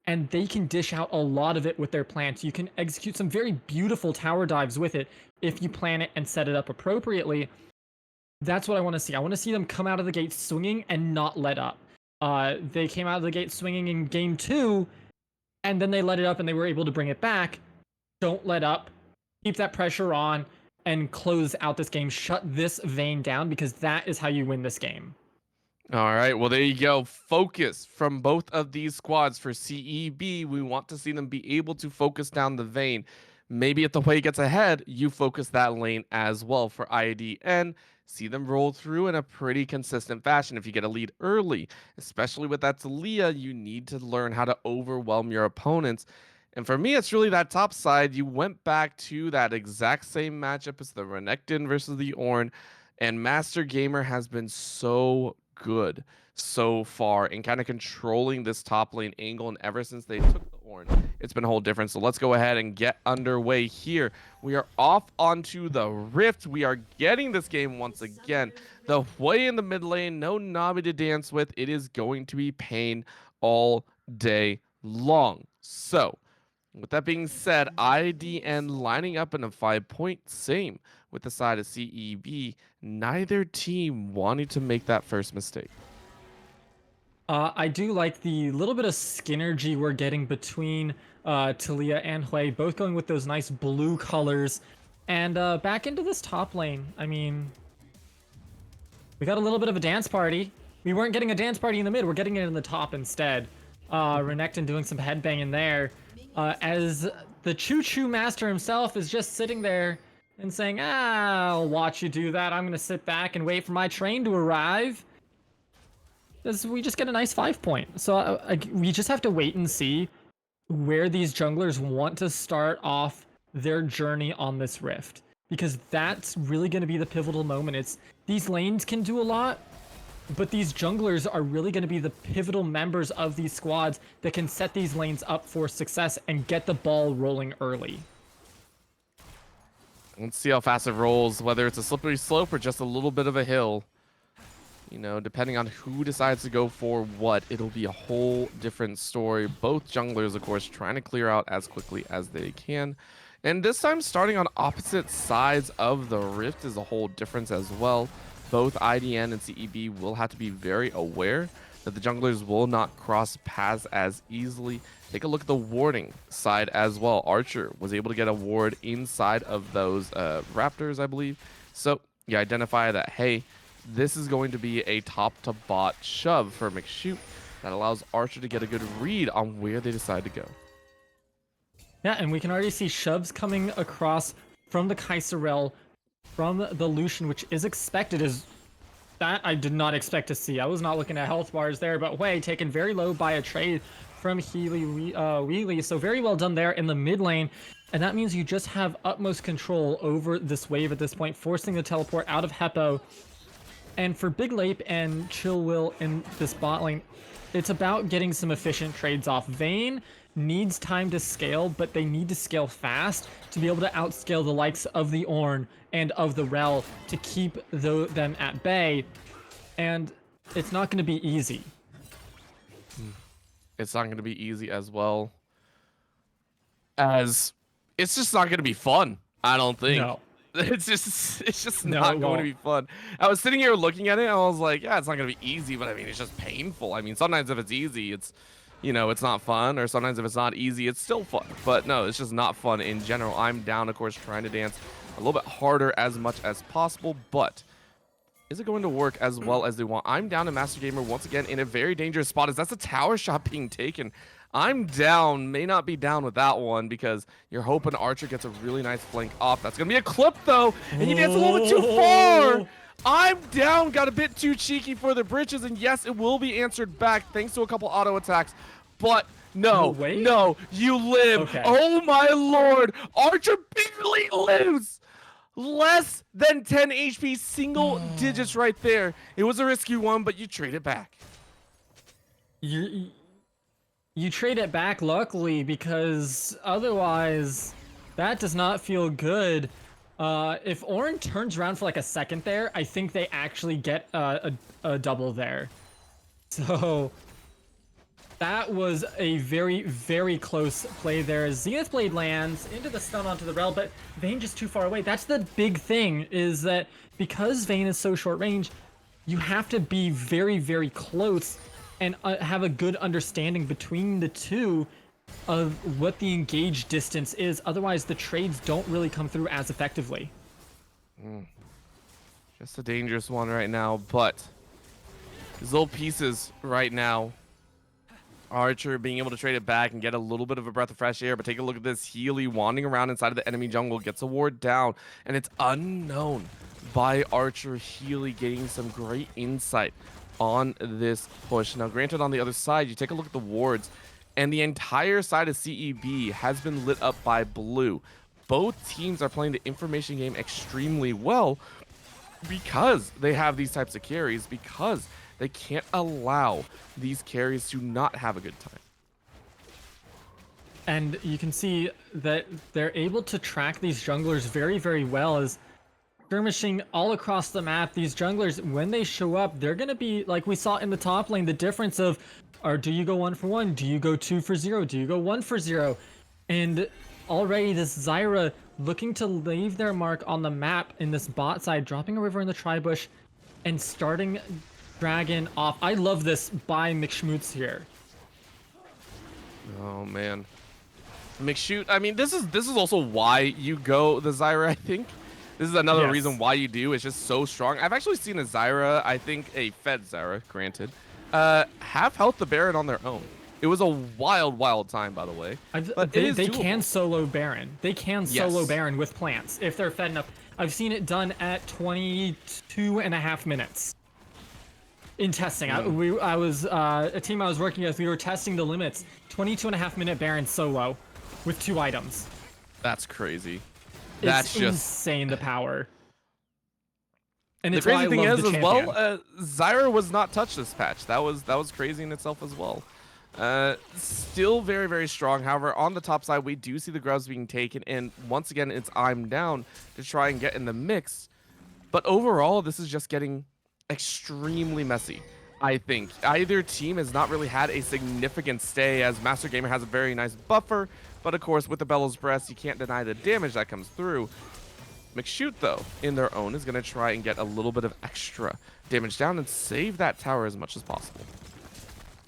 and they can dish out a lot of it with their plants. You can execute some very beautiful tower dives with it if you plan it and set it up appropriately. That's what I want to see. I want to see them come out of the gate swinging and not let up. They came out of the gate swinging in game 2, and then they let it up and they were able to bring it back. Don't let up. Keep that pressure on and close out this game. Shut this Vayne down because that is how you win this game. All right, well, there you go. Focus from both of these squads for CEB. We want to see them be able to focus down the Vayne. Maybe if the play gets ahead, you focus that lane as well for IDN. See them roll through in a pretty consistent fashion. If you get a lead early, especially with that Talia, you need to learn how to overwhelm your opponents. And for me, it's really that top side. You went back to that exact same matchup as the Renekton versus the Ornn, and MasterGamer has been so good so far in kind of controlling this top lane angle. And ever since they took the Ornn, it's been a whole different. So let's go ahead and get underway here. We are off onto the Rift. We are getting this game once again. The way in the mid lane, no Navi to dance with. It is going to be pain all day long. So with that being said, IDN lining up in a 5-point, same with the side of CEB. Neither team wanting to make that first mistake. I do like the little bit of synergy we're getting between Talia and Hui, both going with those nice blue colors. And back into this top lane, I mean, we got a little bit of a dance party. We weren't getting a dance party in the mid, we're getting it in the top instead. Renekton doing some headbanging there. As the choo-choo master himself is just sitting there and saying, I'll watch you do that. I'm going to sit back and wait for my train to arrive. We just get a nice 5-point. So we just have to wait and see where these junglers want to start off their journey on this rift, because that's really going to be the pivotal moment. It's these lanes can do a lot, but these junglers are really going to be the pivotal members of these squads that can set these lanes up for success and get the ball rolling early. Let's see how fast it rolls, whether it's a slippery slope or just a little bit of a hill. You know, depending on who decides to go for what, it'll be a whole different story. Both junglers, of course, trying to clear out as quickly as they can. And this time, starting on opposite sides of the rift is a whole difference as well. Both IDN and CEB will have to be very aware that the junglers will not cross paths as easily. Take a look at the warding side as well. Archer was able to get a ward inside of those raptors, I believe. So you identify that, hey, this is going to be a top to bot shove for McShoot that allows Archer to get a good read on where they decide to go. Yeah, and we can already see shoves coming across from the Kaiserel, from the Lucian, which is expected. Is that I did not expect to see. I was not looking at health bars there, but Hui taken very low by a trade from HeelyWheely. So very well done there in the mid lane. And that means you just have utmost control over this wave at this point, forcing the teleport out of Heppo. And for Big LAPE and ChillWill in this bot lane, it's about getting some efficient trades off. Vayne needs time to scale, but they need to scale fast to be able to outscale the likes of the Ornn and of the Rel to keep them at bay. And it's not going to be easy. It's not going to be easy as well, as it's just not gonna be fun. I don't think. No. It's just No, not it going to won't. be fun. I was sitting here looking at it, and I was like, yeah, it's not gonna be easy, but I mean, it's just painful. I mean, sometimes if it's easy, it's, you know, it's not fun, or sometimes if it's not easy, it's still fun. But no, it's just not fun in general. I'm down, of course, trying to dance a little bit harder as much as possible, but is it going to work as well as they want? I'm down to MasterGamer once again in a very dangerous spot, as that's a tower shot being taken. I'm down, may not be down with that one, because you're hoping Archer gets a really nice flank off. That's going to be a clip, though, and you dance a little bit too far. I'm down, got a bit too cheeky for the britches, and yes, it will be answered back thanks to a couple auto attacks, but no, wait. no, you live. Okay. Oh my lord, Archer barely lives. Less than 10 HP, single digits right there. It was a risky one, but you trade it back. You trade it back, luckily, because otherwise that does not feel good. If Orin turns around for like a second there, I think they actually get a double there. So that was a very, very close play there. Zenith Blade lands into the stun onto the Rel, but Vayne just too far away. That's the big thing, is that because Vayne is so short range, you have to be very, very close and have a good understanding between the two of what the engaged distance is. Otherwise, the trades don't really come through as effectively. Just a dangerous one right now, but these little pieces right now. Archer being able to trade it back and get a little bit of a breath of fresh air, but take a look at this. Heely wandering around inside of the enemy jungle, gets a ward down, and it's unknown by Archer. Heely getting some great insight on this push. Now, granted, on the other side, you take a look at the wards, and the entire side of CEB has been lit up by blue. Both teams are playing the information game extremely well because they have these types of carries, because they can't allow these carries to not have a good time. And you can see that they're able to track these junglers very, very well, as skirmishing all across the map. These junglers, when they show up, they're going to be, like we saw in the top lane, the difference of, do you go 1 for 1? Do you go 2 for 0? Do you go 1 for 0? And already this Zyra looking to leave their mark on the map in this bot side, dropping a river in the tri-bush and starting Dragon off. I love this by McShootmz here. Oh man, McShoot. I mean, this is also why you go the Zyra. I think this is another reason why you do. It's just so strong. I've actually seen a Zyra, I think a fed Zyra, granted, half health the Baron on their own. It was a wild time, by the way. But they can solo Baron. They can solo Yes. Baron with plants if they're fed enough. I've seen it done at 22.5 minutes. In testing, I was a team I was working with. We were testing the limits. 22.5 minute Baron solo with 2 items. That's crazy. It's That's just insane, the power. And the it's why crazy I thing love is the as champion. well. Zyra was not touched this patch. That was crazy in itself as well. Still very strong. However, on the top side, we do see the grubs being taken, and once again, it's I'm down to try and get in the mix. But overall, this is just getting extremely messy. I think either team has not really had a significant stay, as MasterGamer has a very nice buffer, but of course with the Bellows Breast you can't deny the damage that comes through. McShoot, though, in their own is going to try and get a little bit of extra damage down and save that tower as much as possible.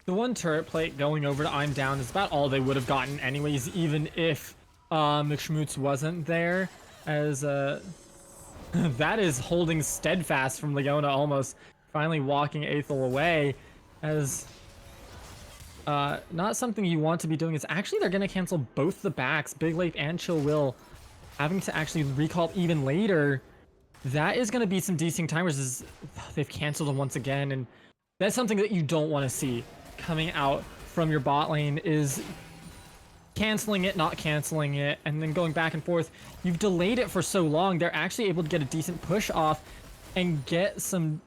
The one turret plate going over to I'm down is about all they would have gotten anyways, even if McShootmz wasn't there, as that is holding steadfast from Leona, almost finally walking Aethal away, as not something you want to be doing. Is actually they're going to cancel both the backs, Big LAPE and ChillWill, having to actually recall even later. That is going to be some decent timers, as they've canceled them once again, and that's something that you don't want to see coming out from your bot lane, is canceling it, not canceling it, and then going back and forth. You've delayed it for so long, they're actually able to get a decent push off and get some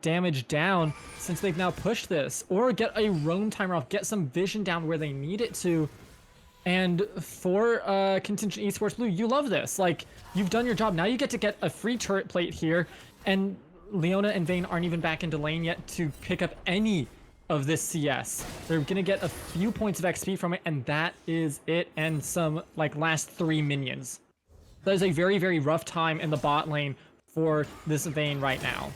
damage down since they've now pushed this, or get a roam timer off, get some vision down where they need it to. And for Contingent Esports Blue, you love this. Like, you've done your job. Now you get to get a free turret plate here, and Leona and Vayne aren't even back into lane yet to pick up any of this CS. They're gonna get a few points of XP from it, and that is it, and some like last 3 minions. That is a very, very rough time in the bot lane for this Vayne right now.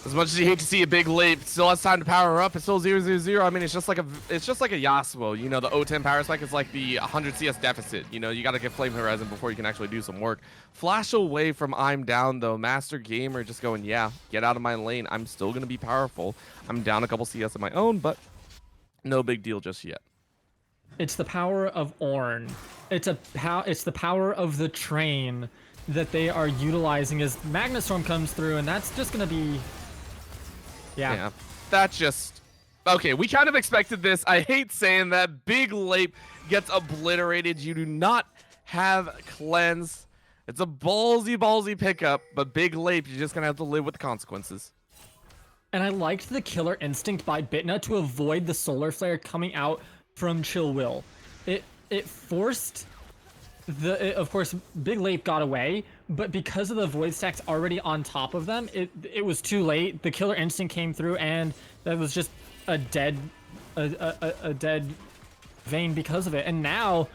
As much as you hate to see a big LAPE, still has time to power up. It's still 0-0-0. I mean, it's just like a Yasuo. You know, the O10 power spike is like the 100 CS deficit. You know, you got to get Flame Horizon before you can actually do some work. Flash away from I'm down though. MasterGamer just going, yeah, get out of my lane. I'm still gonna be powerful. I'm down a couple CS of my own, but no big deal just yet. It's the power of Ornn. It's the power of the train that they are utilizing as Magnet Storm comes through, and that's just gonna be. Yeah. That's just... Okay, we kind of expected this. I hate saying that. Big LAPE gets obliterated. You do not have cleanse. It's a ballsy pickup, but Big LAPE, you're just going to have to live with the consequences. And I liked the killer instinct by Bitna to avoid the solar flare coming out from ChillWill. It forced... of course, Big LAPE got away, but because of the void stacks already on top of them, it was too late. The killer instinct came through, and that was just a dead Vayne because of it. And now,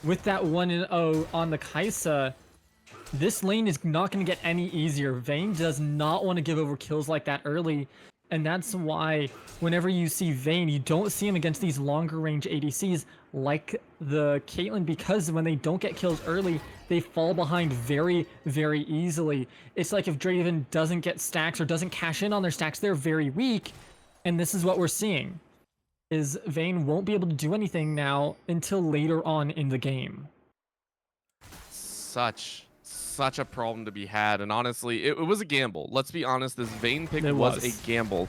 with that 1-0 on the Kai'Sa, this lane is not going to get any easier. Vayne does not want to give over kills like that early, and that's why whenever you see Vayne, you don't see him against these longer range ADCs like the Caitlyn, because when they don't get kills early, they fall behind very, very easily. It's like if Draven doesn't get stacks or doesn't cash in on their stacks, they're very weak, and this is what we're seeing, is Vayne won't be able to do anything now until later on in the game. Such a problem to be had, and honestly, it was a gamble. Let's be honest, this Vayne pick was a gamble.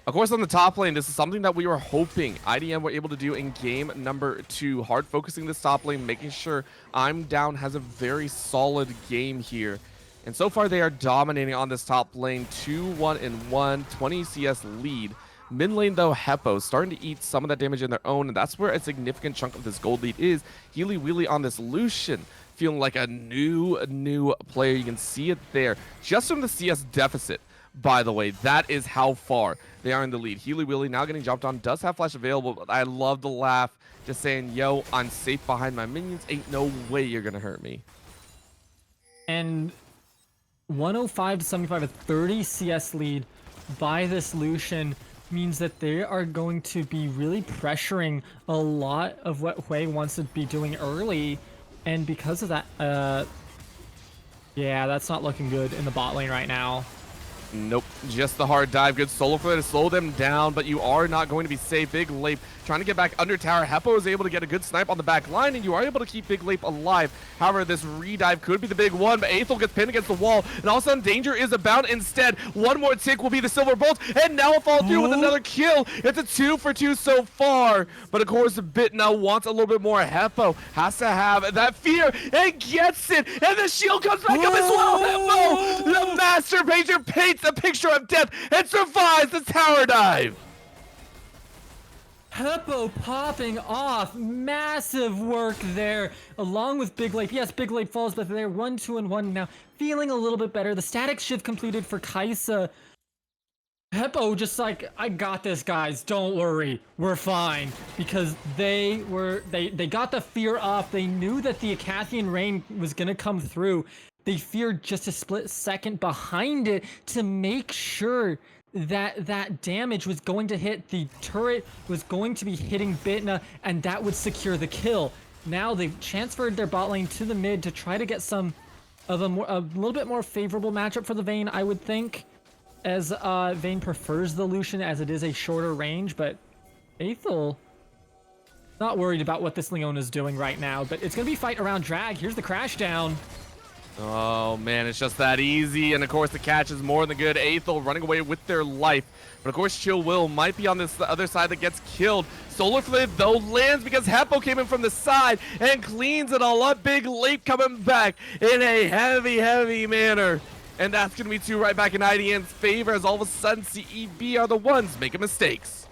Of course, on the top lane, this is something that we were hoping IDM were able to do in game number 2. Hard focusing this top lane, making sure I'm Down has a very solid game here. And so far, they are dominating on this top lane. 2-1-1, 20 CS lead. Mid lane, though, Heppo starting to eat some of that damage in their own, and that's where a significant chunk of this gold lead is. HeelyWheely on this Lucian, feeling like a new player. You can see it there. Just from the CS deficit, by the way, that is how far they are in the lead. HeelyWheely now getting jumped on, does have flash available, but I love the laugh, just saying, yo, I'm safe behind my minions. Ain't no way you're gonna hurt me. And 105 to 75, a 30 CS lead by this Lucian means that they are going to be really pressuring a lot of what Hui wants to be doing early. And because of that, yeah, that's not looking good in the bot lane right now. Nope, just the hard dive. Good solo flare to slow them down, but you are not going to be safe. Big LAPE trying to get back under tower. Heppo is able to get a good snipe on the back line, and you are able to keep Big LAPE alive. However, this redive could be the big one, but Aethal gets pinned against the wall, and all of a sudden danger is abound. Instead, one more tick will be the silver bolt, and now a follow through with another kill. It's a 2 for 2 so far, but of course Bitna wants a little bit more. Heppo has to have that fear and gets it, and the shield comes back up as well. Heppo, the master painter, paints a picture of death and survives the tower dive. Heppo popping off. Massive work there, along with Big LAPE. Yes, Big LAPE falls, but they're 1-2-1 now. Feeling a little bit better. The static shift completed for Kai'Sa. Heppo just like, I got this, guys. Don't worry. We're fine. Because they got the fear off. They knew that the Acathian Rain was going to come through. They feared just a split second behind it to make sure that damage was going to hit the turret, was going to be hitting Bitna, and that would secure the kill. Now they've transferred their bot lane to the mid to try to get some of a little bit more favorable matchup for the Vayne, I would think, as Vayne prefers the Lucian as it is a shorter range, but Aethal not worried about what this Leona is doing right now, but it's gonna be fight around drag. Here's the crash down. Oh man, it's just that easy, and of course the catch is more than good. Aethal running away with their life, but of course ChillWill might be on this other side that gets killed. Solar Flare though lands because Heppo came in from the side and cleans it all up. Big LAPE coming back in a heavy manner, and that's gonna be 2 right back in IDN's favor as all of a sudden CEB are the ones making mistakes.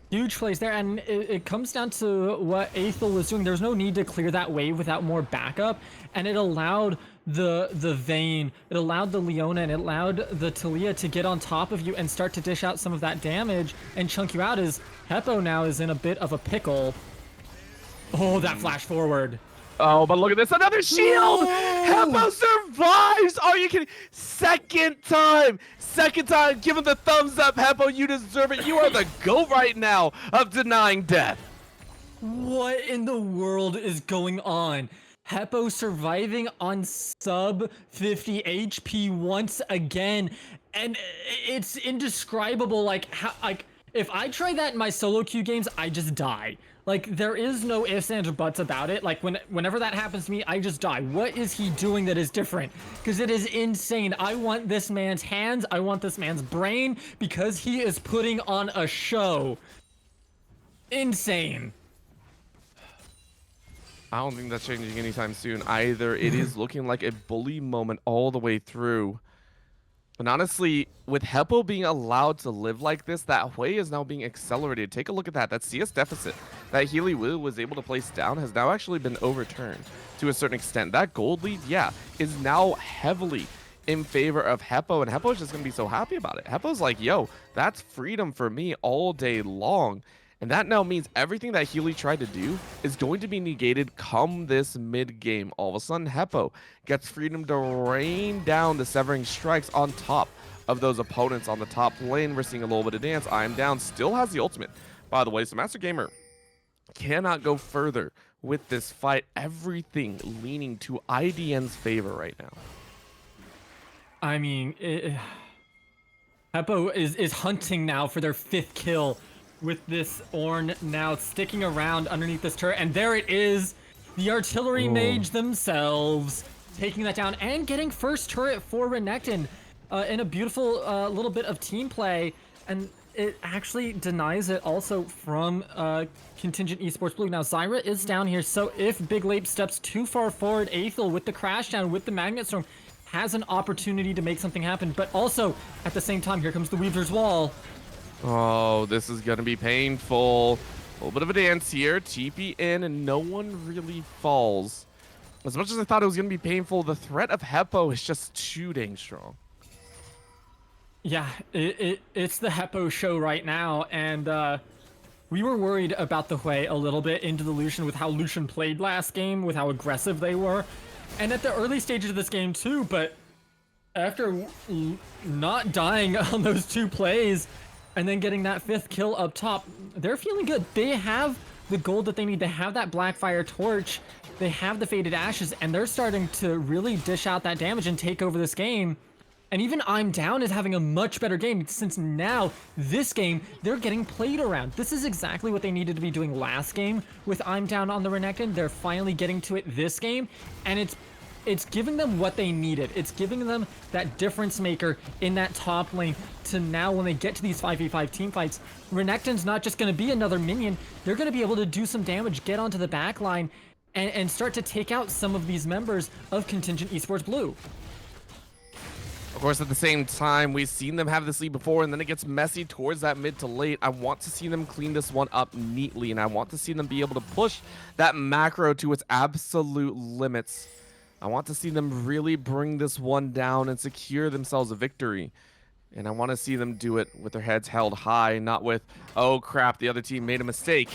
Huge plays there, and it comes down to what Aethal was doing. There's no need to clear that wave without more backup, and it allowed the Vayne. It allowed the Leona and it allowed the Talia to get on top of you and start to dish out some of that damage and chunk you out. As Heppo now is in a bit of a pickle. Oh, that flash forward. Oh, but look at this. Another shield! Heppo survives! Are you kidding? Second time! Give him the thumbs up, Heppo. You deserve it. You are the GOAT right now of denying death. What in the world is going on? Heppo surviving on sub 50 HP once again, and it's indescribable. Like, how, like if I try that in my solo queue games, I just die. Like, there is no ifs, ands, or buts about it. Like, whenever that happens to me, I just die. What is he doing that is different? Because it is insane. I want this man's hands. I want this man's brain, because he is putting on a show. Insane. I don't think that's changing anytime soon either. It is looking like a bully moment all the way through. But honestly, with Heppo being allowed to live like this, that way is now being accelerated. Take a look at that. That CS deficit that HeelyWheely was able to place down has now actually been overturned to a certain extent. That gold lead, yeah, is now heavily in favor of Heppo, and Heppo's just going to be so happy about it. Heppo's like, yo, that's freedom for me all day long. And that now means everything that Heely tried to do is going to be negated come this mid-game. All of a sudden, Heppo gets freedom to rain down the severing strikes on top of those opponents on the top lane. We're seeing a little bit of dance. I'm down. Still has the ultimate, by the way. So MasterGamer cannot go further with this fight. Everything leaning to IDN's favor right now. I mean, Heppo is hunting now for their 5th kill. With this Ornn now sticking around underneath this turret, and there it is, the artillery mage themselves taking that down and getting first turret for Renekton in a beautiful little bit of team play, and it actually denies it also from Contingent Esports Blue. Now Zyra is down here, so if Big LAPE steps too far forward, Aethal with the crash down with the Magnet Storm has an opportunity to make something happen, but also at the same time, here comes the Weaver's Wall. Oh, this is going to be painful. A little bit of a dance here. TP in, and no one really falls. As much as I thought it was going to be painful, the threat of Heppo is just too dang strong. Yeah, it's the Heppo show right now, and we were worried about the Hui a little bit into the Lucian with how Lucian played last game, with how aggressive they were, and at the early stages of this game too, but after not dying on those 2 plays, and then getting that 5th kill up top, they're feeling good. They have the gold that they need. They have that Blackfire Torch. They have the Faded Ashes, and they're starting to really dish out that damage and take over this game. And even I'm Down is having a much better game, since now, this game, they're getting played around. This is exactly what they needed to be doing last game with I'm Down on the Renekton. They're finally getting to it this game, and it's giving them what they needed. It's giving them that difference maker in that top lane to now when they get to these 5v5 team fights, Renekton's not just going to be another minion. They're going to be able to do some damage, get onto the back line, and start to take out some of these members of Contingent Esports Blue. Of course, at the same time, we've seen them have this lead before, and then it gets messy towards that mid to late. I want to see them clean this one up neatly, and I want to see them be able to push that macro to its absolute limits. I want to see them really bring this one down and secure themselves a victory. And I want to see them do it with their heads held high, not with, oh crap, the other team made a mistake.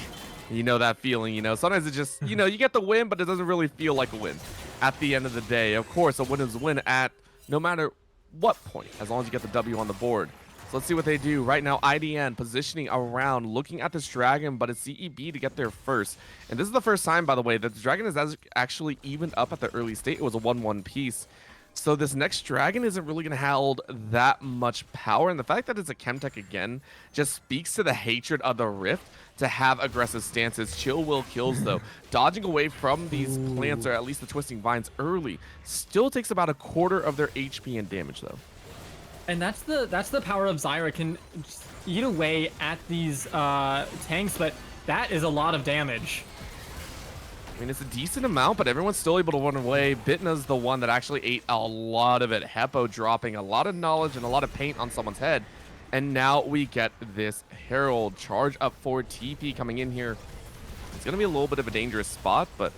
You know that feeling, you know? Sometimes it just, you know, you get the win, but it doesn't really feel like a win at the end of the day. Of course, a win is a win at no matter what point, as long as you get the W on the board. So let's see what they do. Right now, IDN positioning around, looking at this dragon, but it's CEB to get there first. And this is the first time, by the way, that the dragon is actually evened up at the early state. It was a 1-1 piece. So this next dragon isn't really going to hold that much power. And the fact that it's a Chemtech again just speaks to the hatred of the Rift to have aggressive stances. ChillWillKills, though, dodging away from these plants, or at least the Twisting Vines early, still takes about a quarter of their HP and damage, though. And that's the power of Zyra. Can eat away at these tanks, but that is a lot of damage. I mean, it's a decent amount, but everyone's still able to run away. Bitna's the one that actually ate a lot of it. Heppo dropping a lot of knowledge and a lot of paint on someone's head. And now we get this Herald charge up for TP coming in here. It's going to be a little bit of a dangerous spot, but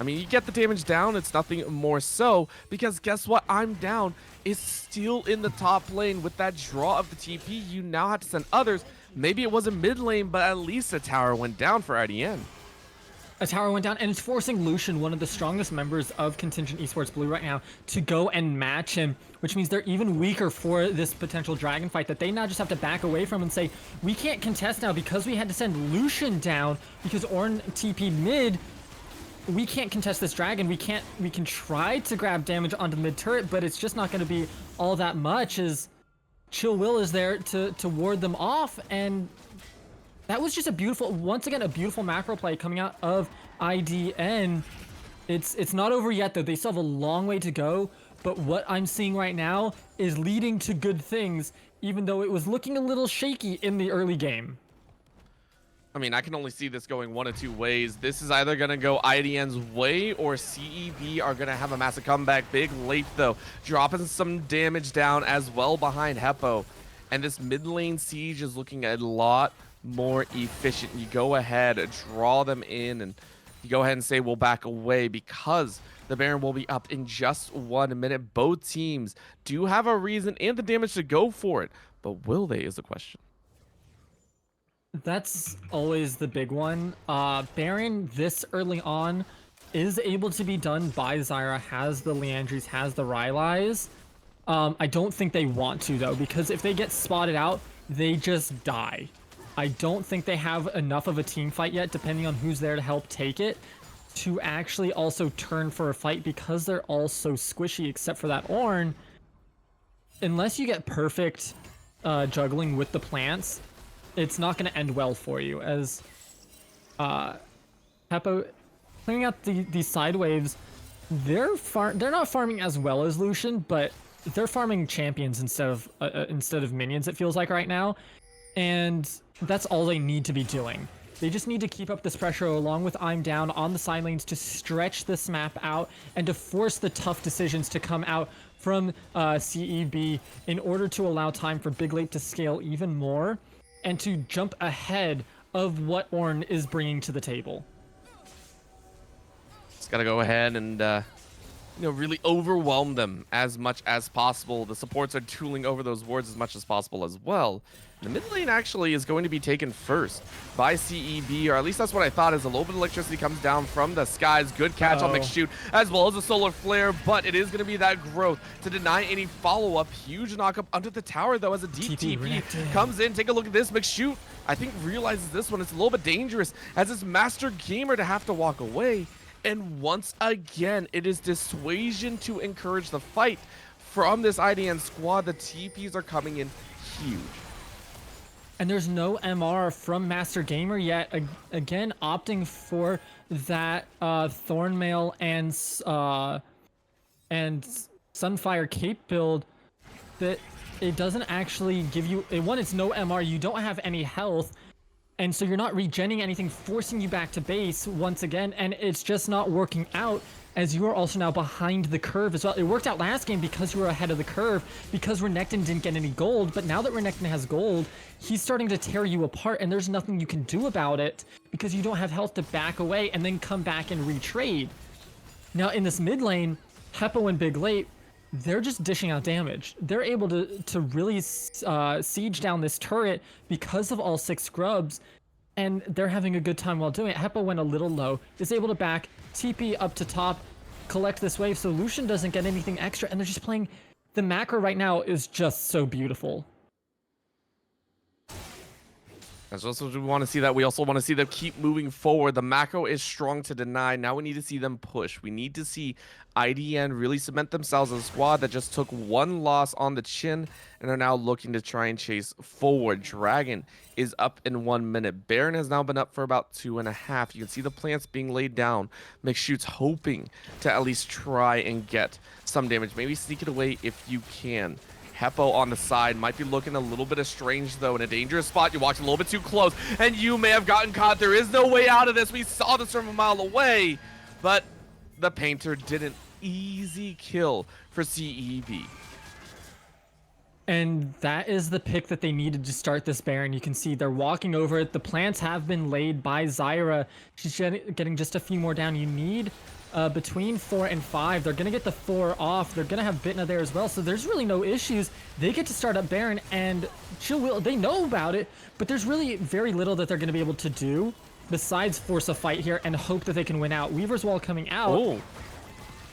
I mean, you get the damage down, it's nothing more so, because guess what? I'm down is still in the top lane with that draw of the TP. You now have to send others. Maybe it wasn't mid lane, but at least a tower went down for IDN. A tower went down, and it's forcing Lucian, one of the strongest members of Contingent Esports Blue right now, to go and match him, which means they're even weaker for this potential dragon fight that they now just have to back away from and say, we can't contest now because we had to send Lucian down because Ornn TP mid. We can't contest this dragon. We can try to grab damage onto the mid turret, but it's just not going to be all that much as ChillWill is there to ward them off. And that was just a beautiful, once again, a beautiful macro play coming out of IDN. It's not over yet though. They still have a long way to go, but what I'm seeing right now is leading to good things, even though it was looking a little shaky in the early game. I mean, I can only see this going one of two ways. This is either going to go IDN's way or CEB are going to have a massive comeback. Big LAPE, though, dropping some damage down as well behind Heppo. And this mid lane siege is looking a lot more efficient. You go ahead, draw them in, and you go ahead and say, we'll back away because the Baron will be up in just 1 minute. Both teams do have a reason and the damage to go for it, but will they is the question. That's always the big one. Baron this early on is able to be done by Zyra, has the Liandry's, has the Rylai's. I don't think they want to though, because if they get spotted out, they just die. I don't think they have enough of a team fight yet, depending on who's there to help take it, to actually also turn for a fight because they're all so squishy except for that Ornn. Unless you get perfect juggling with the plants, it's not going to end well for you, as Heppo clearing out these side waves. They're not farming as well as Lucian, but they're farming champions instead of minions, it feels like right now, and that's all they need to be doing. They just need to keep up this pressure along with I'm down on the side lanes to stretch this map out and to force the tough decisions to come out from CEB in order to allow time for Big LAPE to scale even more and to jump ahead of what Ornn is bringing to the table. Just gotta go ahead and really overwhelm them as much as possible. The supports are tooling over those wards as much as possible as well. The mid lane actually is going to be taken first by CEB, or at least that's what I thought, as a little bit of electricity comes down from the skies. Good catch on McShoot, as well as a solar flare, but it is going to be that growth to deny any follow-up. Huge knock-up under the tower, though, as a deep TP comes in. Take a look at this. McShoot, I think, realizes this one. It's a little bit dangerous, as it's MasterGamer to have to walk away. And once again, it is dissuasion to encourage the fight from this IDN squad. The TPs are coming in huge. And there's no MR from MasterGamer yet. Again, opting for that Thornmail and Sunfire Cape build that it doesn't actually give you. One, it's no MR. You don't have any health. And so you're not regenning anything, forcing you back to base once again. And it's just not working out, as you are also now behind the curve as well. It worked out last game because you were ahead of the curve, because Renekton didn't get any gold. But now that Renekton has gold, he's starting to tear you apart, and there's nothing you can do about it because you don't have health to back away and then come back and retrade. Now in this mid lane, Heppo and Big LAPE, they're just dishing out damage. They're able to really siege down this turret because of all 6 scrubs, and they're having a good time while doing it. Heppo went a little low, is able to back, TP up to top, collect this wave so Lucian doesn't get anything extra, and they're just playing. The macro right now is just so beautiful. That's also what we want to see. That we also want to see them keep moving forward. The macro is strong to deny. Now we need to see them push. We need to see IDN really cement themselves as a squad that just took 1 loss on the chin and are now looking to try and chase forward. Dragon is up in 1 minute. Baron has now been up for about 2.5. You can see the plants being laid down. McShoot's hoping to at least try and get some damage. Maybe sneak it away if you can. Heppo on the side might be looking a little bit strange, though, in a dangerous spot. You walked a little bit too close, and you may have gotten caught. There is no way out of this. We saw this from a mile away, but the Painter did an easy kill for CEB. And that is the pick that they needed to start this Baron. You can see they're walking over it. The plants have been laid by Zyra. She's getting just a few more down. You need between 4 and 5. They're going to get the 4 off. They're going to have Bitna there as well. So there's really no issues. They get to start up Baron, and ChillWill, they know about it, but there's really very little that they're going to be able to do besides force a fight here and hope that they can win out. Weaver's Wall coming out. Oh,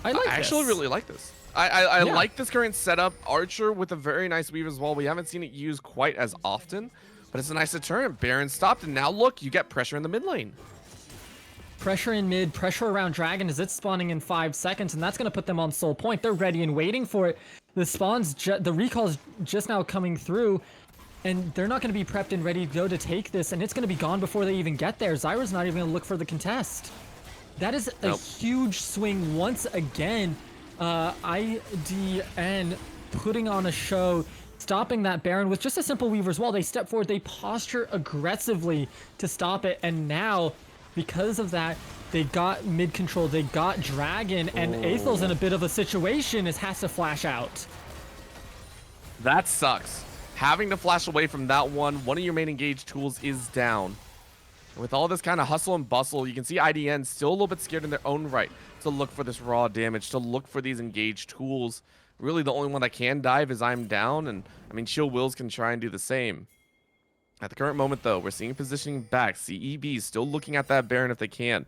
I actually really like this. I like this current setup. Archer with a very nice Weaver's Wall. We haven't seen it used quite as often, but it's a nice deterrent. Baron stopped, and now look, you get pressure in the mid lane. Pressure in mid, pressure around Dragon as it's spawning in 5 seconds, and that's going to put them on soul point. They're ready and waiting for it. The recall's just now coming through, and they're not going to be prepped and ready to go to take this, and it's going to be gone before they even get there. Zyra's not even going to look for the contest. That is a huge swing once again. IDN putting on a show, stopping that Baron with just a simple Weaver's Wall. They step forward, they posture aggressively to stop it, and now, because of that, they got mid control, they got Dragon, and Aethal's in a bit of a situation as has to flash out. That sucks. Having to flash away from that one of your main engaged tools is down. With all this kind of hustle and bustle, you can see IDN still a little bit scared in their own right to look for this raw damage, to look for these engaged tools. Really, the only one that can dive is I'm down, and I mean, ChillWills can try and do the same. At the current moment, though, we're seeing positioning back. CEB still looking at that Baron if they can.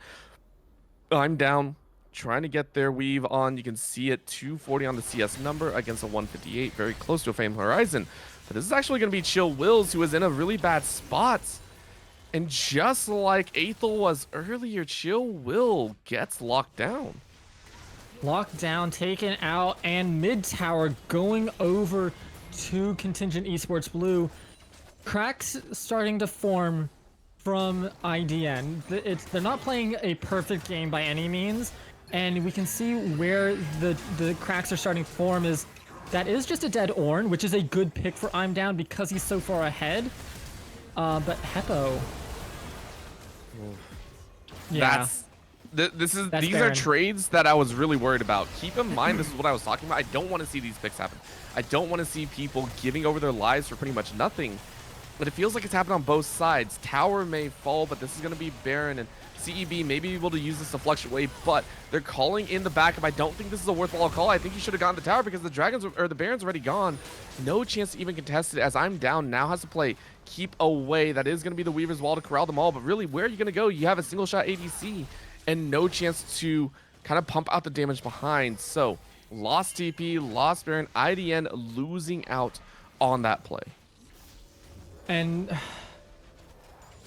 I'm down, trying to get their weave on. You can see it, 240 on the CS number against a 158, very close to a Fame Horizon. But this is actually going to be ChillWills, who is in a really bad spot. And just like Aethal was earlier, ChillWill gets locked down. Locked down, taken out, and mid tower going over to Contingent Esports Blue. Cracks starting to form from IDN. They're not playing a perfect game by any means, and we can see where the cracks are starting to form is that is just a dead Ornn, which is a good pick for I'm Down because he's so far ahead. But Heppo. Yeah. These Baron. are trades that I was really worried about. Keep in mind, this is what I was talking about. I don't want to see these picks happen. I don't want to see people giving over their lives for pretty much nothing. But it feels like it's happened on both sides. Tower may fall, but this is going to be Baron, and CEB may be able to use this to fluctuate, but they're calling in the backup. I don't think this is a worthwhile call. I think he should have gone to tower because the the Baron's already gone. No chance to even contest it as I'm down. Now has to play keep away. That is going to be the Weaver's Wall to corral them all, but really, where are you going to go? You have a single shot ADC and no chance to kind of pump out the damage behind. So lost TP, lost Baron, IDN losing out on that play. And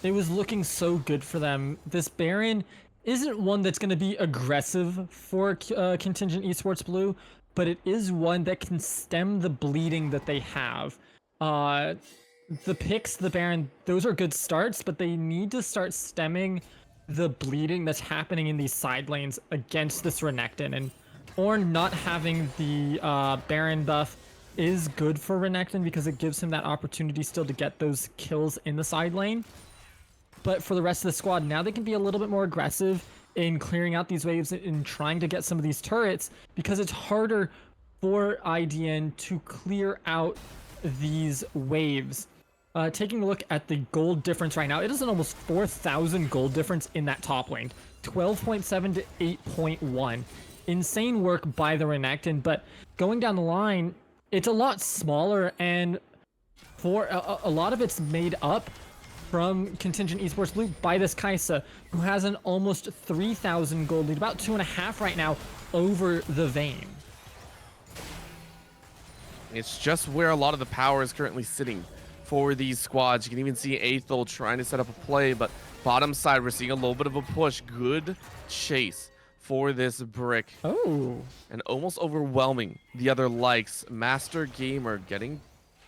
it was looking so good for them. This Baron isn't one that's going to be aggressive for Contingent Esports Blue, but it is one that can stem the bleeding that they have. The picks, the Baron, those are good starts, but they need to start stemming the bleeding that's happening in these side lanes against this Renekton. And Ornn not having the Baron buff is good for Renekton because it gives him that opportunity still to get those kills in the side lane. But for the rest of the squad, now they can be a little bit more aggressive in clearing out these waves and trying to get some of these turrets because it's harder for IDN to clear out these waves. Taking a look at the gold difference right now, it is an almost 4,000 gold difference in that top lane. 12.7 to 8.1. Insane work by the Renekton, but going down the line, it's a lot smaller, and for a lot of it's made up from Contingent Esports Blue by this Kai'Sa, who has an almost 3,000 gold lead, about 2.5 right now, over the Vayne. It's just where a lot of the power is currently sitting for these squads. You can even see Aethal trying to set up a play, but bottom side, we're seeing a little bit of a push. Good chase for this brick. Oh. And almost overwhelming the other likes. MasterGamer getting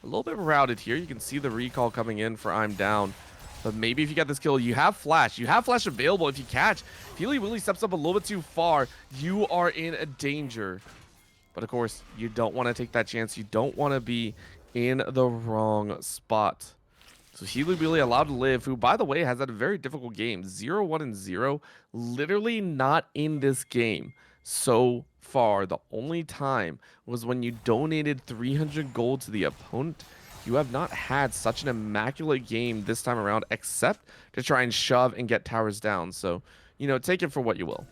a little bit routed here. You can see the recall coming in for I'm Down. But maybe if you get this kill, you have flash. You have flash available if you catch. If HeelyWheely steps up a little bit too far, you are in a danger. But of course, you don't want to take that chance. You don't want to be in the wrong spot. So HeelyWheely allowed to live, who, by the way, has had a very difficult game. 0-1-0. Literally not in this game so far. The only time was when you donated 300 gold to the opponent. You have not had such an immaculate game this time around, except to try and shove and get towers down. So, you know, take it for what you will.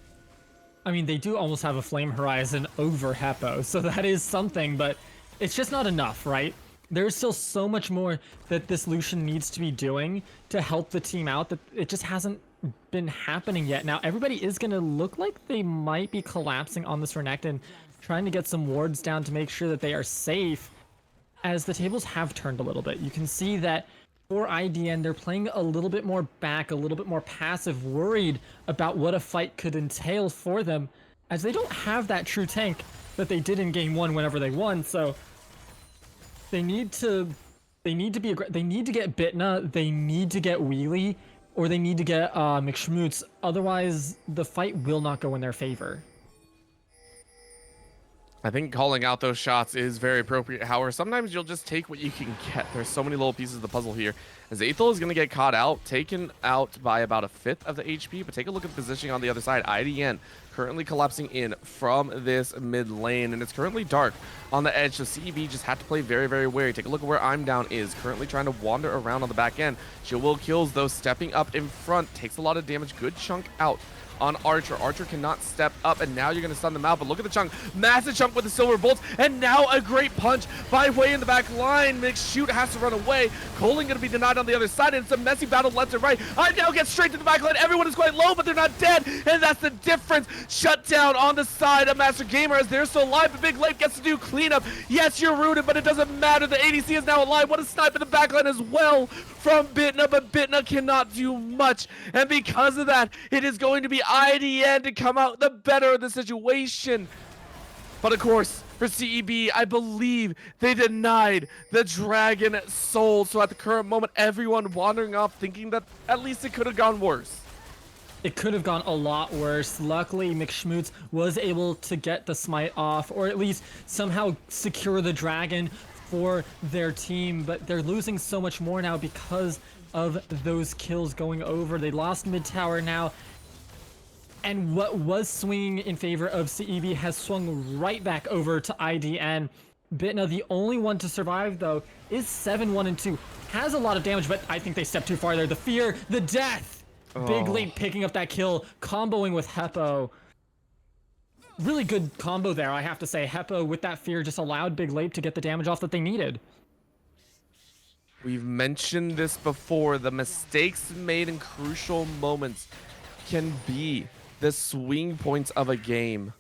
I mean, they do almost have a Flame Horizon over Heppo, so that is something, but it's just not enough, right? There's still so much more that this Lucian needs to be doing to help the team out that it just hasn't been happening yet. Now, everybody is going to look like they might be collapsing on this Renekton, trying to get some wards down to make sure that they are safe, as the tables have turned a little bit. You can see that for IDN, they're playing a little bit more back, a little bit more passive, worried about what a fight could entail for them, as they don't have that true tank that they did in game one whenever they won. So they need to they need to get Bitna, they need to get HeelyWheely, or they need to get McShootmz. Otherwise, the fight will not go in their favor. I think calling out those shots is very appropriate. However, sometimes you'll just take what you can get. There's so many little pieces of the puzzle here. As Aethal is going to get caught out, taken out by about a fifth of the HP. But take a look at the positioning on the other side. IDN currently collapsing in from this mid lane. And it's currently dark on the edge. So CEB just had to play very, very wary. Take a look at where I'm Down is. Currently trying to wander around on the back end. ChillWillKills, though, stepping up in front. Takes a lot of damage. Good chunk out on Archer. Archer cannot step up, and now you're going to stun them out. But look at the chunk. Massive chunk with the silver bolts, and now a great punch by Way in the back line. McShoot has to run away. Colin going to be denied on the other side, and it's a messy battle left and right. I now get straight to the back line. Everyone is quite low, but they're not dead, and that's the difference. Shut down on the side of MasterGamer as they're still alive, but Big LAPE gets to do cleanup. Yes, you're rooted, but it doesn't matter. The ADC is now alive. What a snipe in the back line as well from Bitna, but Bitna cannot do much, and because of that, it is going to be IDN to come out the better of the situation. But of course, for CEB, I believe they denied the Dragon Soul. So at the current moment, everyone wandering off thinking that at least it could have gone worse. It could have gone a lot worse. Luckily, McShootmz was able to get the smite off, or at least somehow secure the dragon for their team. But they're losing so much more now because of those kills going over. They lost mid tower now. And what was swinging in favor of CEB has swung right back over to IDN. Bitna, the only one to survive, though, is 7-1-2. Has a lot of damage, but I think they stepped too far there. The fear, the death. Big LAPE picking up that kill, comboing with Heppo. Really good combo there, I have to say. Heppo, with that fear, just allowed Big LAPE to get the damage off that they needed. We've mentioned this before. The mistakes made in crucial moments can be the swing points of a game.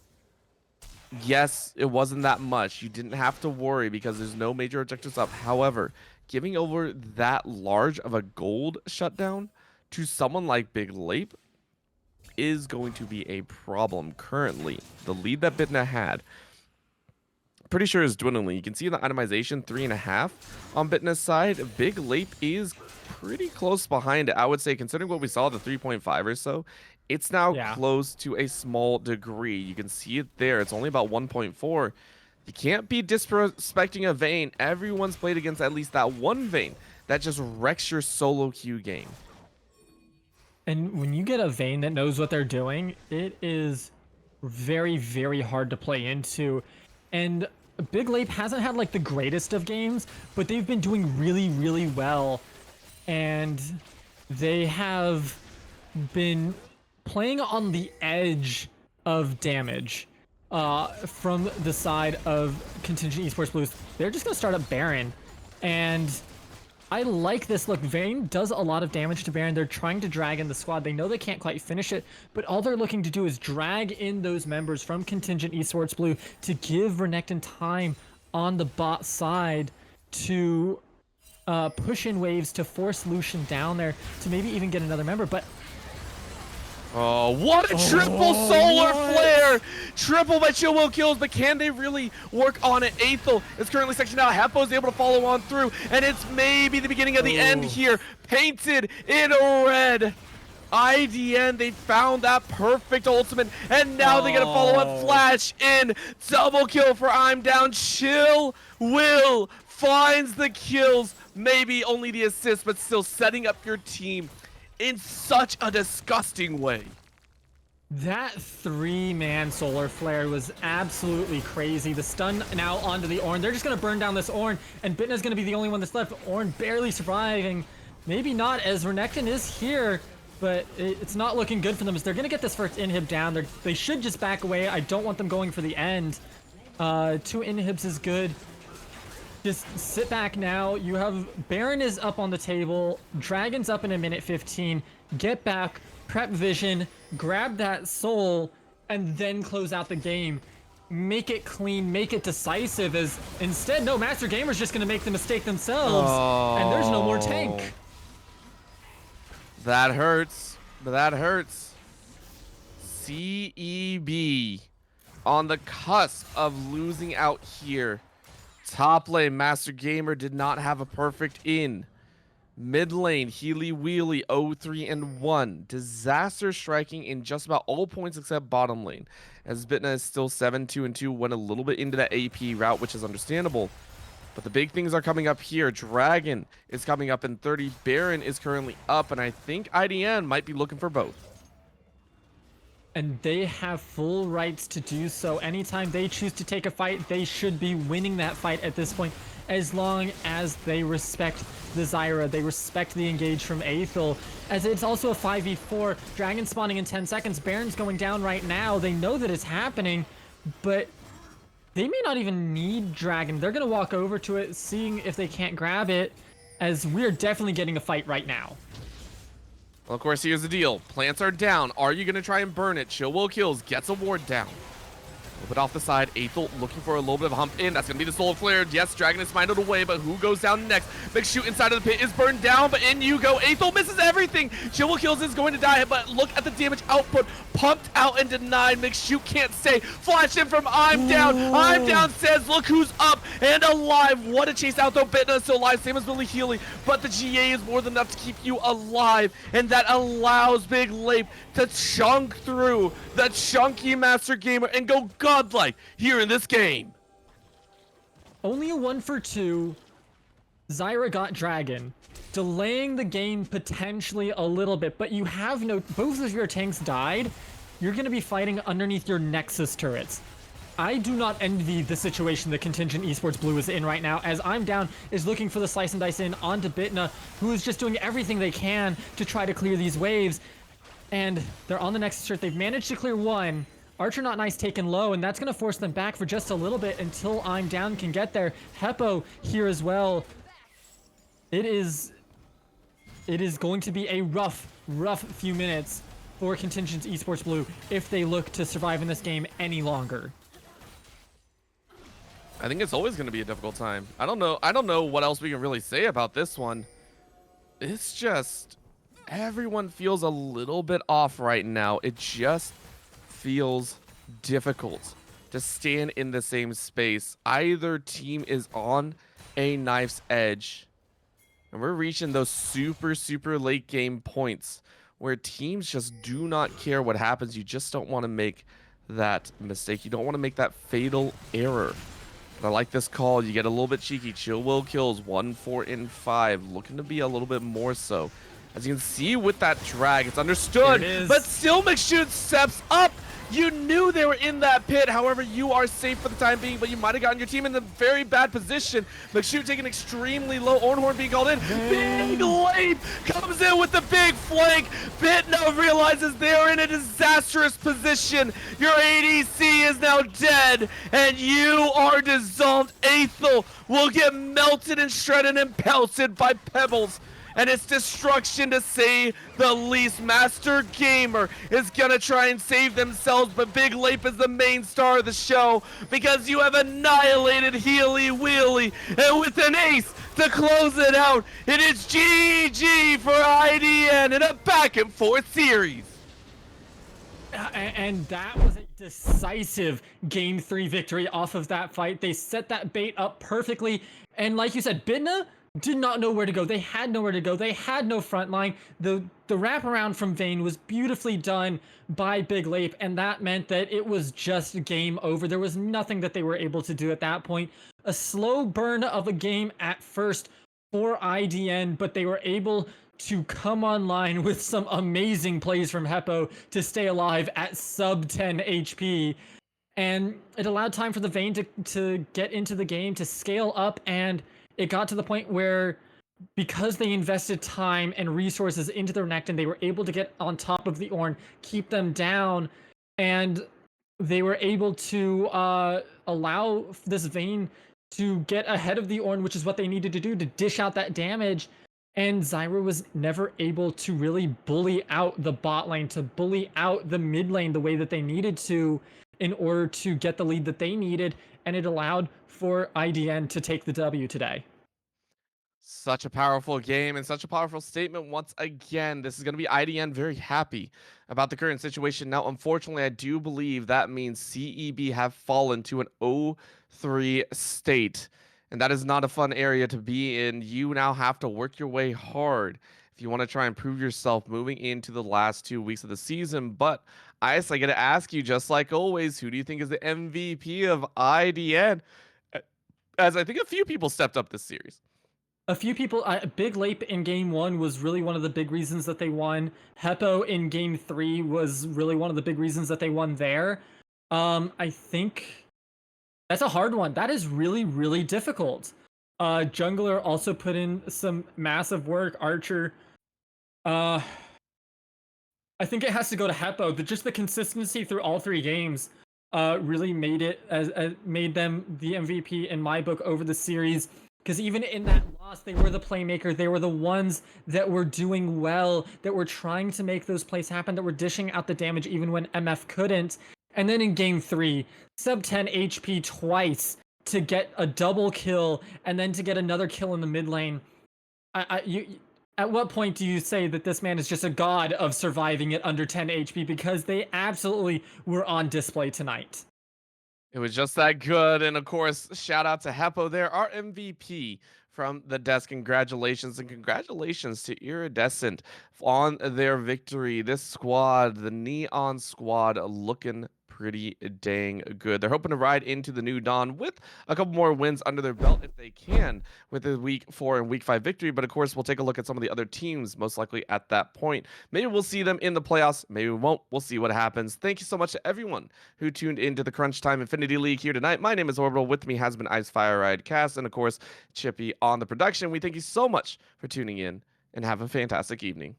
Yes, it wasn't that much. You didn't have to worry because there's no major objectives up. However, giving over that large of a gold shutdown to someone like Big LAPE is going to be a problem currently. The lead that Bitna had, pretty sure, is dwindling. You can see the itemization 3.5 on Bitna's side. Big LAPE is pretty close behind it, I would say, considering what we saw, the 3.5 or so. It's now close to a small degree. You can see it there. It's only about 1.4. You can't be disrespecting a Vayne. Everyone's played against at least that one Vayne that just wrecks your solo queue game. And when you get a Vayne that knows what they're doing, it is very, very hard to play into. And Big LAPE hasn't had like the greatest of games, but they've been doing really, really well. And they have been playing on the edge of damage from the side of Contingent Esports Blues. They're just going to start up Baron. And I like this look. Vayne does a lot of damage to Baron. They're trying to drag in the squad. They know they can't quite finish it, but all they're looking to do is drag in those members from Contingent Esports Blue to give Renekton time on the bot side to push in waves to force Lucian down there to maybe even get another member. But oh, what a triple solar flare! Triple by ChillWillKills, but can they really work on it? Aethal is currently sectioned out. Heppo is able to follow on through, and it's maybe the beginning of the end here. Painted in red. IDN, they found that perfect ultimate, and now they're gonna follow up flash in. Double kill for I'm Down. ChillWill finds the kills, maybe only the assist, but still setting up your team in such a disgusting way. That 3-man solar flare was absolutely crazy. The stun now onto the Ornn. They're just going to burn down this Ornn, and Bitna's going to be the only one that's left. Ornn barely surviving. Maybe not, as Renekton is here but it's not looking good for them as they're going to get this first inhib down. They should just back away. I don't want them going for the end. 2 inhibs is good. Just sit back now. You have Baron is up on the table. Dragon's up in a minute 15. Get back, prep vision, grab that soul, and then close out the game. Make it clean, make it decisive, as instead, no, MasterGamer's just going to make the mistake themselves, and there's no more tank. That hurts. That hurts. CEB on the cusp of losing out here. Top lane, MasterGamer did not have a perfect in. Mid lane, HeelyWheely 0-3-1. Disaster striking in just about all points except bottom lane. As Bitna is still 7-2-2, went a little bit into that AP route, which is understandable. But the big things are coming up here. Dragon is coming up in 30. Baron is currently up, and I think IDN might be looking for both. And they have full rights to do so. Anytime they choose to take a fight, they should be winning that fight at this point, as long as they respect the Zyra, they respect the engage from Aethal, as it's also a 5v4. Dragon spawning in 10 seconds. Baron's going down right now. They know that it's happening, but they may not even need Dragon. They're going to walk over to it, seeing if they can't grab it, as we're definitely getting a fight right now. Well, of course, here's the deal. Plants are down. Are you going to try and burn it? ChillWillKills gets a ward down. A little bit off the side. Aethal looking for a little bit of a hump in. That's going to be the Soul Flare. Yes, Dragon is minded away, but who goes down next? McShoot inside of the pit is burned down, but in you go. Aethal misses everything. ChillWillKills is going to die, but look at the damage output. Pumped out and denied. McShoot can't stay. Flash in from I'm down. I'm down says, look who's up and alive. What a chase out though. Bitna is still alive, same as HeelyWheely, but the GA is more than enough to keep you alive, and that allows Big LAPE to chunk through the chunky MasterGamer and go godlike here in this game. Only a 1 for 2. Zyra got Dragon, delaying the game potentially a little bit, but you have no, both of your tanks died. You're going to be fighting underneath your Nexus turrets. I do not envy the situation that Contingent Esports Blue is in right now, as I'm down is looking for the slice and dice in onto Bitna, who is just doing everything they can to try to clear these waves. And they're on the Nexus turret. They've managed to clear one. Archer Not Nice taken low, and that's going to force them back for just a little bit until I'm down can get there. Heppo here as well. It is going to be a rough few minutes for Contingent Esports Blue if they look to survive in this game any longer. I think it's always going to be a difficult time. I don't know what else we can really say about this one. It's just everyone feels a little bit off right now. It just feels difficult to stand in the same space. Either team is on a knife's edge, and we're reaching those super late game points where teams just do not care what happens. You just don't want to make that mistake. You don't want to make that fatal error. But I like this call. You get a little bit cheeky. ChillWillKills 1, 4, and 5, looking to be a little bit more so. As you can see with that drag, it's understood, but still McShoot steps up. You knew they were in that pit. However, you are safe for the time being, but you might have gotten your team in the very bad position. McShoot taking extremely low. Ornhorn being called in. Big LAPE comes in with the big flank. Bitna realizes they are in a disastrous position. Your ADC is now dead, and you are dissolved. Aethal will get melted and shredded and pelted by pebbles. And it's destruction to say the least. MasterGamer is gonna try and save themselves, but Big LAPE is the main star of the show because you have annihilated HeelyWheely, and with an ace to close it out, it is GG for IDN in a back and forth series. And that was a decisive Game 3 victory off of that fight. They set that bait up perfectly, and like you said, Bitna did not know where to go. They had nowhere to go. They had no front line. The wraparound from Vayne was beautifully done by Big LAPE, and that meant that it was just game over. There was nothing that they were able to do at that point. A slow burn of a game at first for IDN, but they were able to come online with some amazing plays from Heppo to stay alive at sub 10 HP. And it allowed time for the Vayne to get into the game, to scale up, and it got to the point where because they invested time and resources into their Nectin, they were able to get on top of the Ornn, keep them down, and they were able to allow this Vayne to get ahead of the Ornn, which is what they needed to do to dish out that damage. And Zyra was never able to really bully out the bot lane, to bully out the mid lane the way that they needed to in order to get the lead that they needed. And it allowed for IDN to take the W today. Such a powerful game and such a powerful statement once again. This is going to be IDN very happy about the current situation. Now, unfortunately, I do believe that means CEB have fallen to an 0-3 state. And that is not a fun area to be in. You now have to work your way hard if you want to try and prove yourself moving into the last 2 weeks of the season. But I got to ask you, just like always, who do you think is the MVP of IDN? As I think a few people stepped up this series. A few people, Big LAPE in game one was really one of the big reasons that they won. Heppo in game three was really one of the big reasons that they won there. I think that's a hard one. That is really, really difficult. Jungler also put in some massive work. Archer, uh, I think it has to go to Heppo. Just the consistency through all three games, really made it as made them the MVP in my book over the series. Because even in that loss, they were the playmaker. They were the ones that were doing well, that were trying to make those plays happen, that were dishing out the damage even when MF couldn't. And then in game three, sub 10 HP twice to get a double kill, and then to get another kill in the mid lane. At what point do you say that this man is just a god of surviving at under 10 HP? Because they absolutely were on display tonight. It was just that good. And of course, shout out to Heppo there, our MVP from the desk. Congratulations, and congratulations to Iridescent on their victory. This squad, the Neon squad, looking pretty dang good. They're hoping to ride into the new dawn with a couple more wins under their belt if they can with the week 4 and week 5 victory. But of course, we'll take a look at some of the other teams most likely at that point. Maybe we'll see them in the playoffs. Maybe we won't. We'll see what happens. Thank you so much to everyone who tuned into the Crunch Time Infinity League here tonight. My name is Orbital. With me has been Ice Fire Ride Cast, and of course, Chippy on the production. We thank you so much for tuning in, and have a fantastic evening.